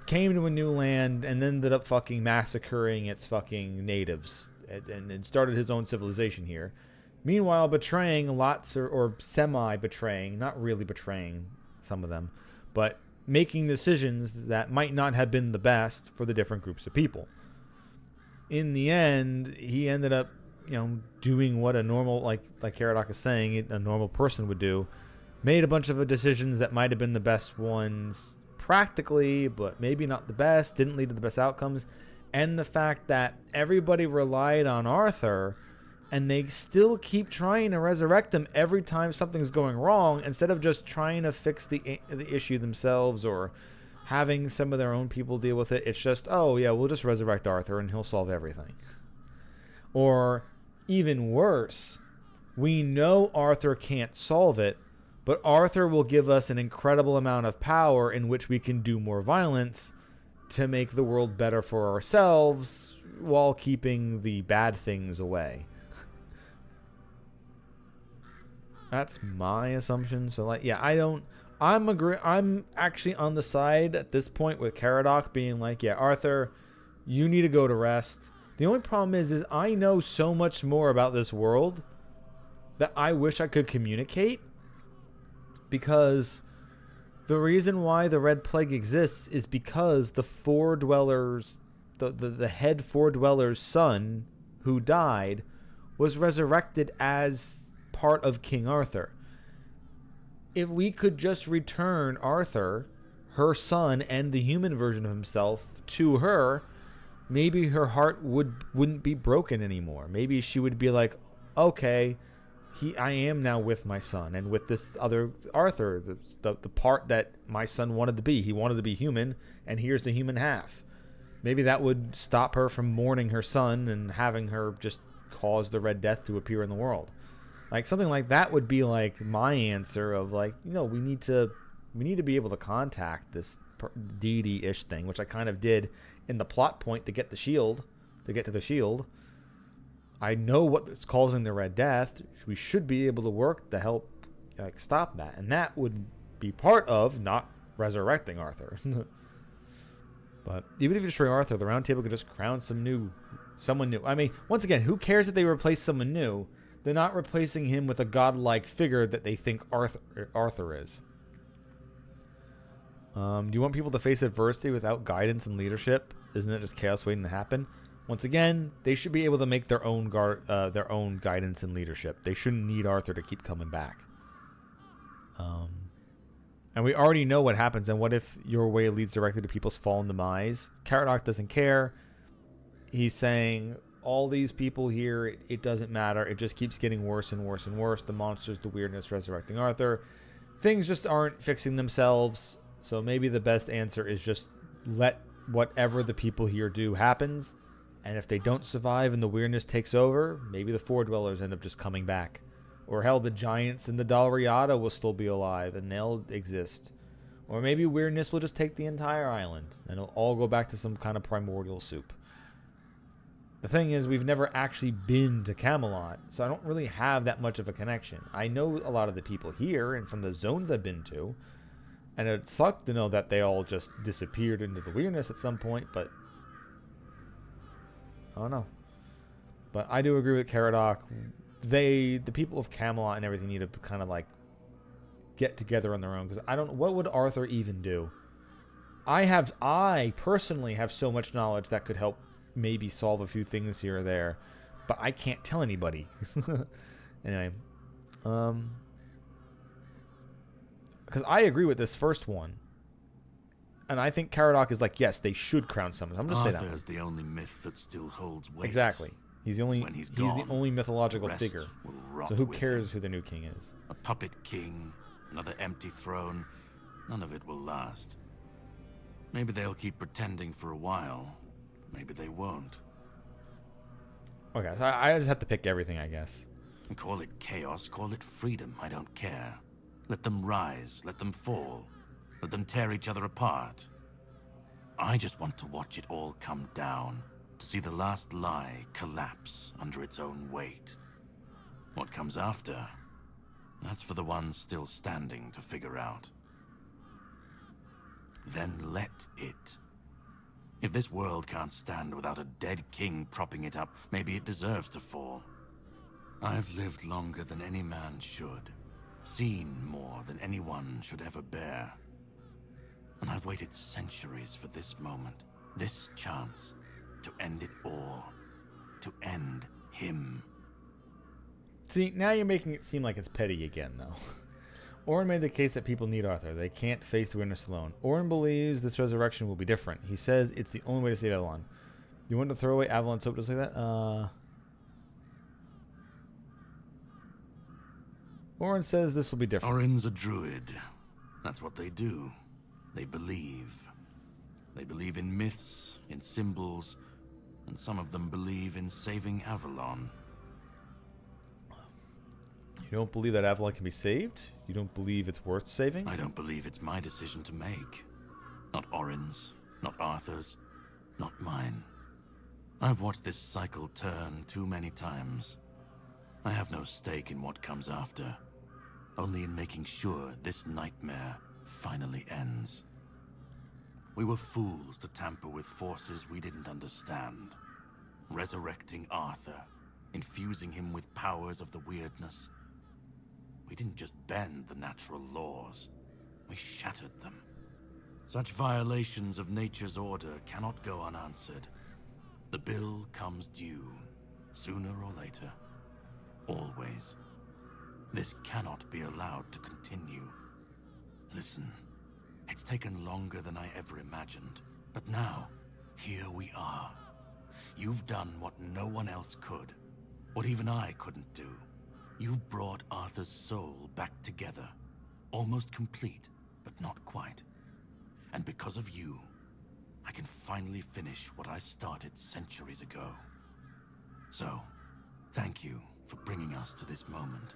came to a new land and ended up fucking massacring its fucking natives and started his own civilization here. Meanwhile, betraying lots or semi-betraying, not really betraying some of them, but making decisions that might not have been the best for the different groups of people. In the end, he ended up doing what a normal, like Caradoc is saying, a normal person would do. Made a bunch of decisions that might have been the best ones practically, but maybe not the best, didn't lead to the best outcomes. And the fact that everybody relied on Arthur, and they still keep trying to resurrect him every time something's going wrong, instead of just trying to fix the issue themselves or having some of their own people deal with it. It's just, oh yeah, we'll just resurrect Arthur and he'll solve everything. Or even worse, we know Arthur can't solve it, but Arthur will give us an incredible amount of power in which we can do more violence to make the world better for ourselves while keeping the bad things away. That's my assumption. So I'm actually on the side at this point with Caradoc being like, yeah, Arthur, you need to go to rest. The only problem is I know so much more about this world that I wish I could communicate, because the reason why the Red Plague exists is because the four dwellers, the head four dwellers' son who died was resurrected as part of King Arthur. If we could just return Arthur, her son, and the human version of himself to her, maybe her heart wouldn't be broken anymore. Maybe she would be like, okay, I am now with my son and with this other Arthur, the part that my son wanted to be. He wanted to be human, and here's the human half. Maybe that would stop her from mourning her son and having her just cause the Red Death to appear in the world. Like something like that would be like my answer of like, we need to be able to contact this deity-ish thing, which I kind of did in the plot point to get to the shield. I know what's causing the Red Death. We should be able to work to help stop that, and that would be part of not resurrecting Arthur. But even if you destroy Arthur, the Round Table could just crown someone new. I mean, once again, who cares if they replace someone new? They're not replacing him with a godlike figure that they think Arthur is. Do you want people to face adversity without guidance and leadership? Isn't it just chaos waiting to happen? Once again, they should be able to make their own guidance and leadership. They shouldn't need Arthur to keep coming back. And we already know what happens. And what if your way leads directly to people's fall and demise? Caradoc doesn't care. He's saying all these people here, it doesn't matter. It just keeps getting worse and worse and worse. The monsters, the weirdness, resurrecting Arthur. Things just aren't fixing themselves. So maybe the best answer is just let whatever the people here do happens. And if they don't survive and the weirdness takes over, maybe the Four Dwellers end up just coming back. Or hell, the giants in the Dalriada will still be alive and they'll exist. Or maybe weirdness will just take the entire island and it'll all go back to some kind of primordial soup. The thing is, we've never actually been to Camelot, so I don't really have that much of a connection. I know a lot of the people here and from the zones I've been to, and it sucked to know that they all just disappeared into the weirdness at some point, but I don't know. But I do agree with Caradoc. The people of Camelot and everything need to kind of like get together on their own, because I don't. What would Arthur even do? I personally have so much knowledge that could help maybe solve a few things here or there, but I can't tell anybody. Anyway, because I agree with this first one, and I think Caradoc is like, yes, they should crown someone. I'm just saying that. Arthur's the only myth that still holds weight. Exactly. He's the only. When he's the gone, only mythological the rest figure. will rot So who with cares him. who the new king is? A puppet king, another empty throne. None of it will last. Maybe they'll keep pretending for a while. Maybe they won't. Okay, so I just have to pick everything, I guess. And call it chaos, call it freedom, I don't care. Let them rise, let them fall. Let them tear each other apart. I just want to watch it all come down. To see the last lie collapse under its own weight. What comes after? That's for the ones still standing to figure out. Then let it. If this world can't stand without a dead king propping it up, maybe it deserves to fall. I've lived longer than any man should, seen more than anyone should ever bear. And I've waited centuries for this moment, this chance, to end it all, to end him. See, now you're making it seem like it's petty again, though. Orin made the case that people need Arthur. They can't face the weirdness alone. Orin believes this resurrection will be different. He says it's the only way to save Avalon. You want to throw away Avalon's hope to say that? Orin says this will be different. Orin's a druid. That's what they do. They believe. They believe in myths, in symbols, and some of them believe in saving Avalon. You don't believe that Avalon can be saved? You don't believe it's worth saving? I don't believe it's my decision to make. Not Orin's, not Arthur's, not mine. I've watched this cycle turn too many times. I have no stake in what comes after, only in making sure this nightmare finally ends. We were fools to tamper with forces we didn't understand. Resurrecting Arthur, infusing him with powers of the weirdness. We didn't just bend the natural laws, we shattered them. Such violations of nature's order cannot go unanswered. The bill comes due, sooner or later. Always. This cannot be allowed to continue. Listen, it's taken longer than I ever imagined, but now, here we are. You've done what no one else could, what even I couldn't do. You've brought Arthur's soul back together, almost complete, but not quite. And because of you, I can finally finish what I started centuries ago. So, thank you for bringing us to this moment.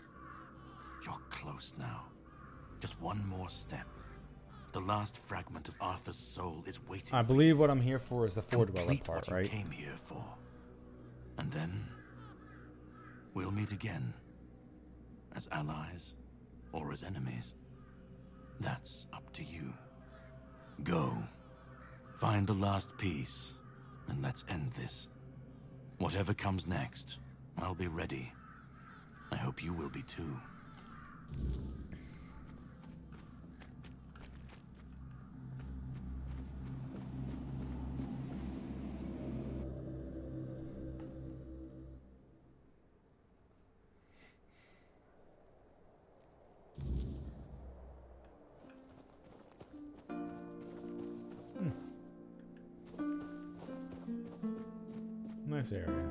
You're close now. Just one more step. The last fragment of Arthur's soul is waiting. I believe what I'm here for is the Four Dweller Complete part, what you right? came here for. And then we'll meet again. As allies or as enemies. That's up to you. Go. Find the last piece, and let's end this. Whatever comes next, I'll be ready. I hope you will be too. Nice area.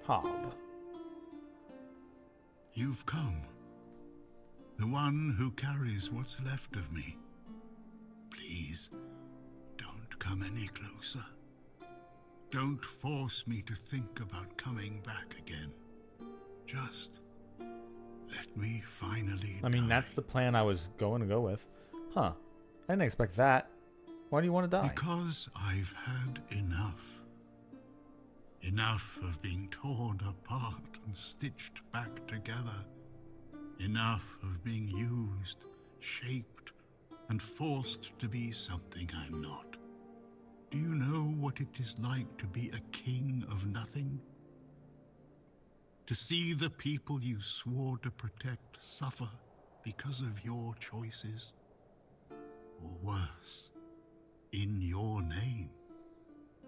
Hob. You've come. The one who carries what's left of me. Please, don't come any closer. Don't force me to think about coming back again. Just let me finally I mean, die. that's the plan I was going to go with. Huh. I didn't expect that. Why do you want to die? Because I've had enough. Enough of being torn apart and stitched back together. Enough of being used, shaped, and forced to be something I'm not. Do you know what it is like to be a king of nothing? To see the people you swore to protect suffer because of your choices? Or worse, in your name?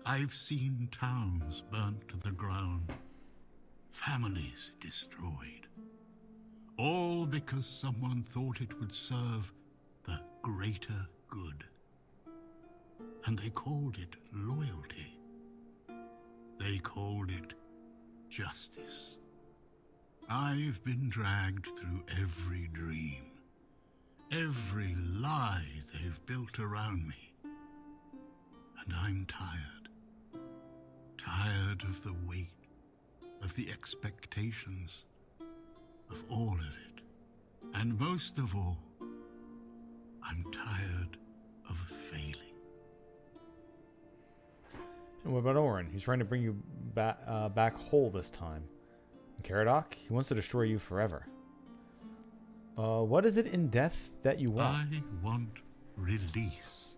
I've seen towns burnt to the ground, families destroyed, all because someone thought it would serve the greater good. And they called it loyalty. They called it justice. I've been dragged through every dream, every lie they've built around me. And I'm tired. Tired of the weight, of the expectations, of all of it. And most of all, I'm tired of failing. And what about Orin? He's trying to bring you back whole this time. And Caradoc, he wants to destroy you forever. What is it in death that you want? I want release.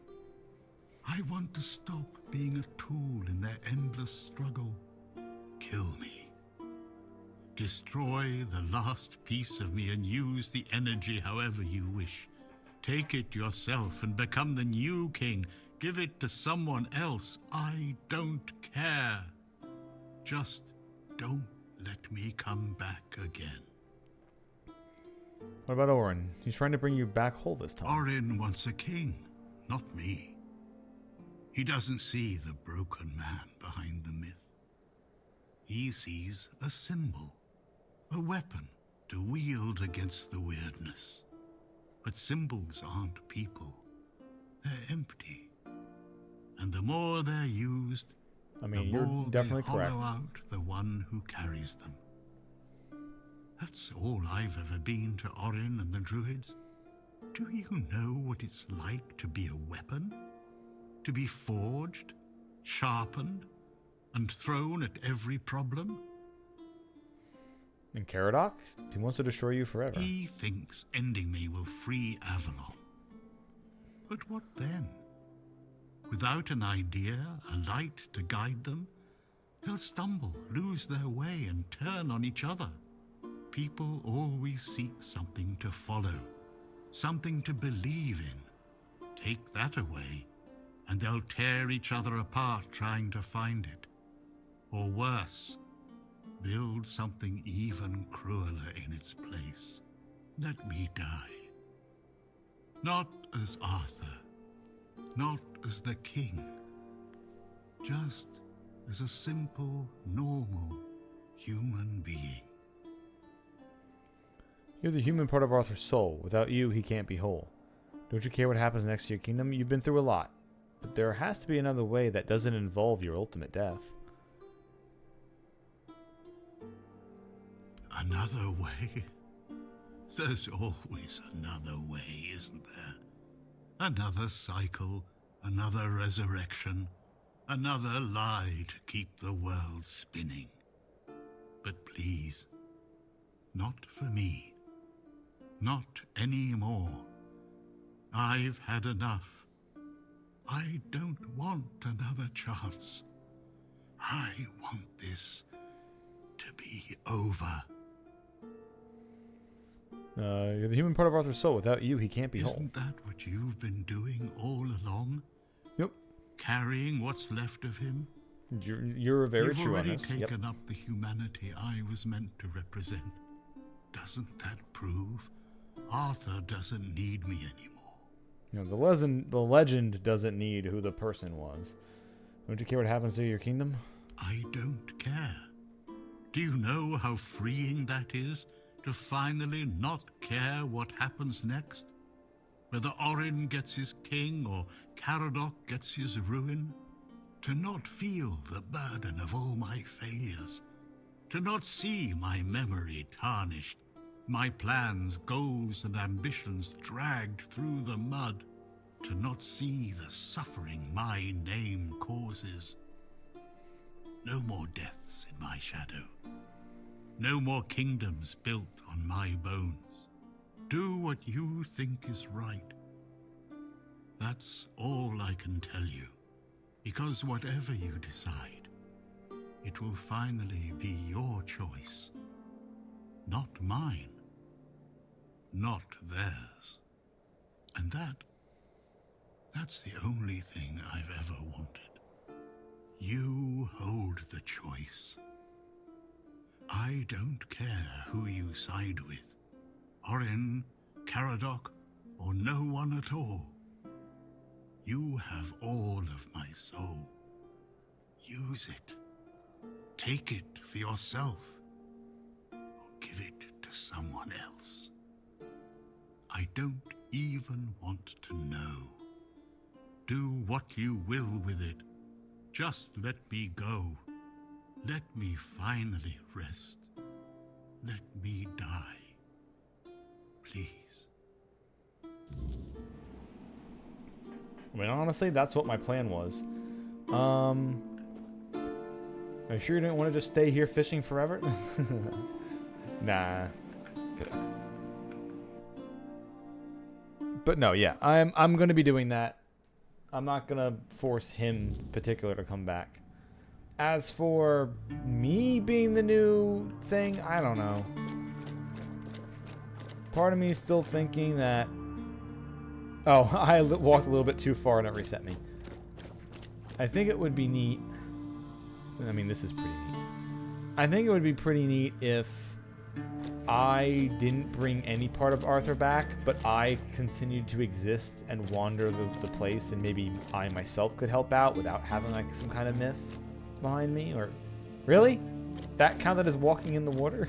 I want to stop being a tool in their endless struggle. Kill me. Destroy the last piece of me and use the energy however you wish. Take it yourself and become the new king. Give it to someone else. I don't care. Just don't let me come back again. What about Orin? He's trying to bring you back whole this time. Orin wants a king, not me. He doesn't see the broken man behind the myth. He sees a symbol, a weapon to wield against the weirdness. But symbols aren't people. They're empty. And the more they're used, I mean, the you're more definitely they correct. hollow out the one who carries them. That's all I've ever been to Orin and the Druids. Do you know what it's like to be a weapon? To be forged, sharpened, and thrown at every problem? And Caradoc? He wants to destroy you forever. He thinks ending me will free Avalon. But what then? Without an idea, a light to guide them, they'll stumble, lose their way, and turn on each other. People always seek something to follow, something to believe in. Take that away, and they'll tear each other apart trying to find it. Or worse, build something even crueler in its place. Let me die. Not as Arthur, not as the king, just as a simple, normal human being. You're the human part of Arthur's soul. Without you, he can't be whole. Don't you care what happens next to your kingdom? You've been through a lot. But there has to be another way that doesn't involve your ultimate death. Another way? There's always another way, isn't there? Another cycle, another resurrection, another lie to keep the world spinning. But please, not for me. Not anymore. I've had enough. I don't want another chance. I want this to be over. You're the human part of Arthur's soul. Without you, he can't be whole. Isn't that what you've been doing all along? Yep. Carrying what's left of him? You're very You've true on already this. taken up the humanity I was meant to represent. Doesn't that prove Arthur doesn't need me anymore? You know, the legend doesn't need who the person was. Don't you care what happens to your kingdom? I don't care. Do you know how freeing that is? To finally not care what happens next? Whether Orin gets his king or Caradoc gets his ruin? To not feel the burden of all my failures? To not see my memory tarnished? My plans, goals, and ambitions dragged through the mud? To not see the suffering my name causes? No more deaths in my shadow. No more kingdoms built on my bones. Do what you think is right. That's all I can tell you, because whatever you decide, it will finally be your choice, not mine, not theirs. And that's the only thing I've ever wanted. You hold the choice. I don't care who you side with, Orin, Caradoc, or no one at all. You have all of my soul. Use it. Take it for yourself, or give it to someone else. I don't even want to know. Do what you will with it. Just let me go. Let me finally rest. Let me die. Please. I mean, honestly, that's what my plan was. Are you sure you didn't want to just stay here fishing forever? Nah. But no, yeah, I'm gonna be doing that. I'm not gonna force him in particular to come back. As for me being the new thing, I don't know. Part of me is still thinking that... Oh, I walked a little bit too far and it reset me. I think it would be neat. I mean, this is pretty neat. I think it would be pretty neat if I didn't bring any part of Arthur back, but I continued to exist and wander the place, and maybe I myself could help out without having like some kind of myth behind me. Or really, that counted as walking in the water?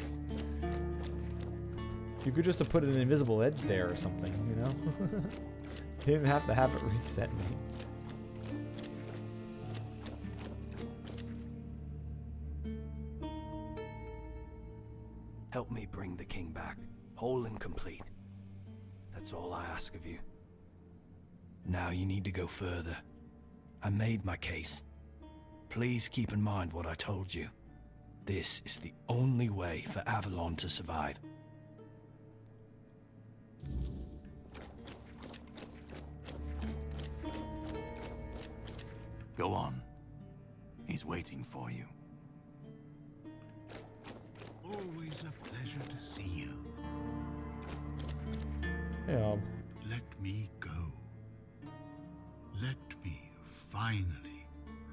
You could just have put an invisible edge there or something, you know? You didn't have to have it reset me. Help me bring the king back, whole and complete. That's all I ask of you. Now you need to go further. I made my case. Please keep in mind what I told you. This is the only way for Avalon to survive. Go on. He's waiting for you. Always a pleasure to see you. Yeah. Let me go. Let me finally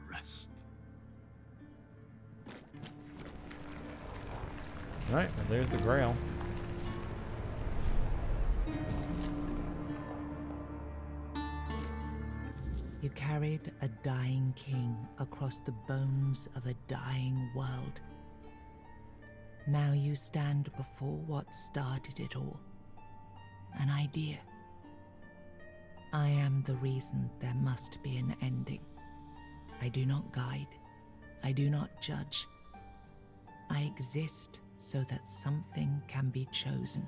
rest. Alright, well, there's the grail. You carried a dying king across the bones of a dying world. Now you stand before what started it all. An idea. I am the reason there must be an ending. I do not guide. I do not judge. I exist so that something can be chosen.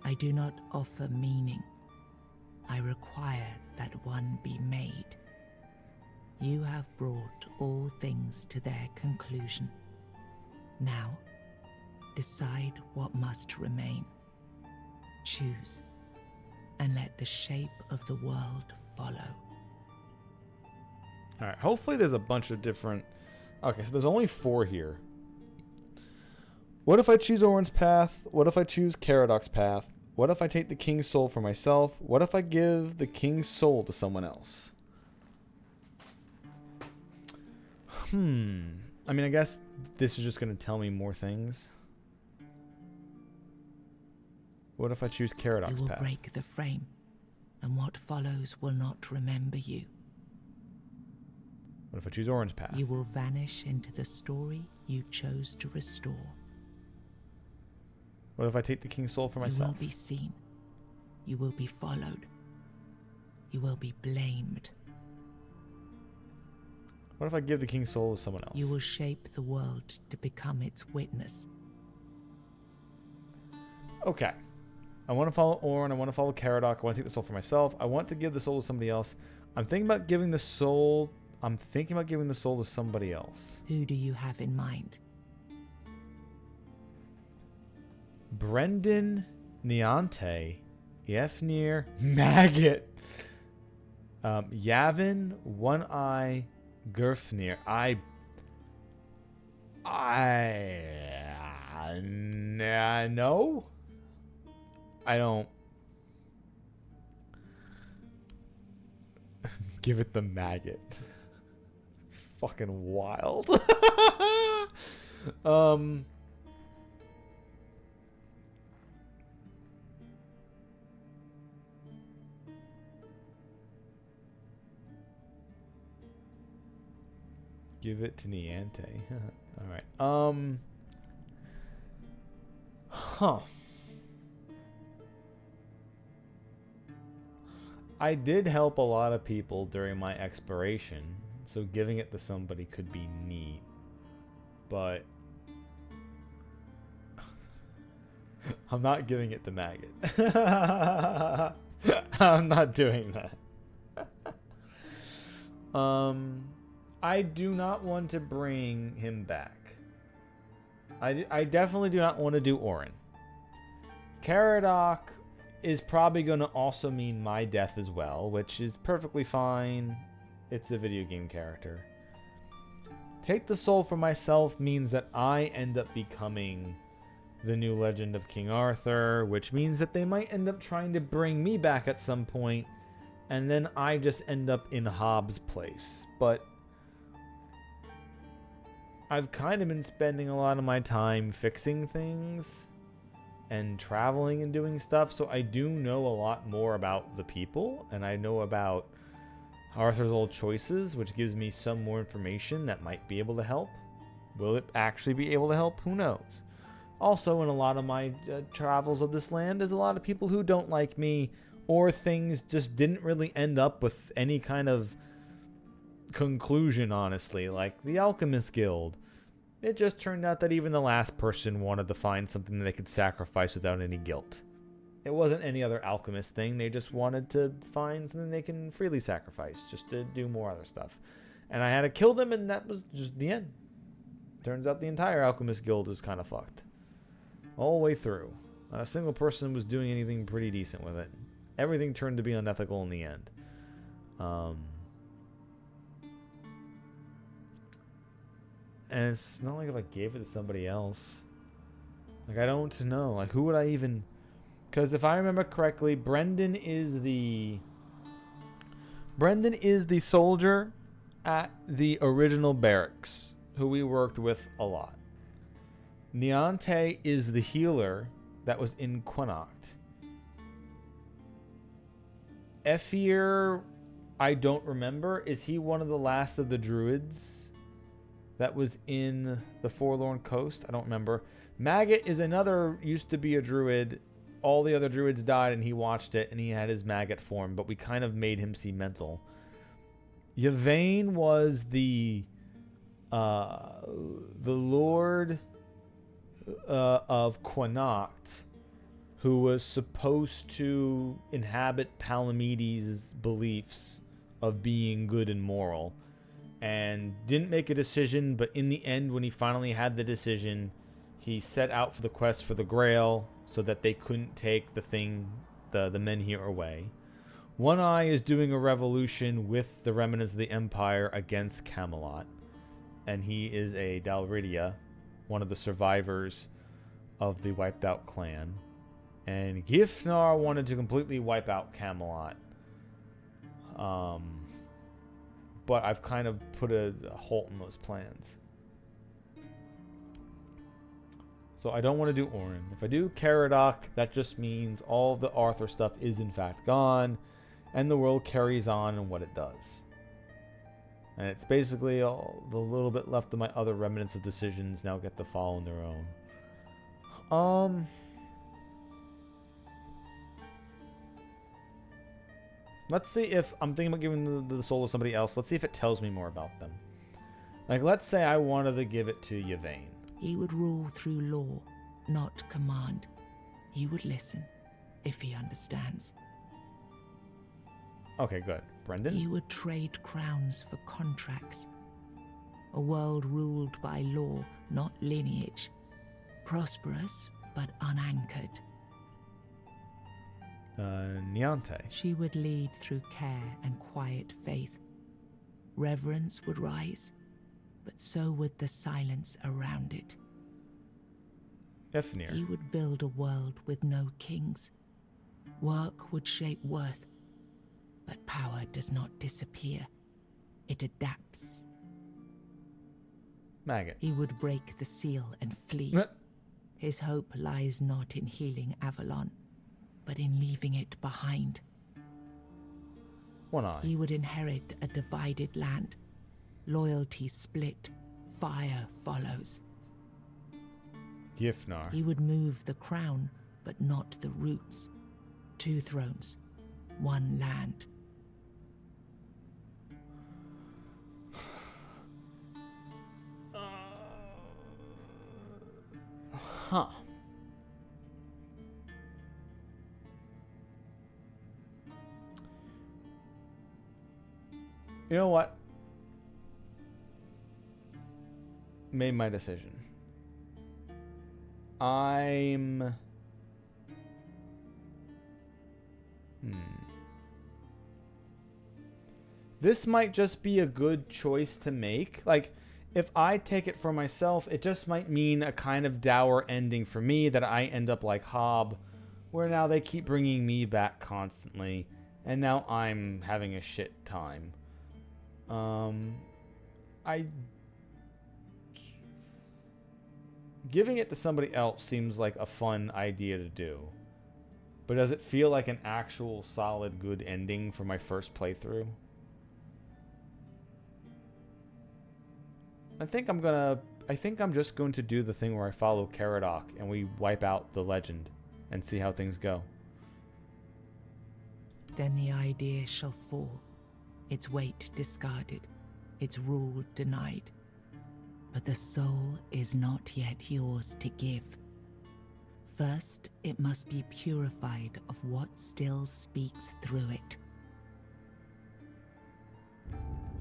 I do not offer meaning. I require that one be made. You have brought all things to their conclusion. Now, decide what must remain. Choose, and let the shape of the world follow. All right, hopefully there's a bunch of different... Okay, so there's only 4 here. What if I choose Orin's path? What if I choose Caradoc's path? What if I take the king's soul for myself? What if I give the king's soul to someone else? I mean, I guess this is just going to tell me more things. What if I choose Caradoc's You will path? break the frame, and what follows will not remember you. What if I choose Orin's path? You will vanish into the story you chose to restore. What if I take the king's soul for You myself? will be seen. You will be followed. You will be blamed. What if I give the king's soul to someone else? You will shape the world to become its witness. Okay. I want to follow Orin. I want to follow Caradoc. I want to take the soul for myself. I want to give the soul to somebody else. I'm thinking about giving the soul to somebody else. Who do you have in mind? Brendan, Neante, Efnir, Maggot, Yavin, One Eye, Gerfnir. No. I don't. Give it the Maggot. Fucking wild. Give it to Niante. All right. Huh. I did help a lot of people during my exploration, so giving it to somebody could be neat. But I'm not giving it to Maggot. I'm not doing that. I do not want to bring him back. I definitely do not want to do Orin. Caradoc is probably going to also mean my death as well, which is perfectly fine. It's a video game character. Take the soul for myself means that I end up becoming the new Legend of King Arthur, which means that they might end up trying to bring me back at some point, and then I just end up in Hobbs' place. But I've kind of been spending a lot of my time fixing things and traveling and doing stuff, so I do know a lot more about the people, and I know about Arthur's old choices, which gives me some more information that might be able to help. Will it actually be able to help? Who knows? Also, in a lot of my travels of this land, there's a lot of people who don't like me, or things just didn't really end up with any kind of conclusion, honestly, like the Alchemist Guild. It just turned out that even the last person wanted to find something that they could sacrifice without any guilt. It wasn't any other alchemist thing. They just wanted to find something they can freely sacrifice, just to do more other stuff. And I had to kill them, and that was just the end. Turns out the entire Alchemist Guild is kind of fucked. All the way through. Not a single person was doing anything pretty decent with it. Everything turned to be unethical in the end. And it's not like if I gave it to somebody else. Like, I don't know. Like, who would I even... Because if I remember correctly, Brendan is the soldier at the original barracks, who we worked with a lot. Niante is the healer that was in Quinacht. Efir, I don't remember. Is he one of the last of the druids that was in the Forlorn Coast? I don't remember. Maggot is another, used to be a druid. All the other druids died and he watched it and he had his maggot form, but we kind of made him see mental. Yvain was the lord of Quinacht, who was supposed to inhabit Palamedes' beliefs of being good and moral, and didn't make a decision, but in the end, when he finally had the decision, He set out for the quest for the grail so that they couldn't take the men here away. One Eye is doing a revolution with the remnants of the Empire against Camelot. And he is a Dalridia, one of the survivors of the wiped out clan. And Gifnar wanted to completely wipe out Camelot. But I've kind of put a halt in those plans. So I don't want to do Orin. If I do Caradoc, that just means all the Arthur stuff is in fact gone, and the world carries on in what it does. And it's basically all the little bit left of my other remnants of decisions now get to fall on their own. Let's see if I'm thinking about giving the soul to somebody else. Let's see if it tells me more about them. Like, let's say I wanted to give it to Yvain. He would rule through law, not command. He would listen, if he understands. Okay, good. Brendan? He would trade crowns for contracts. A world ruled by law, not lineage. Prosperous, but unanchored. Niante. She would lead through care and quiet faith. Reverence would rise, but so would the silence around it. Ifnir. He would build a world with no kings. Work would shape worth, but power does not disappear. It adapts. Maggot. He would break the seal and flee. His hope lies not in healing Avalon, but in leaving it behind. One Eye. He would inherit a divided land. Loyalty split. Fire follows. Gifnar. He would move the crown, but not the roots. 2 thrones, 1 land. Huh. You know what? Made my decision. This might just be a good choice to make. Like, if I take it for myself, it just might mean a kind of dour ending for me, that I end up like Hob, where now they keep bringing me back constantly, and now I'm having a shit time. Giving it to somebody else seems like a fun idea to do. But does it feel like an actual solid good ending for my first playthrough? I think I'm just going to do the thing where I follow Caradoc and we wipe out the legend and see how things go. Then the idea shall fall, its weight discarded, its rule denied. But the soul is not yet yours to give. First, it must be purified of what still speaks through it.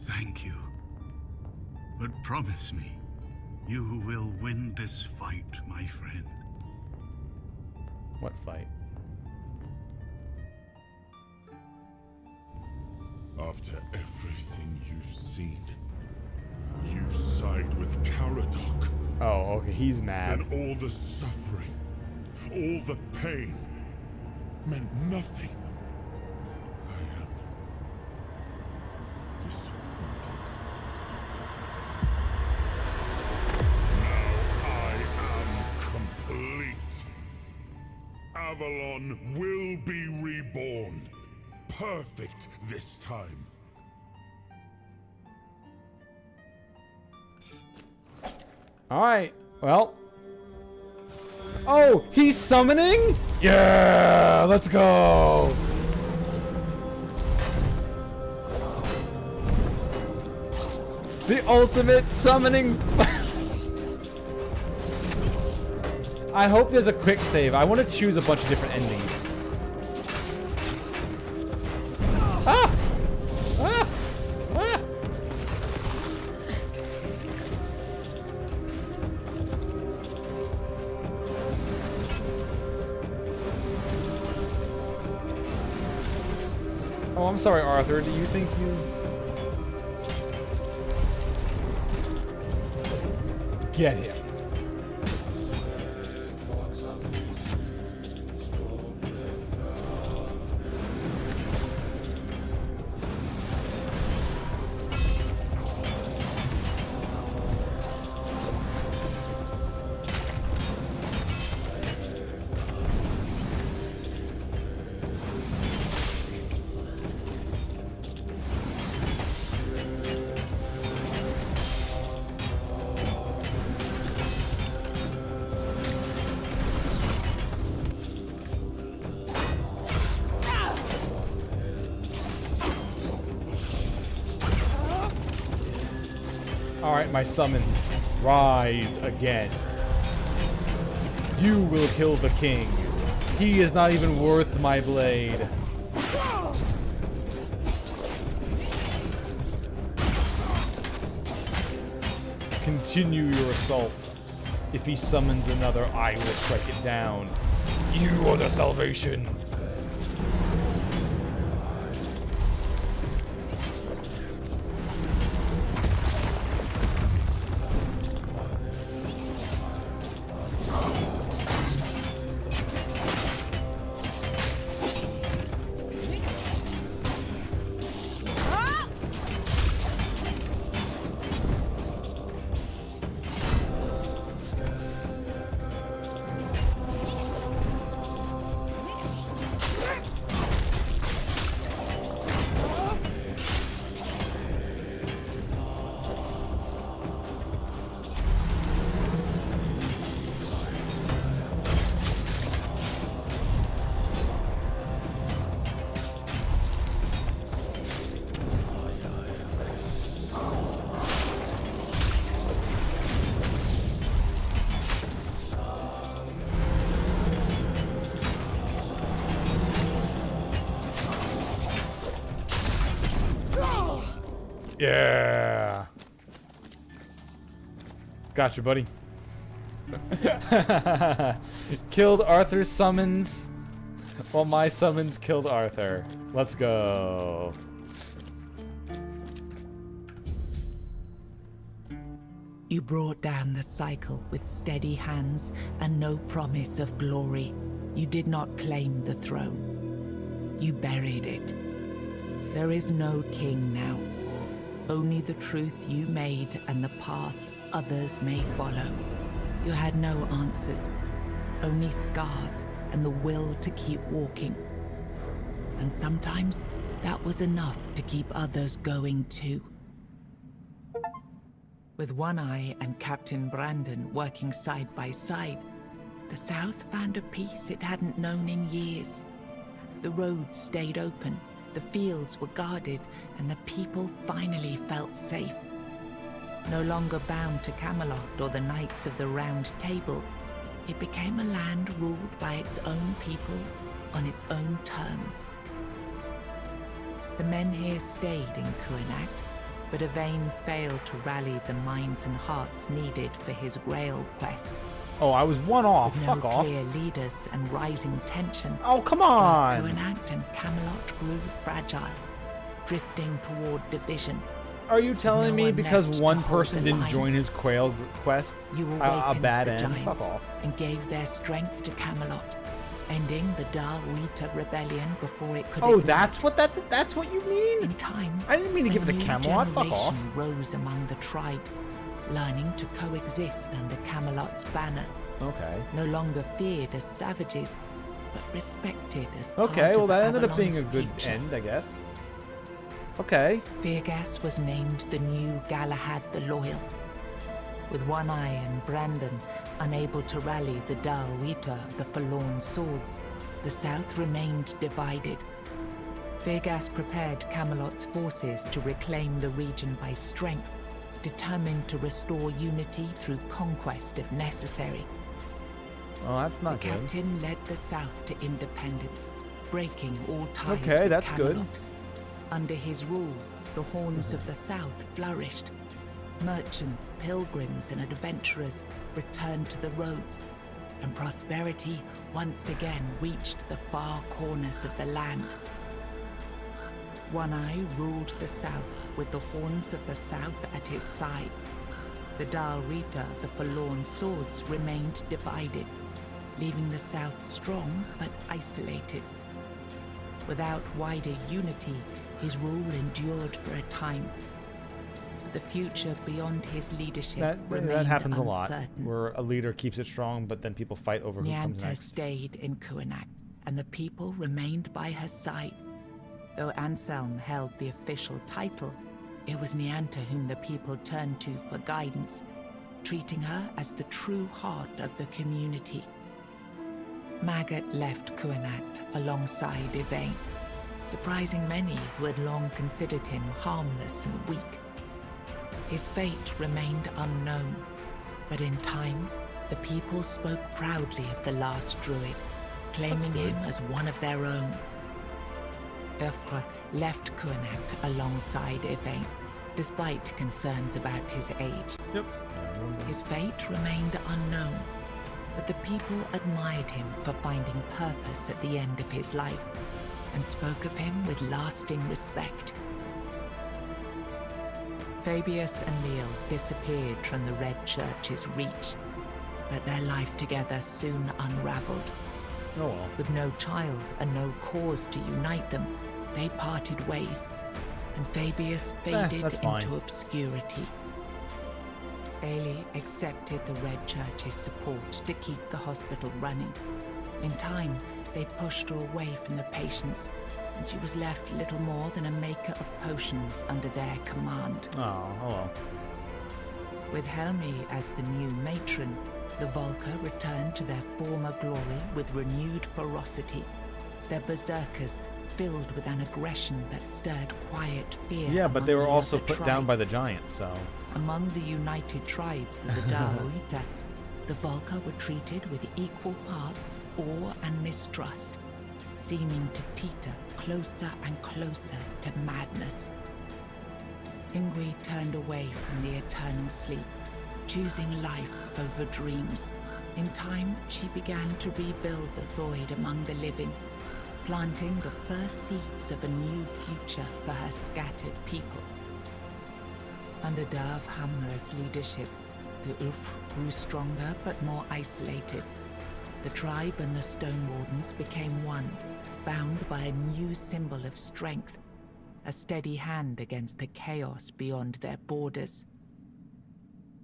Thank you. But promise me, you will win this fight, my friend. What fight? After everything you've seen, you side with Caradoc. Oh, okay, he's mad. And all the suffering, all the pain, meant nothing. I am disappointed. Now I am complete. Avalon will be reborn. Perfect this time. Alright, well. Oh, he's summoning? Yeah, let's go. The ultimate summoning. I hope there's a quick save. I want to choose a bunch of different endings. Ah! Ah! Ah! Oh, I'm sorry, Arthur. Do you think you... Get him. Alright, my summons. Rise again. You will kill the king. He is not even worth my blade. Continue your assault. If he summons another, I will strike it down. You are the salvation. Yeah. Gotcha, buddy. Killed Arthur's summons while my summons killed Arthur. Let's go. You brought down the cycle with steady hands and no promise of glory. You did not claim the throne. You buried it. There is no king now. Only the truth you made and the path others may follow. You had no answers, only scars and the will to keep walking. And sometimes that was enough to keep others going too. With One Eye and Captain Brandon working side by side, the South found a peace it hadn't known in years. The roads stayed open, the fields were guarded, and the people finally felt safe. No longer bound to Camelot or the Knights of the Round Table, it became a land ruled by its own people on its own terms. The men here stayed in Kuinact, but Yvain failed to rally the minds and hearts needed for his grail quest. Oh, I was one off. With Fuck no off. clear leaders and rising tension. Oh, come on. Both Kuinact and Camelot grew fragile, drifting toward division. Are you telling No me one because left to one hold person the didn't line. join his quail quest You a awakened bad the end? giants Fuck off. and gave their strength to Camelot, ending the Darwita rebellion before it could Oh, ignite. that's what you mean? In time, I didn't mean to a give it to new Camelot. Fuck off. generation rose among the tribes, learning to coexist under Camelot's banner. Okay. No longer feared as savages, but respected as part Okay, well of that ended up being a Avalon's good future. end, I guess. Okay. Feargas was named the new Galahad the Loyal. With One Eye and Brandon unable to rally the Darwita of the Forlorn Swords, the South remained divided. Feargas prepared Camelot's forces to reclaim the region by strength, determined to restore unity through conquest if necessary. Well, that's The not good. captain led the South to independence, breaking all ties Okay, with that's good. Camelot. Under his rule, the horns of the South flourished. Merchants, pilgrims, and adventurers returned to the roads, and prosperity once again reached the far corners of the land. One Eye ruled the south with the horns of the south at his side. The Dal Rita, the forlorn swords, remained divided, leaving the south strong but isolated. Without wider unity, his rule endured for a time. The future beyond his leadership remained that happens a lot, uncertain. where a leader keeps it strong, but then people fight over who comes Nianta next. stayed in Kuanak, and the people remained by her side. Though Anselm held the official title, it was Nianta whom the people turned to for guidance, treating her as the true heart of the community. Magat left Kuanak alongside Yvain, surprising many who had long considered him harmless and weak. His fate remained unknown, but in time, the people spoke proudly of the last druid, claiming him as one of their own. Urfra left Kuanak alongside Yvain, despite concerns about his age. Yep. His fate remained unknown, but the people admired him for finding purpose at the end of his life, and spoke of him with lasting respect. Fabius and Neil disappeared from the Red Church's reach, but their life together soon unraveled. Oh well. With no child and no cause to unite them, they parted ways, and Fabius faded that's fine. into obscurity. Ailey accepted the Red Church's support to keep the hospital running. In time, they pushed her away from the patients, and she was left little more than a maker of potions under their command. Oh well. With Helmi as the new matron, the Volca returned to their former glory with renewed ferocity, their berserkers filled with an aggression that stirred quiet fear. Yeah, but among they were the also other put down by the tribes. giants, so... Among the united tribes of the Daoita, the Volca were treated with equal parts awe and mistrust, seeming to teeter closer and closer to madness. Ingui turned away from the eternal sleep, choosing life over dreams. In time, she began to rebuild the Thoid among the living, planting the first seeds of a new future for her scattered people. Under Dav Hamra's leadership, the Ulf grew stronger but more isolated. The tribe and the Stone Wardens became one, bound by a new symbol of strength, a steady hand against the chaos beyond their borders.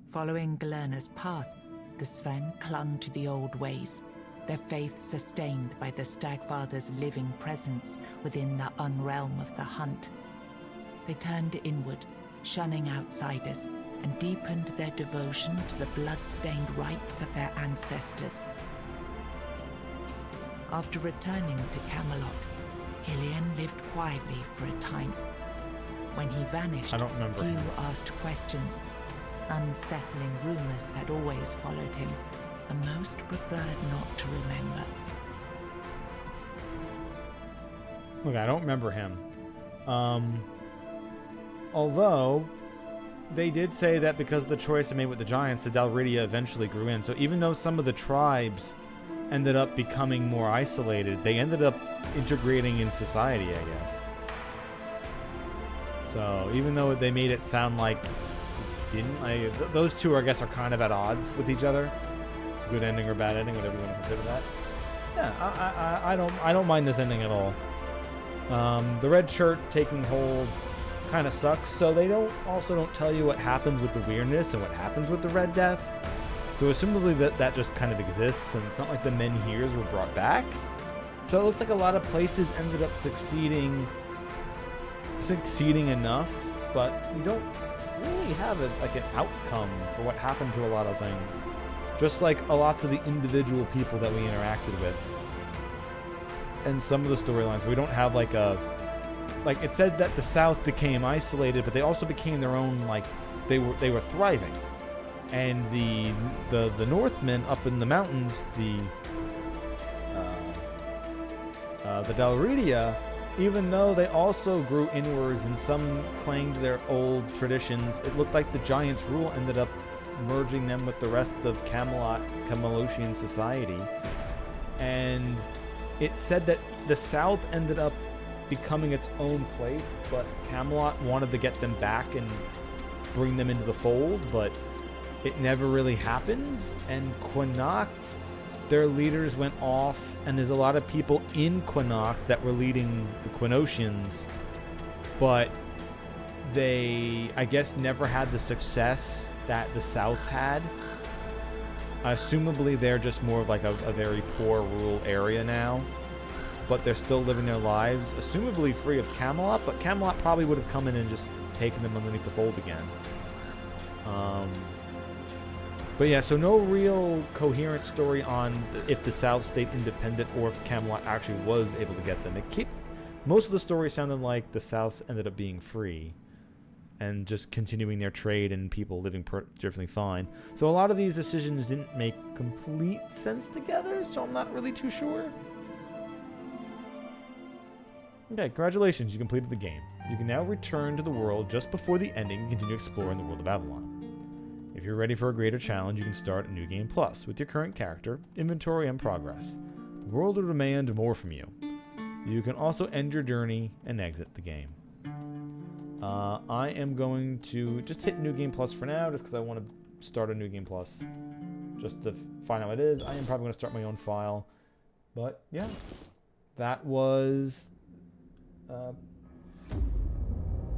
Following Galerna's path, the Sven clung to the old ways, their faith sustained by the Stagfather's living presence within the unrealm of the hunt. They turned inward, shunning outsiders, and deepened their devotion to the blood-stained rites of their ancestors. After returning to Camelot, Killian lived quietly for a time. When he vanished, I don't remember few him. asked questions. Unsettling rumors had always followed him, and most preferred not to remember. Look, I don't remember him. Although, they did say that because of the choice they made with the giants, the Dalridia eventually grew in. So even though some of the tribes ended up becoming more isolated, they ended up integrating in society, I guess. So even though they made it sound like it didn't, those two, I guess, are kind of at odds with each other. Good ending or bad ending, whatever you want to consider that. Yeah, I don't mind this ending at all. The red shirt taking hold kind of sucks, so they don't tell you what happens with the weirdness and what happens with the Red Death. So assumably that just kind of exists, and it's not like the Menhirs were brought back. So it looks like a lot of places ended up succeeding enough, but we don't really have an outcome for what happened to a lot of things. Just like a lot of the individual people that we interacted with. And some of the storylines, we don't have it said that the South became isolated, but they also became their own, they were thriving. And the Northmen up in the mountains, the Dalridia, even though they also grew inwards and some claimed their old traditions, it looked like the Giants' rule ended up merging them with the rest of Camelosian society. And it said that the South ended up becoming its own place, but Camelot wanted to get them back and bring them into the fold, but it never really happened. And Quinacht, their leaders went off, and there's a lot of people in Quinacht that were leading the Quinotians, but they, I guess, never had the success that the South had. Assumably, they're just more of like a very poor rural area now, but they're still living their lives, assumably free of Camelot, but Camelot probably would have come in and just taken them underneath the fold again. But yeah, so no real coherent story on if the South stayed independent or if Camelot actually was able to get them. Most of the story sounded like the South ended up being free and just continuing their trade and people living perfectly fine. So a lot of these decisions didn't make complete sense together, so I'm not really too sure. Okay, congratulations, you completed the game. You can now return to the world just before the ending and continue exploring the world of Avalon. If you're ready for a greater challenge, you can start a new game plus with your current character, inventory, and progress. The world will demand more from you. You can also end your journey and exit the game. I am going to just hit New Game Plus for now, just because I want to start a New Game Plus, just to find out what it is. I am probably going to start my own file, but yeah, that was.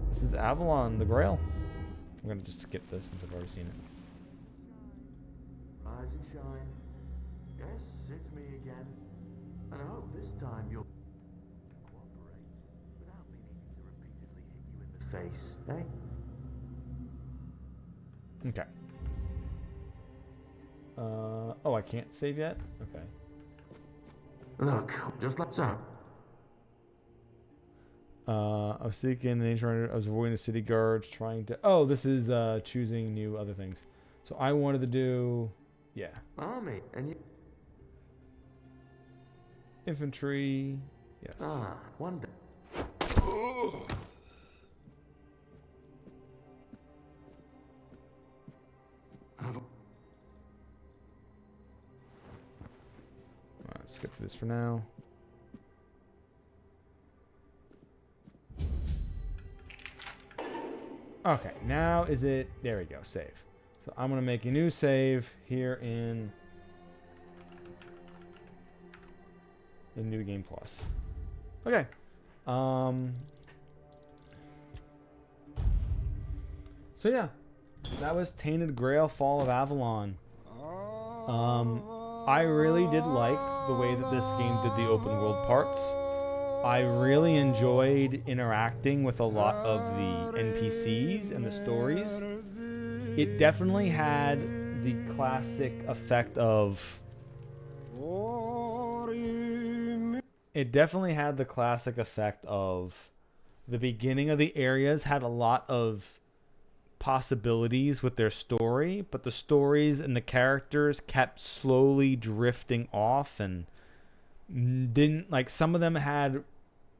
This is Avalon, the Grail. I'm going to just skip this since I've already seen it. Rise and shine. Yes, it's me again. And I hope this time you'll cooperate without me needing to repeatedly hit you in the face, eh? Okay. Oh, I can't save yet? Okay. Look, just like so. I was seeking an ancient. I was avoiding the city guards, trying to. Oh, this is choosing new other things. So I wanted to do, yeah. Army and you. Infantry, yes. Ah, one day. Let's skip this for now. Okay, now is it? There we go, save. So I'm gonna make a new save here in New Game Plus. Okay. So yeah, that was Tainted Grail: Fall of Avalon. I really did like the way that this game did the open world parts. I really enjoyed interacting with a lot of the NPCs and the stories. It definitely had the classic effect of... the beginning of the areas had a lot of possibilities with their story, but the stories and the characters kept slowly drifting off and didn't, like, some of them had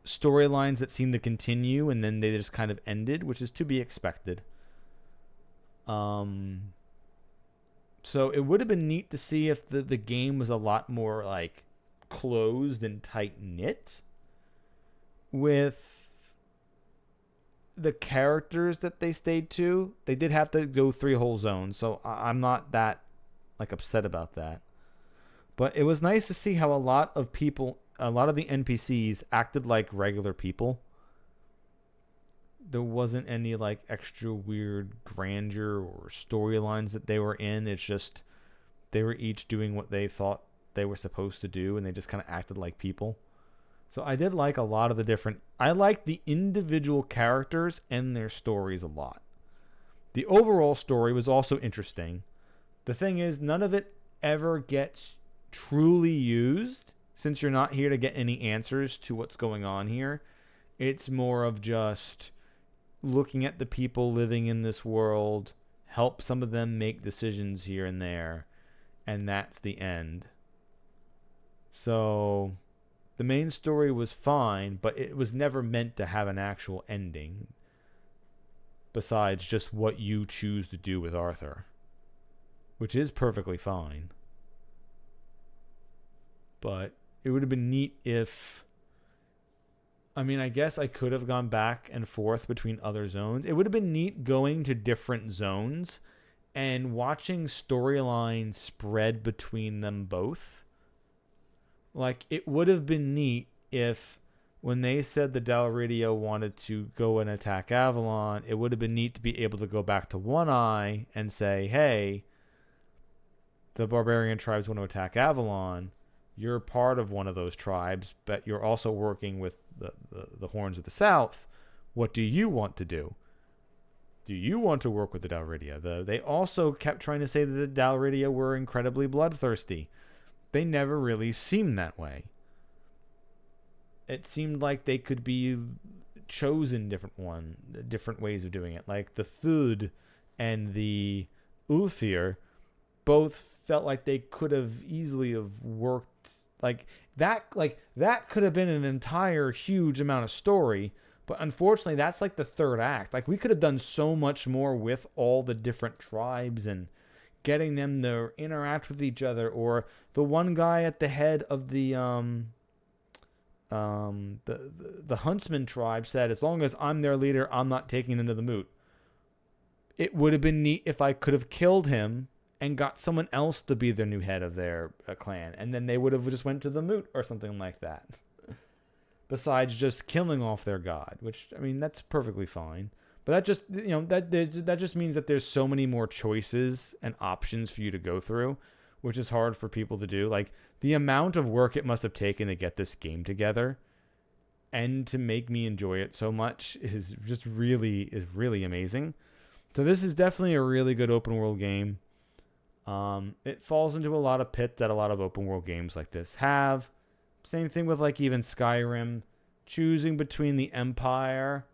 storylines that seemed to continue and then they just kind of ended, which is to be expected. So it would have been neat to see if the game was a lot more like closed and tight knit with the characters that they stayed to. They did have to go 3 whole zones, so I'm not that like upset about that. But it was nice to see how a lot of the NPCs acted like regular people. There wasn't any like extra weird grandeur or storylines that they were in. It's just they were each doing what they thought they were supposed to do, and they just kind of acted like people. So I did like a lot of the different... I liked the individual characters and their stories a lot. The overall story was also interesting. The thing is, none of it ever gets truly used, since you're not here to get any answers to what's going on here. It's more of just looking at the people living in this world, help some of them make decisions here and there, and that's the end. So the main story was fine, but it was never meant to have an actual ending besides just what you choose to do with Arthur, which is perfectly fine. But it would have been neat if I mean, I guess I could have gone back and forth between other zones. It would have been neat going to different zones and watching storylines spread between them both. Like, it would have been neat if, when they said the Dalridio wanted to go and attack Avalon, it would have been neat to be able to go back to One Eye and say, hey, the barbarian tribes want to attack Avalon. You're part of one of those tribes, but you're also working with the Horns of the South. What do you want to do? Do you want to work with the Dalridia? They also kept trying to say that the Dalridia were incredibly bloodthirsty. They never really seemed that way. It seemed like they could be chosen different ways of doing it. Like the Thud and the Ulfir both felt like they could have easily have worked like that could have been an entire huge amount of story, but unfortunately that's like the third act. Like we could have done so much more with all the different tribes and getting them to interact with each other, or the one guy at the head of the huntsman tribe said, as long as I'm their leader, I'm not taking them to the moot. It would have been neat if I could have killed him and got someone else to be their new head of their clan, and then they would have just went to the moot or something like that. Besides just killing off their god, which, I mean, that's perfectly fine. But that just, that just means that there's so many more choices and options for you to go through, which is hard for people to do. Like, the amount of work it must have taken to get this game together and to make me enjoy it so much is really amazing. So this is definitely a really good open world game. It falls into a lot of pits that a lot of open world games like this have. Same thing with like even Skyrim. Choosing between the Empire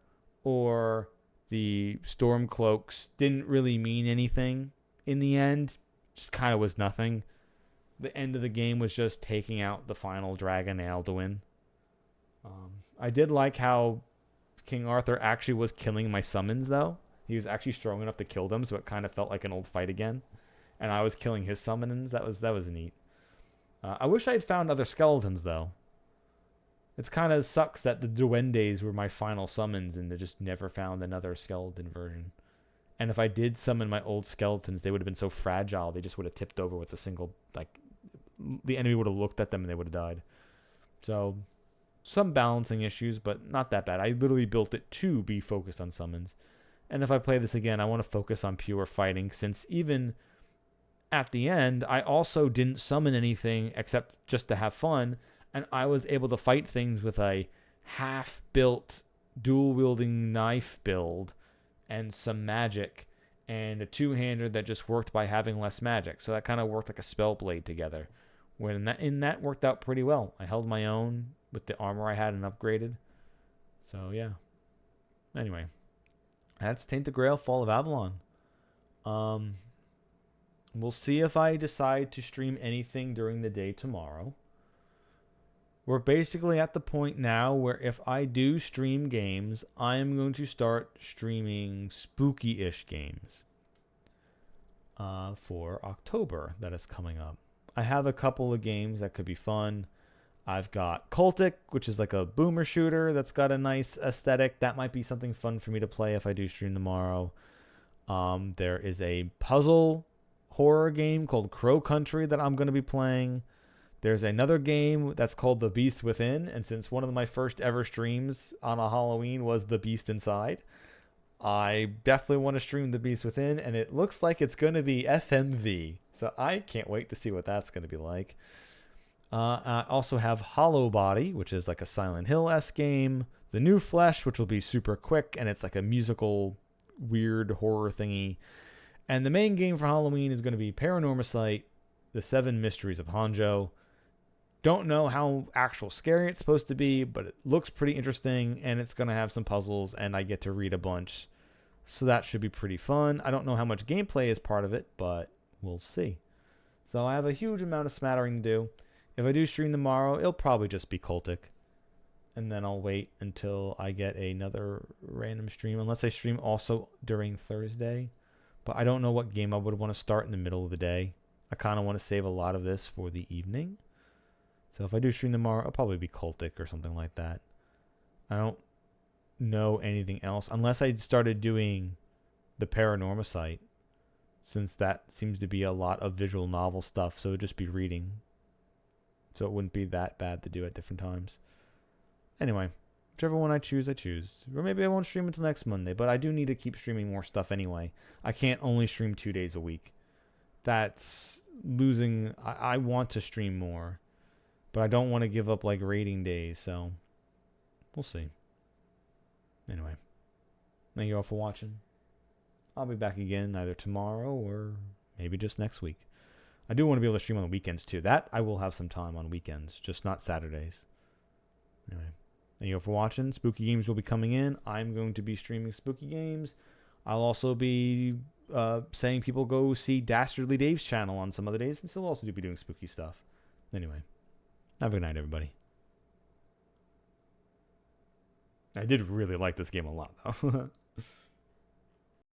or the Stormcloaks didn't really mean anything in the end. Just kind of was nothing. The end of the game was just taking out the final dragon, Alduin. I did like how King Arthur actually was killing my summons, though. He was actually strong enough to kill them, so it kind of felt like an old fight again. And I was killing his summons. That was neat. I wish I had found other skeletons, though. It kind of sucks that the Duendes were my final summons and they just never found another skeleton version. And if I did summon my old skeletons, they would have been so fragile, they just would have tipped over with a single, like, the enemy would have looked at them and they would have died. So, some balancing issues, but not that bad. I literally built it to be focused on summons. And if I play this again, I want to focus on pure fighting, since even at the end, I also didn't summon anything except just to have fun, and I was able to fight things with a half-built dual-wielding knife build and some magic, and a two-hander that just worked by having less magic. So that kind of worked like a spell blade together. When that worked out pretty well. I held my own with the armor I had and upgraded. So yeah. Anyway, that's Tainted Grail: Fall of Avalon. We'll see if I decide to stream anything during the day tomorrow. We're basically at the point now where if I do stream games, I am going to start streaming spooky-ish games for October that is coming up. I have a couple of games that could be fun. I've got Cultic, which is like a boomer shooter that's got a nice aesthetic. That might be something fun for me to play if I do stream tomorrow. There is a puzzle horror game called Crow Country that I'm going to be playing. There's another game that's called The Beast Within, and since one of my first ever streams on a Halloween was The Beast Inside, I definitely want to stream The Beast Within, and it looks like it's going to be FMV, so I can't wait to see what that's going to be like. I also have Hollow Body, which is like a Silent Hill-esque game. The New Flesh, which will be super quick, and it's like a musical, weird horror thingy. And the main game for Halloween is going to be Paranormasight: The Seven Mysteries of Hanjo. Don't know how actual scary it's supposed to be, but it looks pretty interesting, and it's going to have some puzzles, and I get to read a bunch. So that should be pretty fun. I don't know how much gameplay is part of it, but we'll see. So I have a huge amount of smattering to do. If I do stream tomorrow, it'll probably just be Cultic. And then I'll wait until I get another random stream, unless I stream also during Thursday. But I don't know what game I would want to start in the middle of the day. I kind of want to save a lot of this for the evening. So if I do stream tomorrow, it'll probably be Cultic or something like that. I don't know anything else unless I started doing the Paranorma site, since that seems to be a lot of visual novel stuff, so it would just be reading. So it wouldn't be that bad to do at different times. Anyway, whichever one I choose, I choose. Or maybe I won't stream until next Monday, but I do need to keep streaming more stuff anyway. I can't only stream 2 days a week. That's losing. I want to stream more, but I don't want to give up like rating days, so we'll see. Anyway, thank you all for watching. I'll be back again either tomorrow or maybe just next week. I do want to be able to stream on the weekends too. That I will have some time on weekends, just not Saturdays. Anyway, thank you all for watching. Spooky Games will be coming in. I'm going to be streaming Spooky Games. I'll also be saying people go see Dastardly Dave's channel on some other days, and he'll also be doing spooky stuff. Anyway, have a good night, everybody. I did really like this game a lot, though.